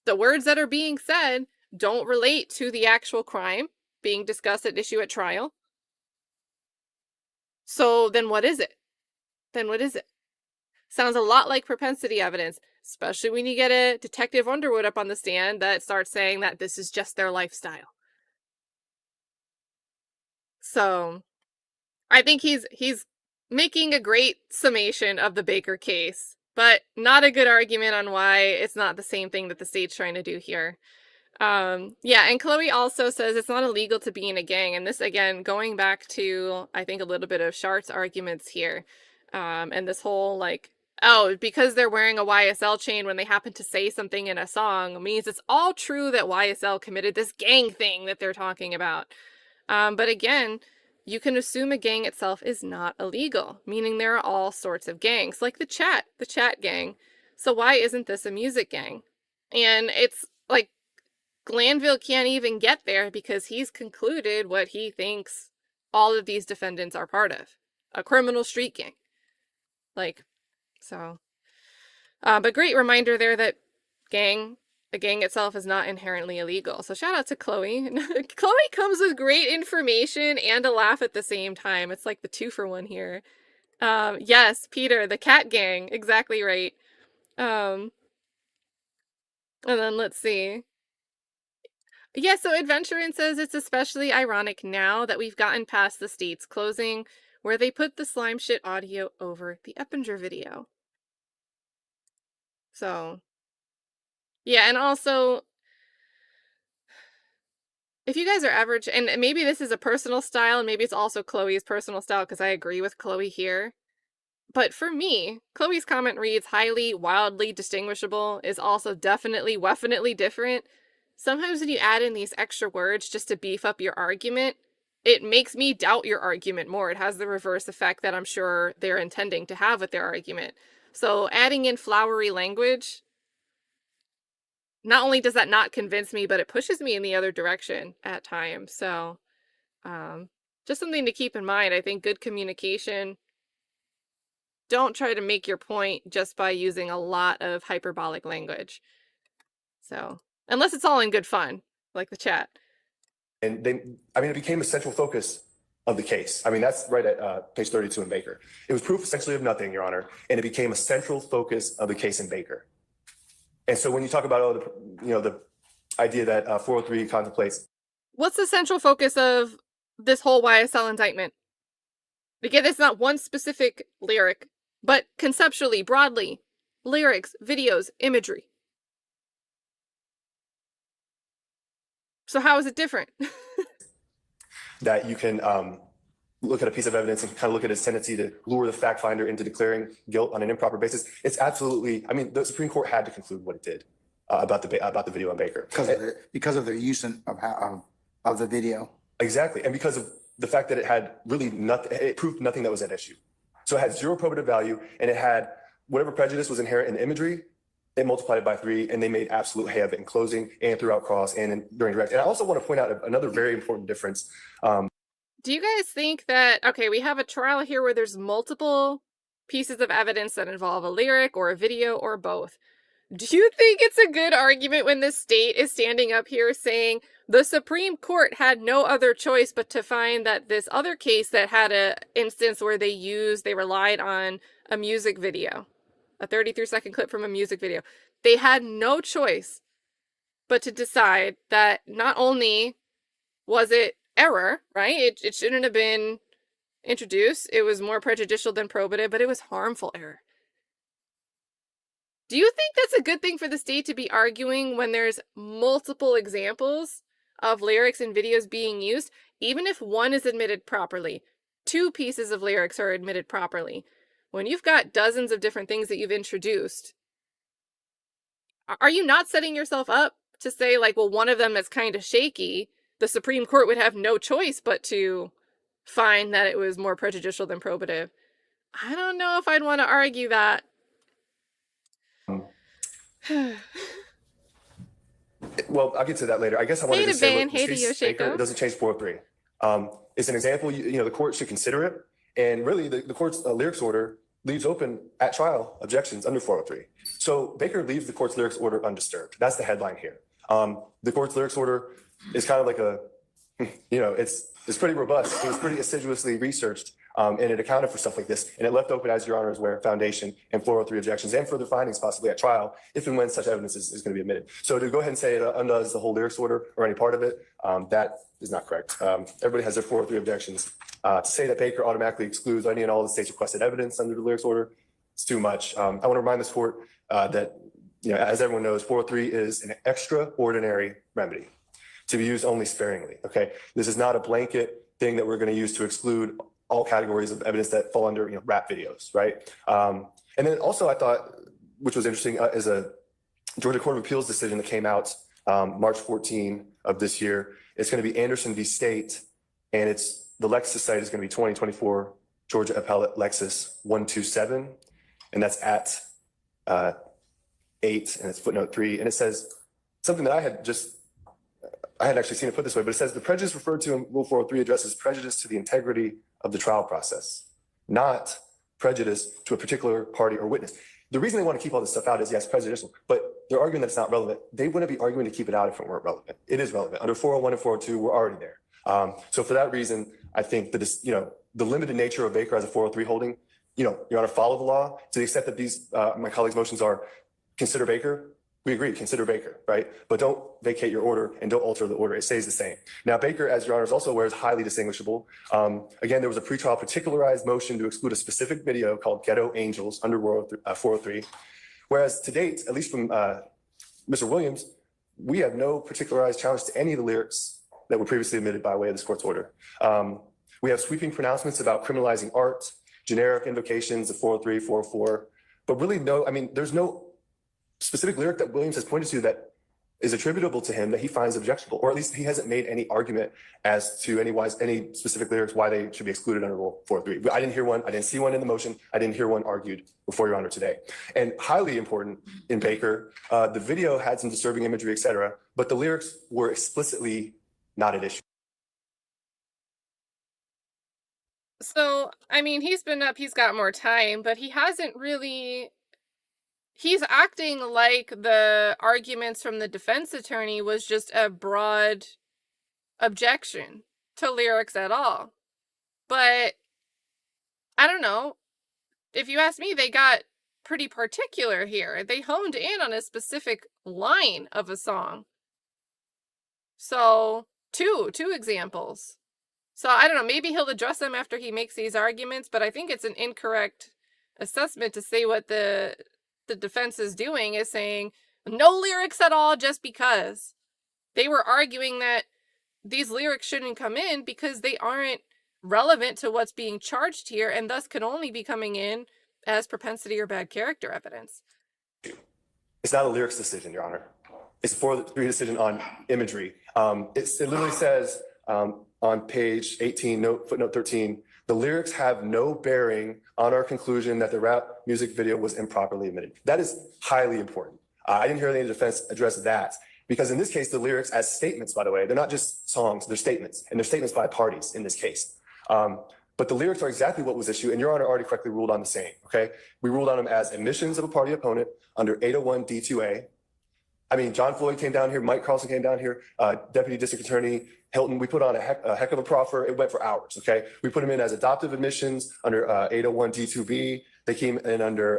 the words that are being said don't relate to the actual crime being discussed at issue at trial. So then what is it? Sounds a lot like propensity evidence, especially when you get a Detective Underwood up on the stand that starts saying that this is just their lifestyle. So I think he's making a great summation of the Baker case, but not a good argument on why it's not the same thing that the state's trying to do here. Yeah, and Chloe also says it's not illegal to be in a gang. And this, again, going back to, I think, a little bit of Schardt's arguments here. And this whole, like, oh, because they're wearing a YSL chain when they happen to say something in a song means it's all true that YSL committed this gang thing that they're talking about. But again, you can assume a gang itself is not illegal, meaning there are all sorts of gangs, like the chat gang. So why isn't this a music gang? And it's like, Glanville can't even get there because he's concluded what he thinks all of these defendants are part of. A criminal street gang. Like, so. But great reminder there that the gang itself is not inherently illegal. So shout out to Chloe. Chloe comes with great information and a laugh at the same time. It's like the 2-for-1 here. Yes, Peter, the cat gang. Exactly right. And then let's see. Yeah, so Adventurin says it's especially ironic now that we've gotten past the state's closing where they put the slime shit audio over the Eppinger video. So, yeah, and also, if you guys are average, and maybe this is a personal style, and maybe it's also Chloe's personal style, because I agree with Chloe here, but for me, Chloe's comment reads, highly, wildly distinguishable, is also definitely different. Sometimes when you add in these extra words just to beef up your argument, it makes me doubt your argument more. It has the reverse effect that I'm sure they're intending to have with their argument. So adding in flowery language, not only does that not convince me, but it pushes me in the other direction at times. So just something to keep in mind. I think good communication. Don't try to make your point just by using a lot of hyperbolic language. So, unless it's all in good fun, like the chat. And it became a central focus of the case. I mean, that's right at page 32 in Baker. It was proof essentially of nothing, Your Honor, and it became a central focus of the case in Baker. And so when you talk about the idea that 403 contemplates. What's the central focus of this whole YSL indictment? Again, it's not one specific lyric, but conceptually, broadly, lyrics, videos, imagery. So how is it different? That you can look at a piece of evidence and kind of look at its tendency to lure the fact finder into declaring guilt on an improper basis. It's absolutely, I mean, the Supreme Court had to conclude what it did about the video on Baker. Because of their use of the video. Exactly. And because of the fact that it had really nothing, it proved nothing that was at issue. So it had zero probative value, and it had whatever prejudice was inherent in the imagery, they multiplied it by 3, and they made absolute hay of it in closing and throughout cross and during direct. And I also want to point out another very important difference. Do you guys think that, okay, we have a trial here where there's multiple pieces of evidence that involve a lyric or a video or both. Do you think it's a good argument when the state is standing up here saying the Supreme Court had no other choice but to find that this other case that had an instance where they relied on a music video, a 33-second clip from a music video. They had no choice but to decide that not only was it error, right? It shouldn't have been introduced. It was more prejudicial than probative, but it was harmful error. Do you think that's a good thing for the state to be arguing when there's multiple examples of lyrics and videos being used, even if one is admitted properly? 2 pieces of lyrics are admitted properly. When you've got dozens of different things that you've introduced, are you not setting yourself up to say, like, well, one of them is kind of shaky? The Supreme Court would have no choice but to find that it was more prejudicial than probative. I don't know if I'd want to argue that. Well, I'll get to that later. I guess I wanted to say, look, Hey to this case, Baker, Yoshiko. it doesn't change 403. It's an example, the court should consider it. And really, the court's lyrics order leaves open at trial objections under 403. So Baker leaves the court's lyrics order undisturbed. That's the headline here. The court's lyrics order is kind of like it's pretty robust. It was pretty assiduously researched, and it accounted for stuff like this. And it left open, as Your Honor is aware, foundation and 403 objections and further findings possibly at trial, if and when such evidence is going to be admitted. So to go ahead and say it undoes the whole lyrics order or any part of it, that is not correct. Everybody has their 403 objections. To say that Baker automatically excludes any and all the state's requested evidence under the lyrics order, it's too much. I want to remind this court that, as everyone knows, 403 is an extraordinary remedy to be used only sparingly, okay? This is not a blanket thing that we're going to use to exclude all categories of evidence that fall under, rap videos, right? And then also I thought, which was interesting, is a Georgia Court of Appeals decision that came out March 14 of this year. It's going to be Anderson v. State, and the Lexus site is going to be 2024 Georgia Appellate Lexus 127, and that's at 8, and it's footnote 3, and it says something that I had actually seen it put this way, but it says the prejudice referred to in Rule 403 addresses prejudice to the integrity of the trial process, not prejudice to a particular party or witness. The reason they want to keep all this stuff out is, yes, prejudicial, but they're arguing that it's not relevant. They wouldn't be arguing to keep it out if it weren't relevant. It is relevant. Under 401 and 402, we're already there. So for that reason, I think that the limited nature of Baker as a 403 holding, you want to follow the law to the extent that these my colleagues' motions are consider Baker. We agree, consider Baker, right? But don't vacate your order and don't alter the order. It stays the same. Now, Baker, as Your Honor is also aware, is highly distinguishable. Again, there was a pretrial particularized motion to exclude a specific video called Ghetto Angels under 403. Whereas to date, at least from Mr. Williams, we have no particularized challenge to any of the lyrics that were previously admitted by way of this court's order. We have sweeping pronouncements about criminalizing art, generic invocations of 403, 404, but really there's no specific lyric that Williams has pointed to that is attributable to him that he finds objectionable, or at least he hasn't made any argument as to any specific lyrics why they should be excluded under Rule 403. I didn't hear one. I didn't see one in the motion. I didn't hear one argued before Your Honor today. And highly important in Baker, the video had some disturbing imagery, et cetera, but the lyrics were explicitly not at issue. So, I mean, he's been up, he's got more time, but he hasn't really. He's acting like the arguments from the defense attorney was just a broad objection to lyrics at all. But I don't know. If you ask me, they got pretty particular here. They honed in on a specific line of a song. So, two examples. So I don't know, maybe he'll address them after he makes these arguments, but I think it's an incorrect assessment to say what the defense is doing is saying no lyrics at all just because. They were arguing that these lyrics shouldn't come in because they aren't relevant to what's being charged here and thus can only be coming in as propensity or bad character evidence. It's not a lyrics decision, Your Honor. It's a 4-3 decision on imagery. It literally says on page 18, footnote 13, the lyrics have no bearing on our conclusion that the rap music video was improperly admitted. That is highly important. I didn't hear any defense address that because in this case, the lyrics as statements, by the way, they're not just songs, they're statements, and they're statements by parties in this case. But the lyrics are exactly what was issued, and Your Honor already correctly ruled on the same, okay? We ruled on them as admissions of a party opponent under 801 D2A. I mean, John Floyd came down here, Mike Carlson came down here, Deputy District Attorney Hilton, we put on a heck of a proffer. It went for hours, okay? We put them in as adoptive admissions under 801 D2B. They came in under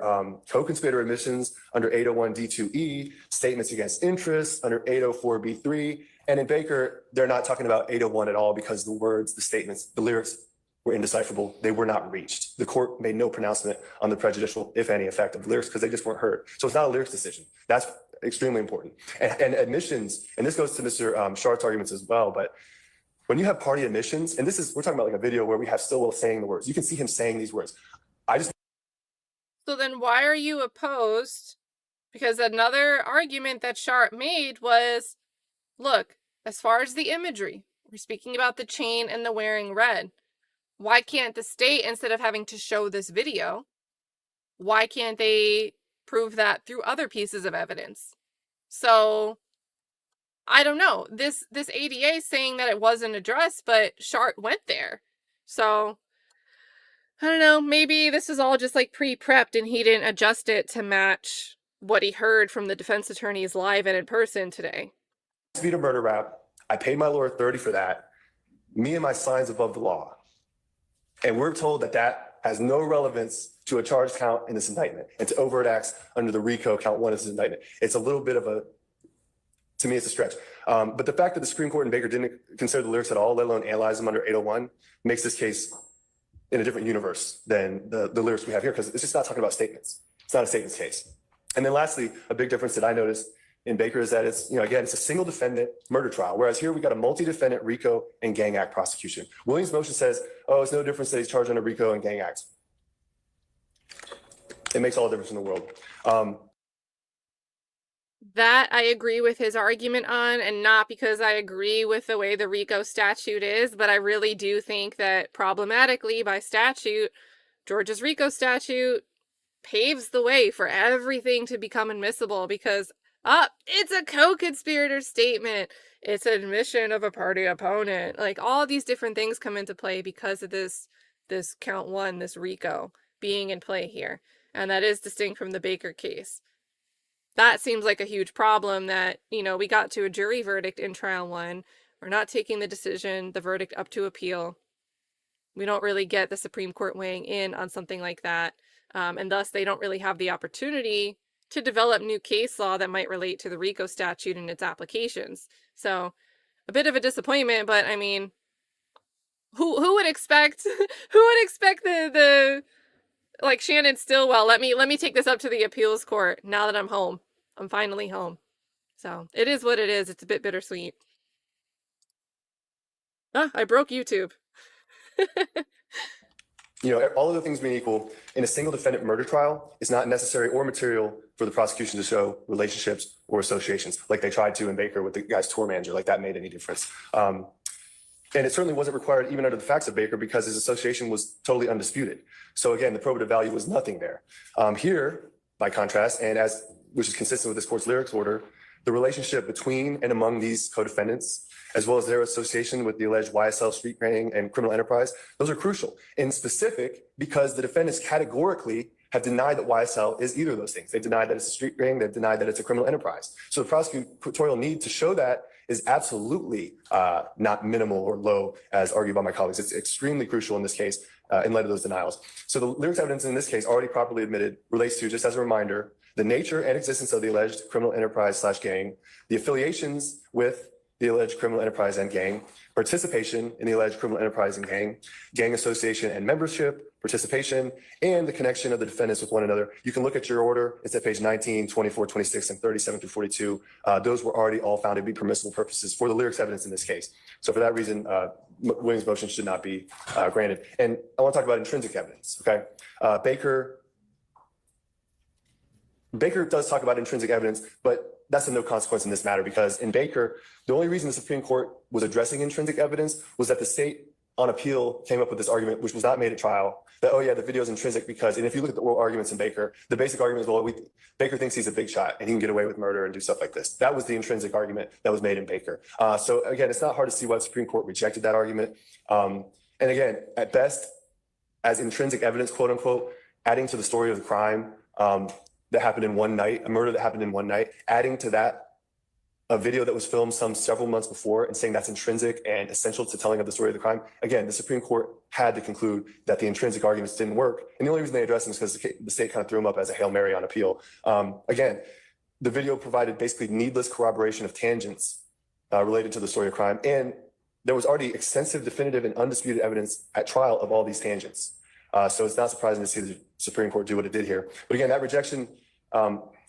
co-conspirator admissions under 801 D2E, statements against interest under 804 B3. And in Baker, they're not talking about 801 at all because the words, the statements, the lyrics were indecipherable. They were not reached. The court made no pronouncement on the prejudicial, if any, effect of the lyrics because they just weren't heard. So it's not a lyrics decision. That's extremely important. And admissions, and this goes to Mr. Schardt's arguments as well, but when you have party admissions, and we're talking about like a video where we have Stillwell saying the words. You can see him saying these words. So then why are you opposed? Because another argument that Schardt made was, look, as far as the imagery, we're speaking about the chain and the wearing red. Why can't the state, instead of having to show this video, why can't they prove that through other pieces of evidence? So I don't know. This ADA is saying that it wasn't addressed, but Schardt went there. So I don't know. Maybe this is all just like pre-prepped and he didn't adjust it to match what he heard from the defense attorneys live and in person today. Speed of murder rap. I paid my lawyer $30 for that. Me and my signs above the law. And we're told that that has no relevance to a charge count in this indictment and to overt acts under the RICO count 1 of this indictment. It's a little bit of to me, it's a stretch. But the fact that the Supreme Court in Baker didn't consider the lyrics at all, let alone analyze them under 801, makes this case in a different universe than the lyrics we have here because it's just not talking about statements. It's not a statements case. And then lastly, a big difference that I noticed in Baker is that it's, again, it's a single defendant murder trial, whereas here we got a multi-defendant RICO and gang act prosecution. Williams' motion says, oh, it's no difference that he's charged under RICO and gang acts. It makes all the difference in the world. That I agree with his argument on, and not because I agree with the way the RICO statute is, but I really do think that problematically by statute, Georgia's RICO statute paves the way for everything to become admissible because it's a co-conspirator statement. It's an admission of a party opponent. Like all these different things come into play because of this count 1, this RICO being in play here. And that is distinct from the Baker case. That seems like a huge problem that, we got to a jury verdict in trial 1. We're not taking the verdict up to appeal. We don't really get the Supreme Court weighing in on something like that. And thus they don't really have the opportunity to develop new case law that might relate to the RICO statute and its applications. So a bit of a disappointment, but I mean, who would expect, the like Shannon Stillwell, let me take this up to the appeals court now that I'm home. I'm finally home. So it is what it is. It's a bit bittersweet. I broke YouTube. all of the things being equal, in a single defendant murder trial, it's not necessary or material for the prosecution to show relationships or associations, like they tried to in Baker with the guy's tour manager, like that made any difference. And it certainly wasn't required even under the facts of Baker because his association was totally undisputed. So again, the probative value was nothing there. Here, by contrast, and which is consistent with this court's lyrics order, the relationship between and among these co-defendants, as well as their association with the alleged YSL street gang and criminal enterprise, those are crucial. In specific, because the defendants categorically have denied that YSL is either of those things. They've denied that it's a street gang, they've denied that it's a criminal enterprise. So the prosecutorial need to show that is absolutely not minimal or low, as argued by my colleagues. It's extremely crucial in this case in light of those denials. So the lyrics evidence in this case, already properly admitted, relates to, just as a reminder, the nature and existence of the alleged criminal enterprise / gang, the affiliations with the alleged criminal enterprise and gang, participation in the alleged criminal enterprise and gang association and membership, participation, and the connection of the defendants with one another. You can look at your order. It's at page 19, 24, 26, and 37 through 42. Those were already all found to be permissible purposes for the lyrics evidence in this case. So for that reason, Williams' motion should not be granted. And I want to talk about intrinsic evidence, okay? Baker does talk about intrinsic evidence, but that's of no consequence in this matter because in Baker, the only reason the Supreme Court was addressing intrinsic evidence was that the state on appeal came up with this argument, which was not made at trial, that, oh yeah, the video is intrinsic because, and if you look at the oral arguments in Baker, the basic argument is, well, Baker thinks he's a big shot and he can get away with murder and do stuff like this. That was the intrinsic argument that was made in Baker. So again, it's not hard to see why the Supreme Court rejected that argument. And again, at best, as intrinsic evidence, quote unquote, adding to the story of the crime, that happened in one night, a murder that happened in one night, adding to that a video that was filmed several months before and saying that's intrinsic and essential to telling of the story of the crime. Again, the Supreme Court had to conclude that the intrinsic arguments didn't work. And the only reason they addressed them is because the state kind of threw them up as a Hail Mary on appeal. Again, the video provided basically needless corroboration of tangents related to the story of crime. And there was already extensive, definitive, and undisputed evidence at trial of all these tangents. So it's not surprising to see the Supreme Court do what it did here. But again, that rejection,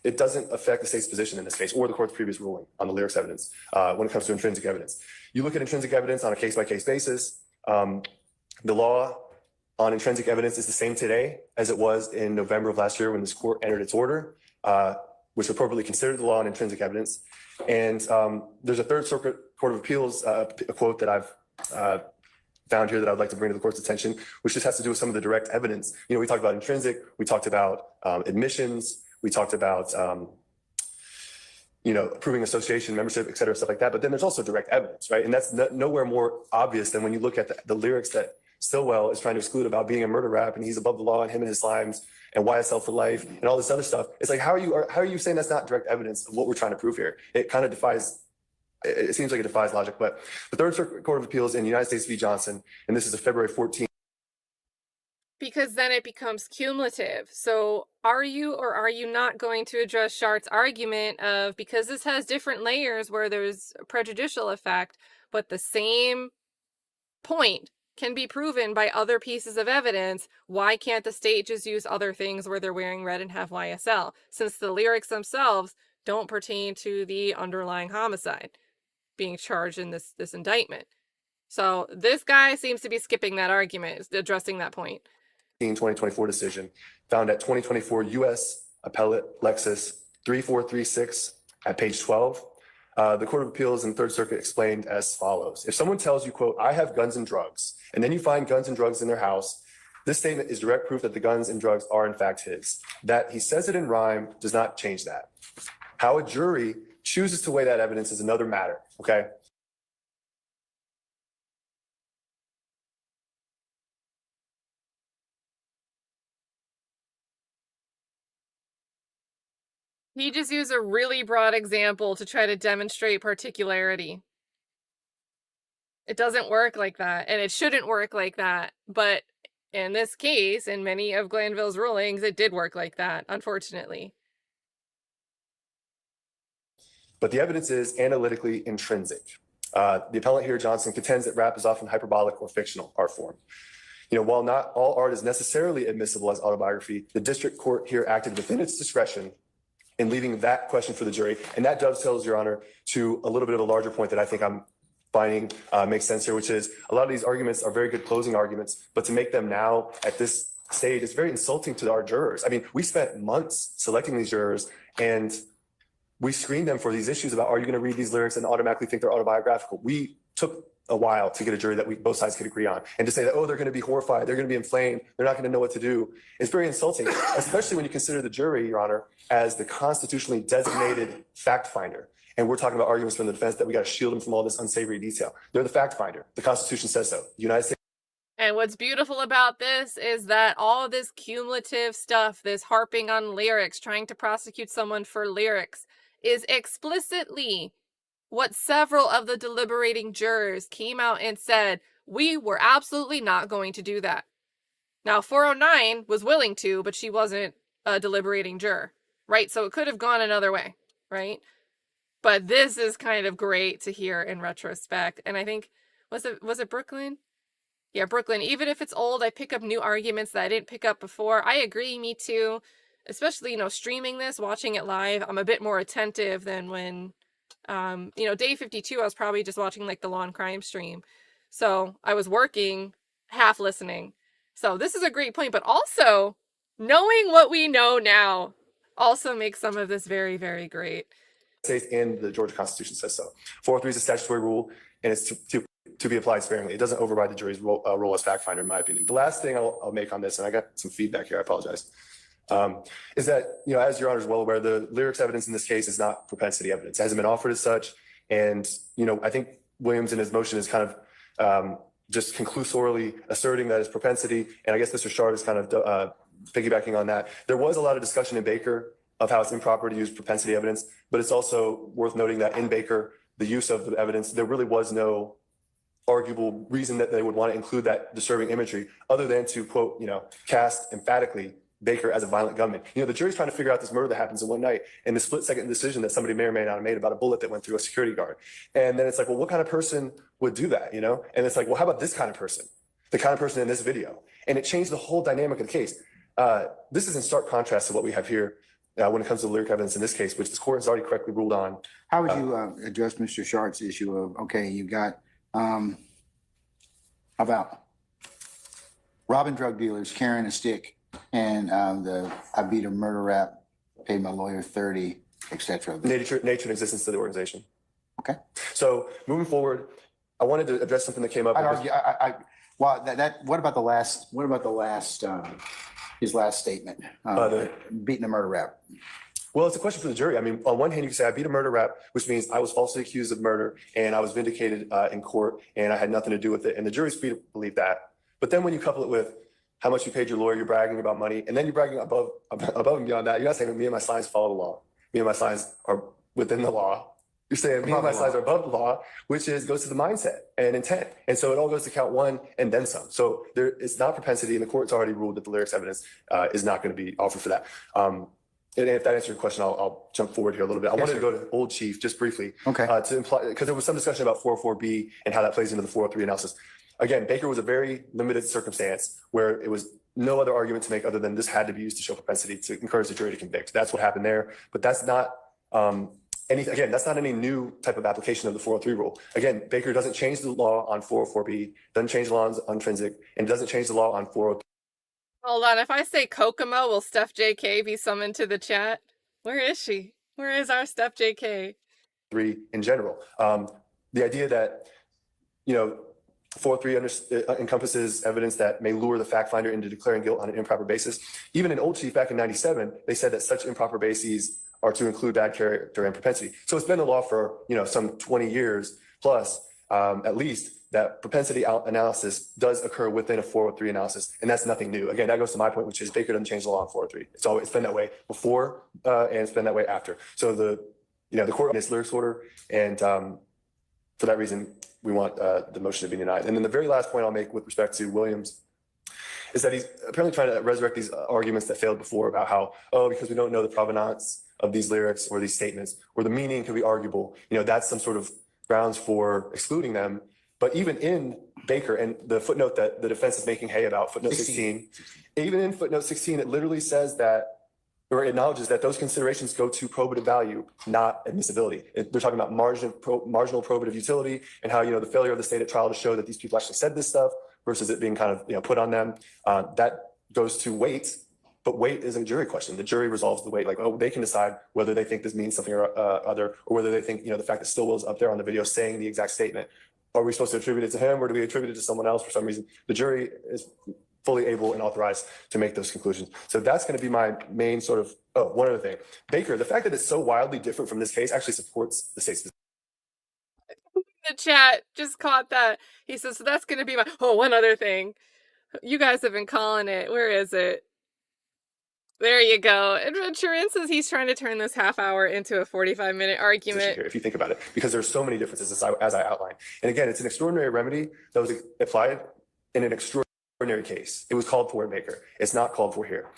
it doesn't affect the state's position in this case or the court's previous ruling on the lyrics evidence when it comes to intrinsic evidence. You look at intrinsic evidence on a case-by-case basis. The law on intrinsic evidence is the same today as it was in November of last year when this court entered its order, which appropriately considered the law on intrinsic evidence. And there's a Third Circuit Court of Appeals a quote that I've found here that I'd like to bring to the court's attention, which just has to do with some of the direct evidence. We talked about intrinsic, we talked about admissions, we talked about, proving association, membership, et cetera, stuff like that. But then there's also direct evidence, right? And that's nowhere more obvious than when you look at the lyrics that Stillwell is trying to exclude about being a murder rap and he's above the law and him and his slimes and YSL for life and all this other stuff. It's like, how are you saying that's not direct evidence of what we're trying to prove here? It kind of it seems like it defies logic. But the Third Circuit Court of Appeals in United States v. Johnson, and this is a February 14th. Because then it becomes cumulative. So are you or are you not going to address Schardt's argument of, because this has different layers where there's a prejudicial effect, but the same point can be proven by other pieces of evidence, why can't the state just use other things where they're wearing red and have YSL, since the lyrics themselves don't pertain to the underlying homicide being charged in this indictment? So this guy seems to be skipping that argument, addressing that point. 2024 decision found at 2024 U.S. Appellate Lexus 3436 at page 12. The Court of Appeals in Third Circuit explained as follows. If someone tells you, quote, I have guns and drugs, and then you find guns and drugs in their house, this statement is direct proof that the guns and drugs are in fact his. That he says it in rhyme does not change that. How a jury chooses to weigh that evidence is another matter, okay? He just used a really broad example to try to demonstrate particularity. It doesn't work like that, and it shouldn't work like that. But in this case, in many of Glanville's rulings, it did work like that, unfortunately. But the evidence is analytically intrinsic. The appellant here, Johnson, contends that rap is often hyperbolic or fictional art form. While not all art is necessarily admissible as autobiography, the district court here acted within its discretion in leaving that question for the jury. And that dovetails, Your Honor, to a little bit of a larger point that I think I'm finding makes sense here, which is a lot of these arguments are very good closing arguments, but to make them now at this stage is very insulting to our jurors. I mean, we spent months selecting these jurors, and we screened them for these issues about, are you going to read these lyrics and automatically think they're autobiographical? We took a while to get a jury that both sides could agree on, and to say that, oh, they're going to be horrified, they're going to be inflamed, they're not going to know what to do, is very insulting, especially when you consider the jury, Your Honor, as the constitutionally designated fact finder. And we're talking about arguments from the defense that we got to shield them from all this unsavory detail. They're the fact finder. The Constitution says so. The United States. And what's beautiful about this is that all this cumulative stuff, this harping on lyrics, trying to prosecute someone for lyrics, is explicitly what several of the deliberating jurors came out and said, we were absolutely not going to do that. Now, 409 was willing to, but she wasn't a deliberating juror, right? So it could have gone another way, right? But this is kind of great to hear in retrospect. And I think, was it Brooklyn? Yeah, Brooklyn. Even if it's old, I pick up new arguments that I didn't pick up before. I agree, me too. Especially, streaming this, watching it live, I'm a bit more attentive than when, day 52, I was probably just watching like the law and crime stream. So I was working, half listening. So this is a great point, but also knowing what we know now also makes some of this very, very great. States and the Georgia Constitution says so. 403 is a statutory rule, and it's to be applied sparingly. It doesn't override the jury's role as fact finder, in my opinion. The last thing I'll make on this, and I got some feedback here, I apologize, is that, as Your Honor is well aware, the lyrics evidence in this case is not propensity evidence. It hasn't been offered as such. And, I think Williams in his motion is kind of just conclusorily asserting that it's propensity. And I guess Mr. Schard is kind of piggybacking on that. There was a lot of discussion in Baker of how it's improper to use propensity evidence, but it's also worth noting that in Baker, the use of the evidence, there really was no arguable reason that they would want to include that disturbing imagery other than to, quote, cast emphatically Baker as a violent gunman. The jury's trying to figure out this murder that happens in one night and the split-second decision that somebody may or may not have made about a bullet that went through a security guard. And then it's like, well, what kind of person would do that, And it's like, well, how about this kind of person? The kind of person in this video. And it changed the whole dynamic of the case. This is in stark contrast to what we have here when it comes to lyric evidence in this case, which this court has already correctly ruled on. How would you address Mr. Schardt's issue of, okay, you got, how about robbing drug dealers, carrying a stick, and I beat a murder rap, paid my lawyer 30, etc. Nature and existence of the organization. Okay. So moving forward, I wanted to address something that came up. I'd argue, well, what about the last, his last statement, beating a murder rap? Well, it's a question for the jury. I mean, on one hand, you can say I beat a murder rap, which means I was falsely accused of murder and I was vindicated in court and I had nothing to do with it. And the jury's free to believe that. But then when you couple it with how much you paid your lawyer, you're bragging about money, and then you're bragging above and beyond that. You're not saying me and my slides follow the law. Me and my slides are within the law. You're saying me and my slides are above the law, which goes to the mindset and intent. And so it all goes to count one and then some. So it's not propensity, and the court's already ruled that the lyrics evidence is not going to be offered for that. And if that answers your question, I'll jump forward here a little bit. I wanted to go to Old Chief just briefly, to imply, because there was some discussion about 404B and how that plays into the 403 analysis. Again, Baker was a very limited circumstance where it was no other argument to make other than this had to be used to show propensity to encourage the jury to convict. That's what happened there. But that's not that's not any new type of application of the 403 rule. Again, Baker doesn't change the law on 404B, doesn't change the law on intrinsic, and doesn't change the law on 403. Hold on, if I say Kokomo, will Steph JK be summoned to the chat? Where is she? Where is our Steph JK? In general. The idea that, 403 encompasses evidence that may lure the fact finder into declaring guilt on an improper basis. Even in Old Chief back in 97, they said that such improper bases are to include bad character and propensity. So it's been the law for, some 20 years plus, at least, that propensity analysis does occur within a 403 analysis, and that's nothing new. Again, that goes to my point, which is Baker doesn't change the law on 403. It's been that way before, and it's been that way after. So the court in its lyrics order, and for that reason, we want the motion to be denied. And then the very last point I'll make with respect to Williams is that he's apparently trying to resurrect these arguments that failed before about how, because we don't know the provenance of these lyrics or these statements, or the meaning could be arguable, that's some sort of grounds for excluding them. But even in Baker and the footnote that the defense is making hay about, footnote 16, even in footnote 16, it literally says that or acknowledges that those considerations go to probative value, not admissibility. They're talking about marginal probative utility and how, the failure of the state at trial to show that these people actually said this stuff versus it being kind of, put on them. That goes to weight, but weight is a jury question. The jury resolves the weight. Like, they can decide whether they think this means something or other, or whether they think, the fact that Stillwell's up there on the video saying the exact statement. Are we supposed to attribute it to him or do we attribute it to someone else for some reason? The jury is fully able and authorized to make those conclusions. So that's going to be my main sort of, one other thing. Baker, the fact that it's so wildly different from this case actually supports the state's position. The chat just caught that. He says, so that's going to be my, one other thing. You guys have been calling it. Where is it? There you go. And Turin says he's trying to turn this half hour into a 45-minute argument. Here, if you think about it, because there's so many differences as I outlined. And again, it's an extraordinary remedy that was applied in an extraordinary case. It was called for in Baker. It's not called for here.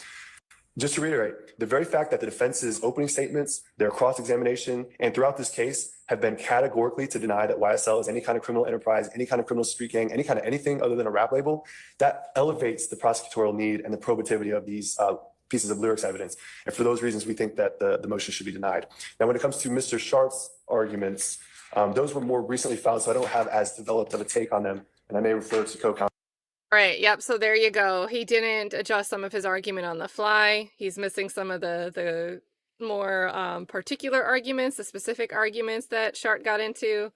Just to reiterate, the very fact that the defense's opening statements, their cross-examination, and throughout this case have been categorically to deny that YSL is any kind of criminal enterprise, any kind of criminal street gang, any kind of anything other than a rap label, that elevates the prosecutorial need and the probativity of these pieces of lyrics evidence. And for those reasons, we think that the motion should be denied. Now, when it comes to Mr. Schardt's arguments, those were more recently filed, so I don't have as developed of a take on them, and I may refer to co-counsel. Right. Yep. So there you go. He didn't adjust some of his argument on the fly. He's missing some of the more particular arguments, the specific arguments that Schardt got into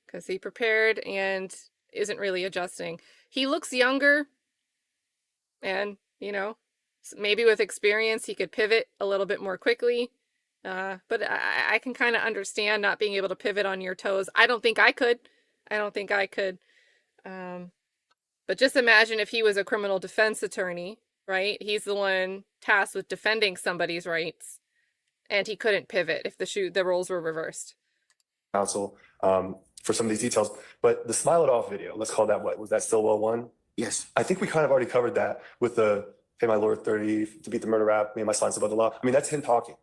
because he prepared and isn't really adjusting. He looks younger and, maybe with experience, he could pivot a little bit more quickly. But I can kind of understand not being able to pivot on your toes. I don't think I could. But just imagine if he was a criminal defense attorney, right? He's the one tasked with defending somebody's rights, and he couldn't pivot if the roles were reversed. Counsel for some of these details, but the Smile It Off video, let's call that what? Was that Stillwell one? Yes. I think we kind of already covered that with the pay my lawyer 30 to beat the murder rap, me and my science above the law. I mean, that's him talking.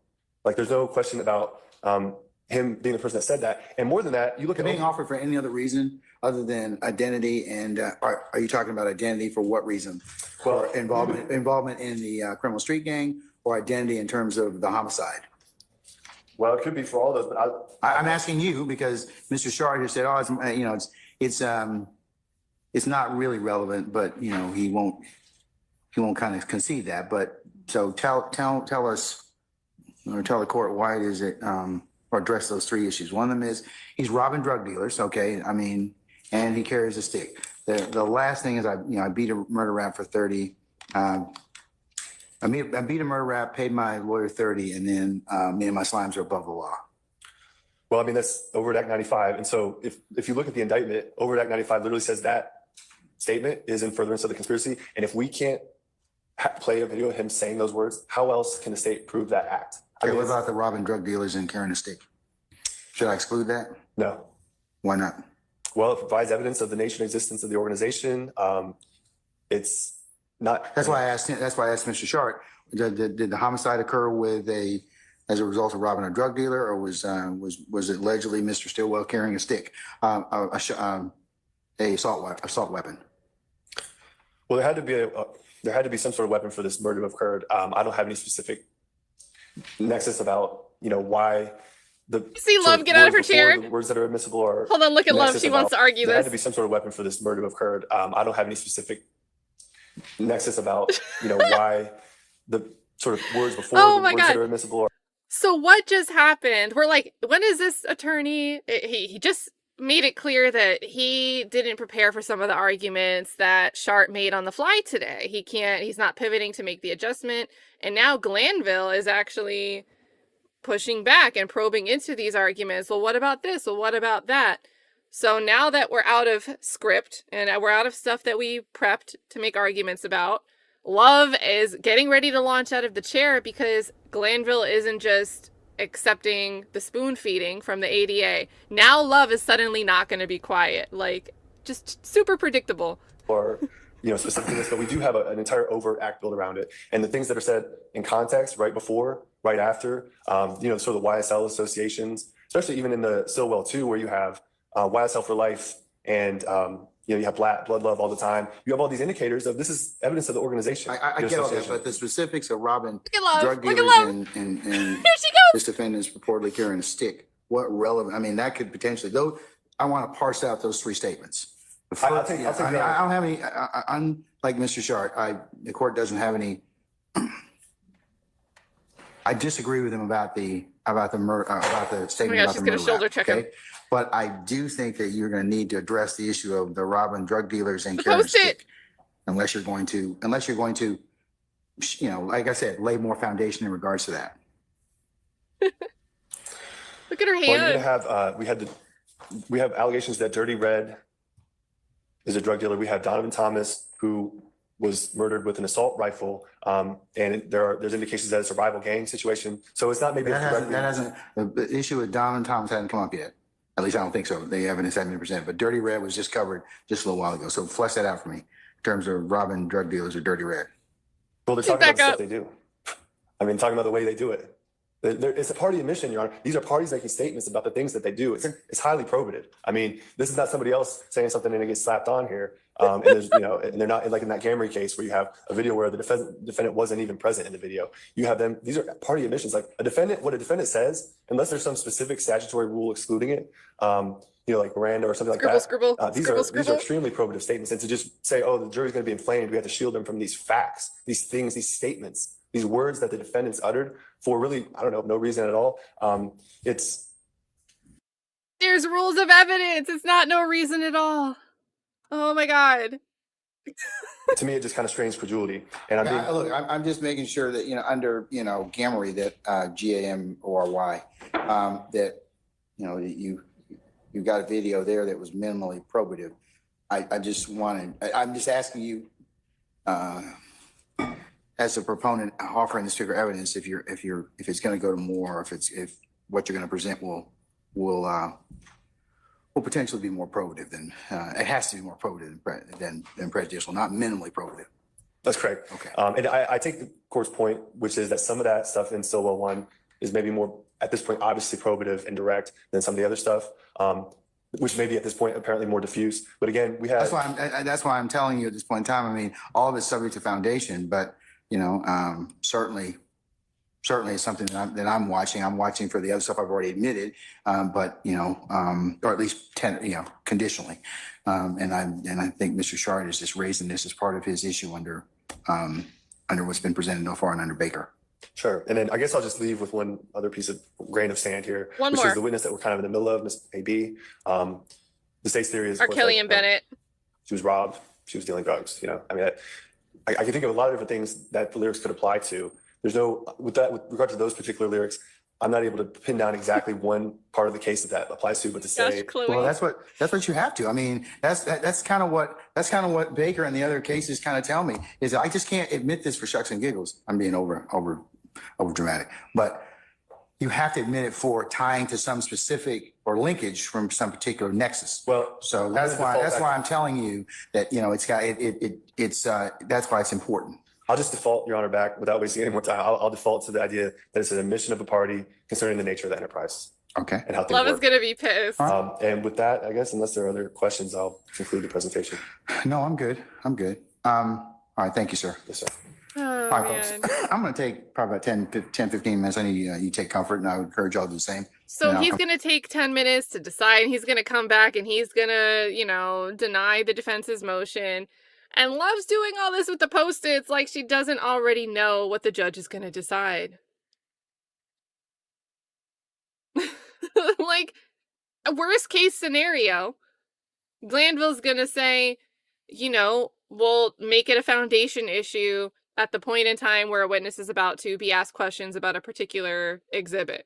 Like, there's no question about him being the person that said that. And more than that, you look at Being offered for any other reason other than identity, and are you talking about identity for what reason? Well, For involvement in the criminal street gang, or identity in terms of the homicide? well, it could be for all those, but I'm asking you because Mr. Schard just said, it's not really relevant, but he won't kind of concede that. But so tell us, or tell the court why it is it, or address those three issues. One of them is he's robbing drug dealers. Okay. I mean, and he carries a stick. The last thing is I beat a murder rap for 30. I beat a murder rap, paid my lawyer 30, and then me and my slimes are above the law. well, I mean, that's Overt Act 95. And so if you look at the indictment, Overt Act 95 literally says that statement is in furtherance of the conspiracy. And if we can't play a video of him saying those words, how else can the state prove that act? Okay, what about the robbing drug dealers and carrying a stick? Should I exclude that? No. Why not? Well, it provides evidence of the nature and existence of the organization. It's not. That's why I asked him. That's why I asked Mr. Schardt. Did the homicide occur as a result of robbing a drug dealer, or was it allegedly Mr. Stillwell carrying a stick, assault weapon? Well, there had to be some sort of weapon for this murder to have occurred. I don't have any specific nexus about why the. See, Love, get out of her chair. The words that are admissible are. Hold on, look at Love. She wants to argue There this. had to be some sort of weapon for this murder to have occurred. I don't have any specific nexus about why the sort of words before Oh the my words God. that are admissible are. So what just happened? We're like, when is this attorney? He just made it clear that he didn't prepare for some of the arguments that Schardt made on the fly today. He's not pivoting to make the adjustment. And now Glanville is actually pushing back and probing into these arguments. Well, what about this? Well, what about that? So now that we're out of script and we're out of stuff that we prepped to make arguments about, Love is getting ready to launch out of the chair because Glanville isn't just accepting the spoon feeding from the ADA. Now Love is suddenly not going to be quiet. Like, just super predictable. Or specific to this, but we do have an entire overt act built around it. And the things that are said in context, right before, right after, sort of the YSL associations, especially even in the Stillwell 2, where you have YSL for life and You know, you have blood love all the time. You have all these indicators of this is evidence of the organization. I the get all that, association. but the specifics of robbing Look at Love. drug Look at dealers Love. and Here she goes. this defendant's purportedly carrying a stick, what relevant, I mean, that could potentially, though, I want to parse out those three statements. The I'll first- take I mean, that. I don't have any, unlike Mr. Schardt, the court doesn't have any, I disagree with him about the murder, about the statement God, about she's the gonna murder shoulder rap, check him. okay? But I do think that you're going to need to address the issue of the robbing drug dealers and The carrying a Post-it. stick. Unless you're going to, you know, like I said, lay more foundation in regards to that. Look at her Well, you're hand. gonna have we have allegations that Dirty Red is a drug dealer. We have Donovan Thomas, who was murdered with an assault rifle, and there's indications that it's a rival gang situation. So it's not maybe The issue with Donovan Thomas hasn't come up yet. At least I don't think so. The evidence hasn't been presented, but Dirty Red was just covered just a little while ago. So flesh that out for me in terms of robbing drug dealers or Dirty Red. Well, they're talking about Back the up. stuff they do. I mean, talking about the way they do it. It's a party admission, Your Honor. These are parties making statements about the things that they do. It's highly probative. I mean, this is not somebody else saying something and it gets slapped on here. And there's, you know, and they're not like in that Gamry case where you have a video where the defendant wasn't even present in the video. You have them. These are party admissions. Like what a defendant says, unless there's some specific statutory rule excluding it, you know, like Miranda or something like that. Scribble, These scribble. are extremely probative statements. And to just say, oh, the jury's going to be inflamed, we have to shield them from these facts, these things, these statements, these words that the defendants uttered for really, I don't know, no reason at all. There's rules of evidence. It's not no reason at all. Oh my God. To me, it just kind of strains credulity. And I'm just making sure that, you know, under, you know, Gamory, that Gamory, that, you know, you got a video there that was minimally probative. I'm just asking you, as a proponent offering this figure evidence, if it's going to go to more, or if what you're going to present will potentially be more probative than, it has to be more probative than prejudicial, not minimally probative. That's correct. Okay. And I take the court's point, which is that some of that stuff in Stillwell 1 is maybe more, at this point, obviously probative and direct than some of the other stuff, which may be at this point apparently more diffuse. But again, we have... That's why I'm telling you at this point in time, I mean, all of it's subject to foundation, but, you know, certainly it's something that I'm watching. I'm watching for the other stuff I've already admitted, but, you know, or at least conditionally. And I think Mr. Schard is just raising this as part of his issue under what's been presented so far and under Baker. Sure. And then I guess I'll just leave with one other piece of grain of sand here, One which more. is the witness that we're kind of in the middle of, Miss AB. The state's theory is... Or Kelly and Bennett. She was robbed. She was dealing drugs. You know, I mean, I can think of a lot of different things that the lyrics could apply to. There's no, with regard to those particular lyrics, I'm not able to pin down exactly one part of the case that applies to, but to say... Gosh, Chloe. Well, that's what you have to. I mean, that's kind of what Baker and the other cases kind of tell me, is I just can't admit this for shucks and giggles. I'm being over dramatic, but you have to admit it for tying to some specific or linkage from some particular nexus. Well, So that's why I'm telling you that, you know, that's why it's important. I'll just default, Your Honor, back without wasting any more time. I'll default to the idea that it's an admission of a party concerning the nature of the enterprise Okay. and how things Love is work. going to be pissed. And with that, I guess, unless there are other questions, I'll conclude the presentation. No, I'm good. All right. Thank you, sir. Yes, sir. Oh, All right, man. folks. I'm going to take probably about 10, 15 minutes. I need you take comfort, and I would encourage y'all to do the same. So Yeah. he's going to take 10 minutes to decide. He's going to come back and he's going to, you know, deny the defense's motion. And Love's doing all this with the Post-its like she doesn't already know what the judge is going to decide. Like, a worst case scenario, Glanville's going to say, you know, we'll make it a foundation issue at the point in time where a witness is about to be asked questions about a particular exhibit.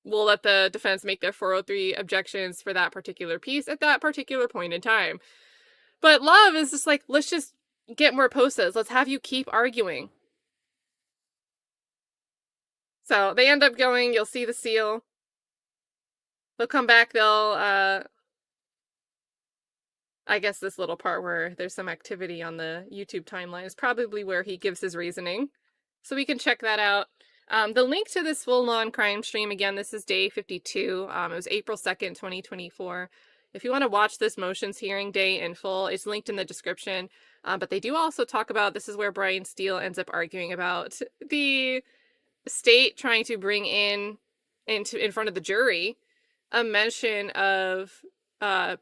We'll let the defense make their 403 objections for that particular piece at that particular point in time. But Love is just like, let's just get more Post-its. Let's have you keep arguing. So they end up going, you'll see the seal. They'll come back, I guess this little part where there's some activity on the YouTube timeline is probably where he gives his reasoning. So we can check that out. The link to this full-on crime stream, again, this is day 52. It was April 2nd, 2024. If you want to watch this motions hearing day in full, it's linked in the description. But they do also talk about, this is where Brian Steele ends up arguing about the state trying to bring in front of the jury a mention of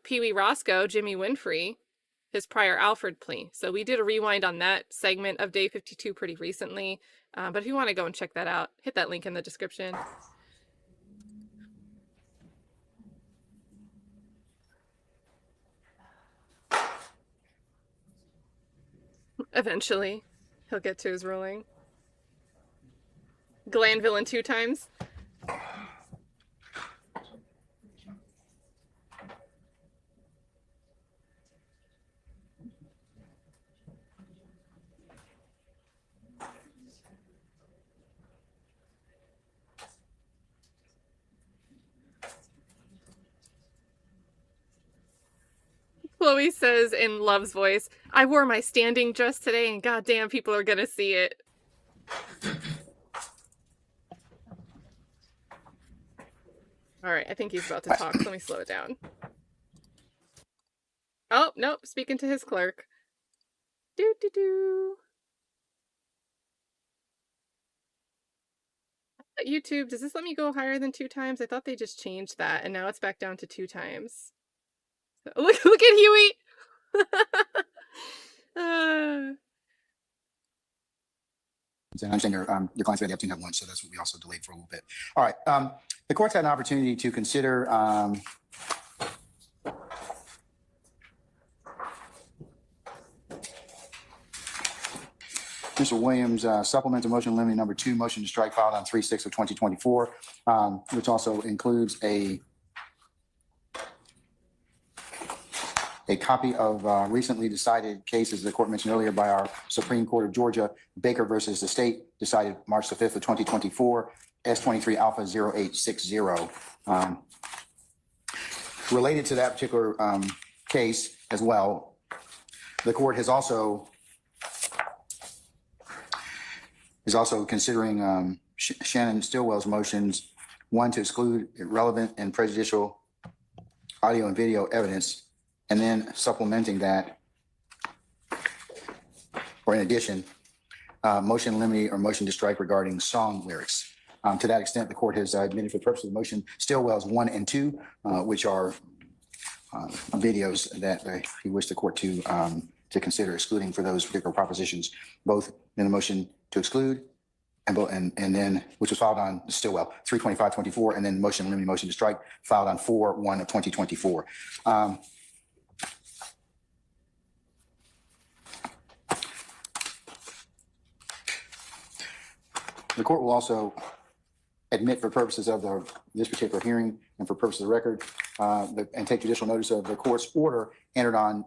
Pee Wee Roscoe, Jimmy Winfrey, his prior Alford plea. So we did a rewind on that segment of day 52 pretty recently. But if you want to go and check that out, hit that link in the description. Eventually, he'll get to his ruling. Glanville in 2 times. Chloe says in Love's voice, I wore my standing dress today and goddamn people are gonna see it. All right, I think he's about to talk, so let me slow it down. Oh, nope, speaking to his clerk. YouTube, does this let me go higher than 2 times? I thought they just changed that, and now it's back down to 2 times. Look at Huey! I understand your client's got the opportunity to have lunch, so that's what we also delayed for a little bit. All right, the court's had an opportunity to consider Mr. Williams' supplemental motion limiting number 2, motion to strike filed on 3/6 of 2024, which also includes a copy of recently decided cases the court mentioned earlier by our Supreme Court of Georgia, Baker versus the state, decided March the 5th of 2024, S23 Alpha 0860. Related to that particular case as well, the court is also considering Shannon Stillwell's motions, 1, to exclude irrelevant and prejudicial audio and video evidence, and then supplementing that, or in addition, motion limiting or motion to strike regarding song lyrics. To that extent, the court has admitted for the purpose of the motion Stillwell's 1 and 2, which are videos that he wished the court to consider excluding for those particular propositions, both in the motion to exclude and then, which was filed on Stillwell 3/25/24, and then motion limiting motion to strike filed on 4/1 of 2024. The court will also admit for purposes of this particular hearing and for purposes of the record, and take judicial notice of the court's order entered on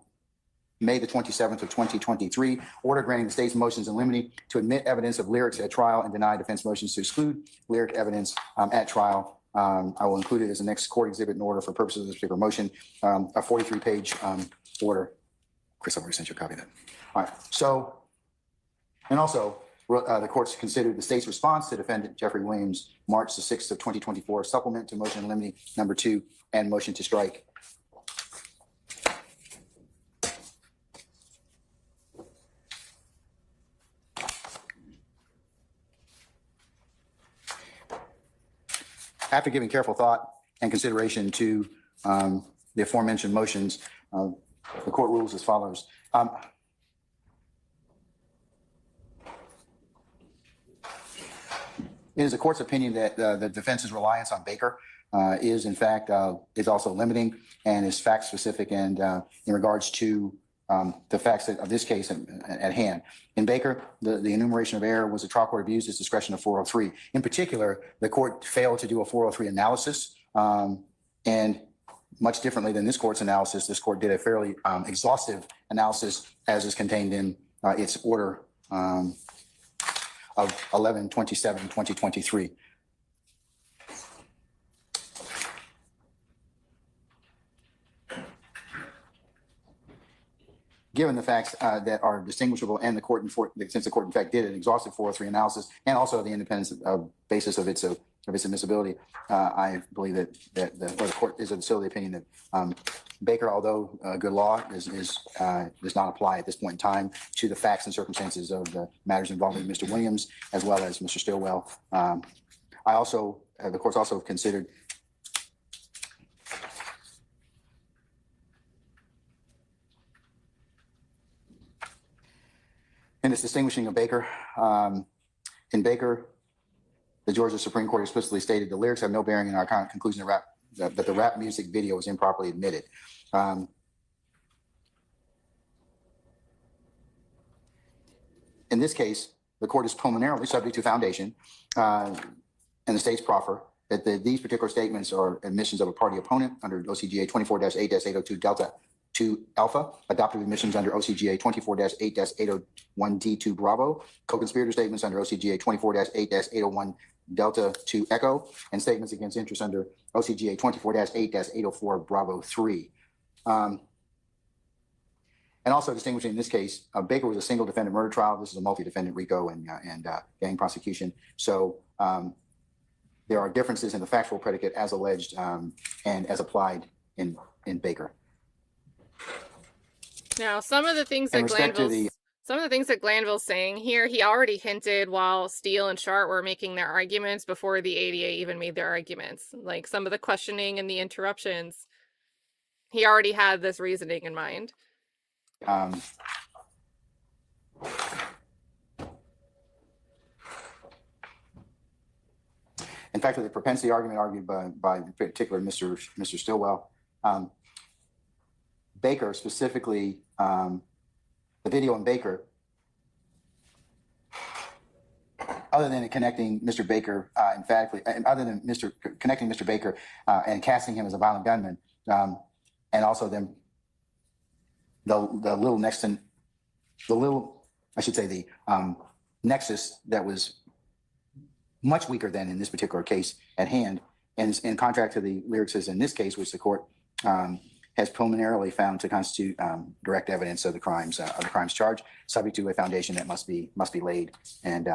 May the 27th of 2023, order granting the state's motions in limine to admit evidence of lyrics at trial and deny defense motions to exclude lyric evidence at trial. I will include it as the next court exhibit in order for purposes of this particular motion, a 43-page order. Chris, I've already sent you a copy of that. All right. So, and also, the court's considered the state's response to defendant Jeffrey Williams, March the 6th of 2024, supplement to motion limiting number 2 and motion to strike. After giving careful thought and consideration to the aforementioned motions, the court rules as follows. It is the court's opinion that the defense's reliance on Baker is in fact is also limiting and is fact specific and in regards to the facts of this case at hand. In Baker, the enumeration of error was the trial court abused its discretion of 403. In particular, the court failed to do a 403 analysis, and much differently than this court's analysis, this court did a fairly exhaustive analysis as is contained in its order of 11/27/2023. Given the facts that are distinguishable and the court, since the court in fact did an exhaustive 403 analysis and also the independence basis of its of its admissibility, I believe that the court is still of the opinion that Baker, although good law, does not apply at this point in time to the facts and circumstances of the matters involving Mr. Williams as well as Mr. Stillwell. The court's also considered in its distinguishing of Baker. In Baker, the Georgia Supreme Court explicitly stated the lyrics have no bearing in our conclusion that the rap music video was improperly admitted. In this case, the court is preliminarily subject to foundation and the state's proffer that these particular statements are admissions of a party opponent under OCGA 24-8-802 Delta 2 Alpha, adoptive admissions under OCGA 24-8-801 D2 Bravo, co-conspirator statements under OCGA 24-8-801 Delta 2 Echo, and statements against interest under OCGA 24-8-804 Bravo 3. And also distinguishing in this case, Baker was a single defendant murder trial. This is a multi-defendant RICO and gang prosecution. So there are differences in the factual predicate as alleged and as applied in Baker. Now, some of the things that Glanville's saying here, he already hinted while Steel and Schardt were making their arguments before the ADA even made their arguments. Like some of the questioning and the interruptions, he already had this reasoning in mind. In fact, the propensity argument argued by in particular Mr. Stillwell, Baker specifically, the video in Baker, other than connecting Mr. Baker emphatically, other than connecting Mr. Baker and casting him as a violent gunman, and also then the nexus that was much weaker than in this particular case at hand, and in contrast to the lyrics as in this case, which the court has preliminarily found to constitute direct evidence of the crimes charged, subject to a foundation that must be laid, and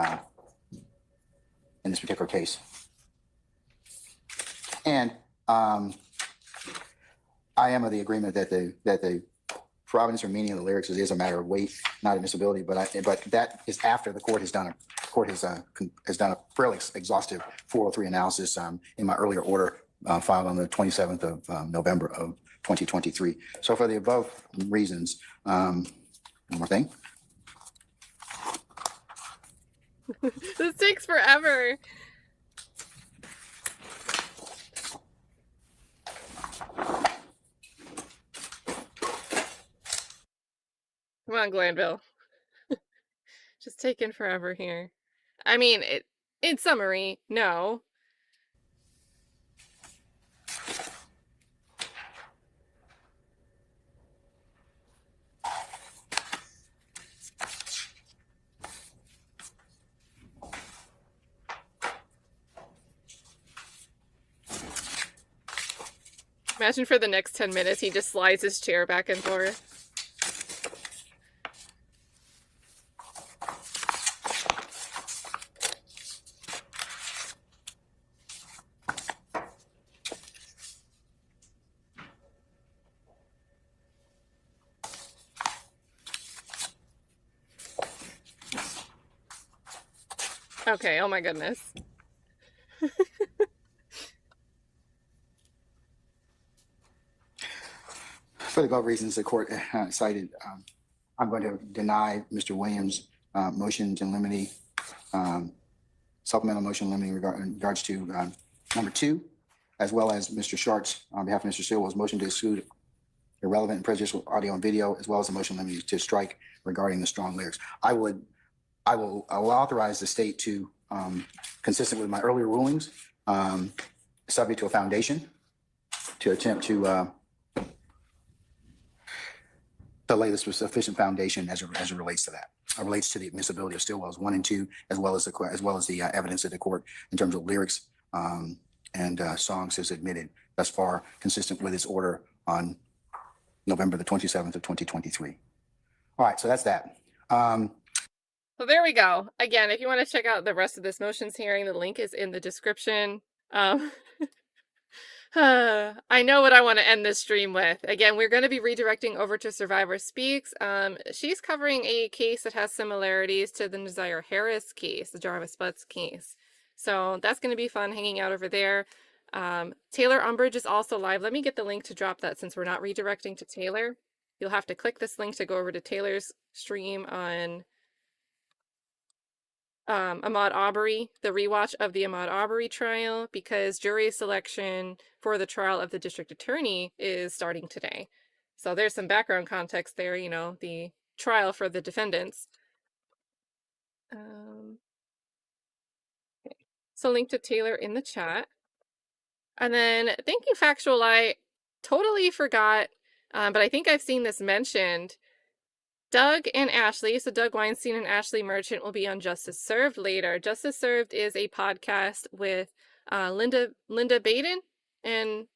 in this particular case, and I am of the agreement that the provenance or meaning of the lyrics is a matter of weight, not admissibility. But that is after the court has done a fairly exhaustive 403 analysis in my earlier order filed on the 27th of November of 2023. So for the above reasons, one more thing. This takes forever. Come on, Glanville. Just taking forever here. I mean, in summary, no. Imagine for the next 10 minutes, he just slides his chair back and forth. Okay, oh my goodness. For the above reasons, the court cited, I'm going to deny Mr. Williams' motion to limine, supplemental motion limiting in regards to number 2, as well as Mr. Schardt's, on behalf of Mr. Stillwell's motion to exclude irrelevant and prejudicial audio and video, as well as a motion limiting to strike regarding the strong lyrics. I will authorize the state to, consistent with my earlier rulings, subject to a foundation, to attempt to lay this with sufficient foundation as it relates to that. It relates to the admissibility of Stillwell's 1 and 2, as well as the evidence of the court in terms of lyrics and songs as admitted thus far, consistent with its order on November the 27th of 2023. All right, so that's that. So there we go. Again, if you want to check out the rest of this motions hearing, the link is in the description. I know what I want to end this stream with. Again, we're going to be redirecting over to Survivor Speaks. She's covering a case that has similarities to the Nazir Harris case, the Jarvis Butts case. So that's going to be fun hanging out over there. Taylor Umbridge is also live. Let me get the link to drop that since we're not redirecting to Taylor. You'll have to click this link to go over to Taylor's stream on Ahmaud Arbery, the rewatch of the Ahmaud Arbery trial, because jury selection for the trial of the district attorney is starting today. So there's some background context there, you know, the trial for the defendants. Okay. So link to Taylor in the chat. And then thank you, Factual. I totally forgot, but I think I've seen this mentioned. Doug and Ashley, so Doug Weinstein and Ashley Merchant will be on Justice Served later. Justice Served is a podcast with Linda Baden and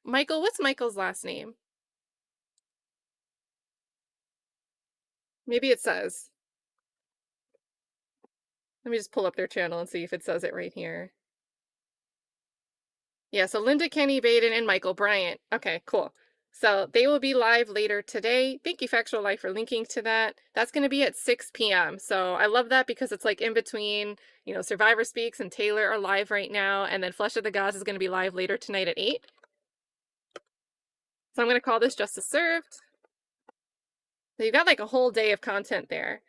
Michael. What's Michael's last name? Maybe it says. Let me just pull up their channel and see if it says it right here. Yeah, so Linda Kenny Baden and Michael Bryant. Okay, cool. So they will be live later today. Thank you, Factual Life, for linking to that. That's going to be at 6 p.m. So I love that because it's like in between, you know, Survivor Speaks and Taylor are live right now. And then Flesh of the Gods is going to be live later tonight at 8. So I'm going to call this Justice Served. So you've got like a whole day of content there.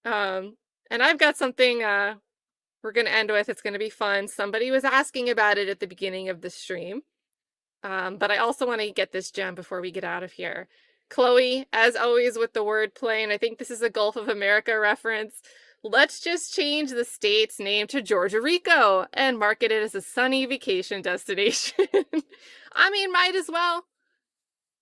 And I've got something we're going to end with. It's going to be fun. Somebody was asking about it at the beginning of the stream. But I also want to get this gem before we get out of here. Chloe, as always with the wordplay, and I think this is a Gulf of America reference, let's just change the state's name to Georgia Rico and market it as a sunny vacation destination. I mean, might as well.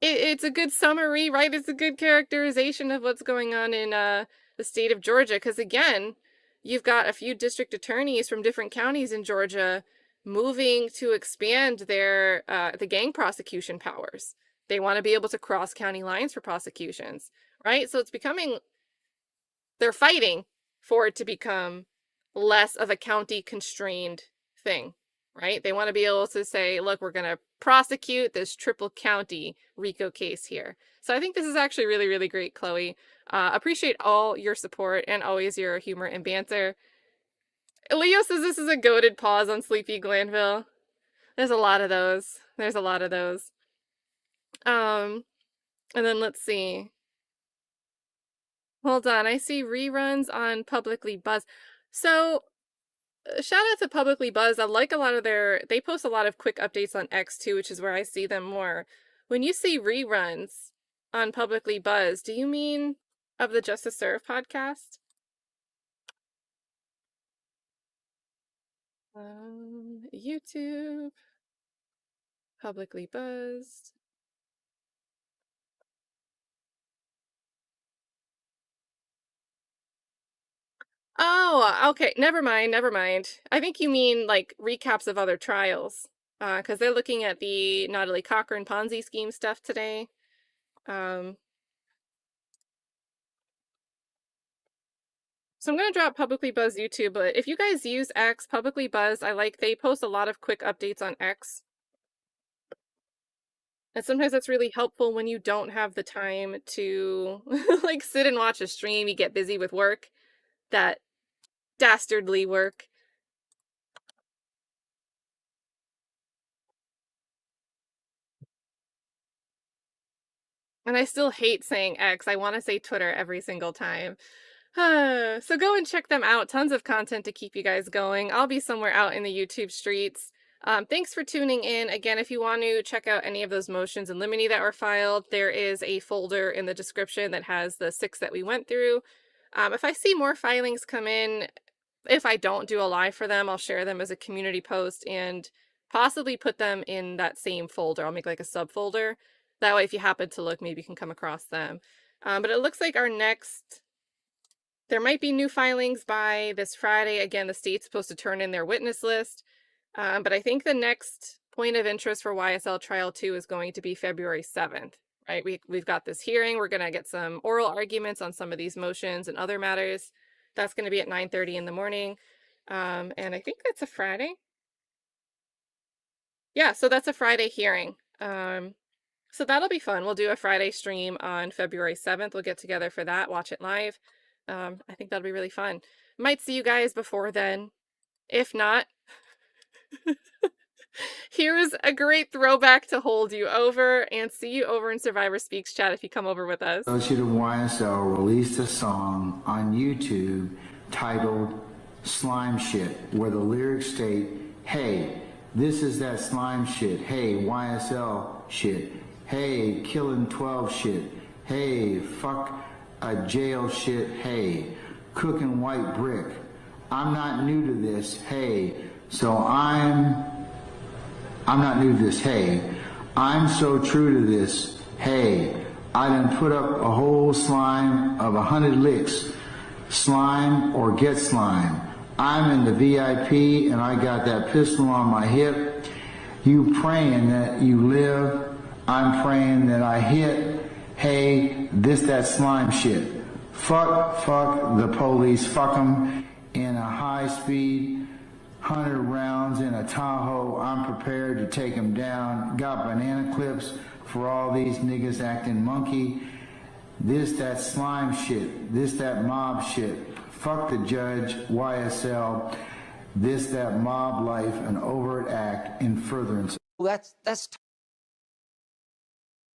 It's a good summary, right? It's a good characterization of what's going on in the state of Georgia. Because again, you've got a few district attorneys from different counties in Georgia moving to expand their the gang prosecution powers. They want to be able to cross county lines for prosecutions, right? So it's becoming, they're fighting for it to become less of a county constrained thing, right? They want to be able to say, look, we're going to prosecute this triple county RICO case here. So I think this is actually really, really great, Chloe. Appreciate all your support and always your humor and banter. Leo says this is a goated pause on Sleepy Glanville. There's a lot of those. There's a lot of those. And then let's see. Hold on. I see reruns on Publicly Buzz. So shout out to Publicly Buzz. I like a lot of they post a lot of quick updates on X too, which is where I see them more. When you see reruns on Publicly Buzz, do you mean of the Justice Serve podcast? YouTube, Publicly Buzzed. Oh, okay. Never mind. Never mind. I think you mean like recaps of other trials. Because they're looking at the Natalie Cochran Ponzi scheme stuff today. So I'm going to drop Publicly Buzz YouTube, but if you guys use X, Publicly Buzz, they post a lot of quick updates on X. And sometimes that's really helpful when you don't have the time to like sit and watch a stream, you get busy with work, that dastardly work. And I still hate saying X. I want to say Twitter every single time. So go and check them out. Tons of content to keep you guys going. I'll be somewhere out in the YouTube streets. Thanks for tuning in. Again, if you want to check out any of those motions in limine that were filed, there is a folder in the description that has the 6 that we went through. If I see more filings come in, if I don't do a live for them, I'll share them as a community post and possibly put them in that same folder. I'll make like a subfolder. That way, if you happen to look, maybe you can come across them. But it looks like there might be new filings by this Friday. Again, the state's supposed to turn in their witness list. But I think the next point of interest for YSL Trial 2 is going to be February 7th, right? We've got this hearing. We're going to get some oral arguments on some of these motions and other matters. That's going to be at 9:30 in the morning. And I think that's a Friday. Yeah, so that's a Friday hearing. So that'll be fun. We'll do a Friday stream on February 7th. We'll get together for that, watch it live. I think that'll be really fun. Might see you guys before then. If not, here's a great throwback to hold you over, and see you over in Survivor Speaks chat if you come over with us. Associate of YSL released a song on YouTube titled Slime Shit, where the lyrics state, hey, this is that slime shit. Hey, YSL shit. Hey, killing 12 shit. Hey, fuck a jail shit. Hey, cooking white brick. I'm not new to this. Hey, so I'm not new to this. Hey, I'm so true to this. Hey, I done put up a whole slime of 100 licks. Slime or get slime. I'm in the VIP and I got that pistol on my hip. You praying that you live. I'm praying that I hit. Hey, this that slime shit. Fuck the police. Fuck them in a high speed. 100 rounds in a Tahoe. I'm prepared to take them down. Got banana clips for all these niggas acting monkey. This that slime shit. This that mob shit. Fuck the judge, YSL. This that mob life, an overt act in furtherance. That's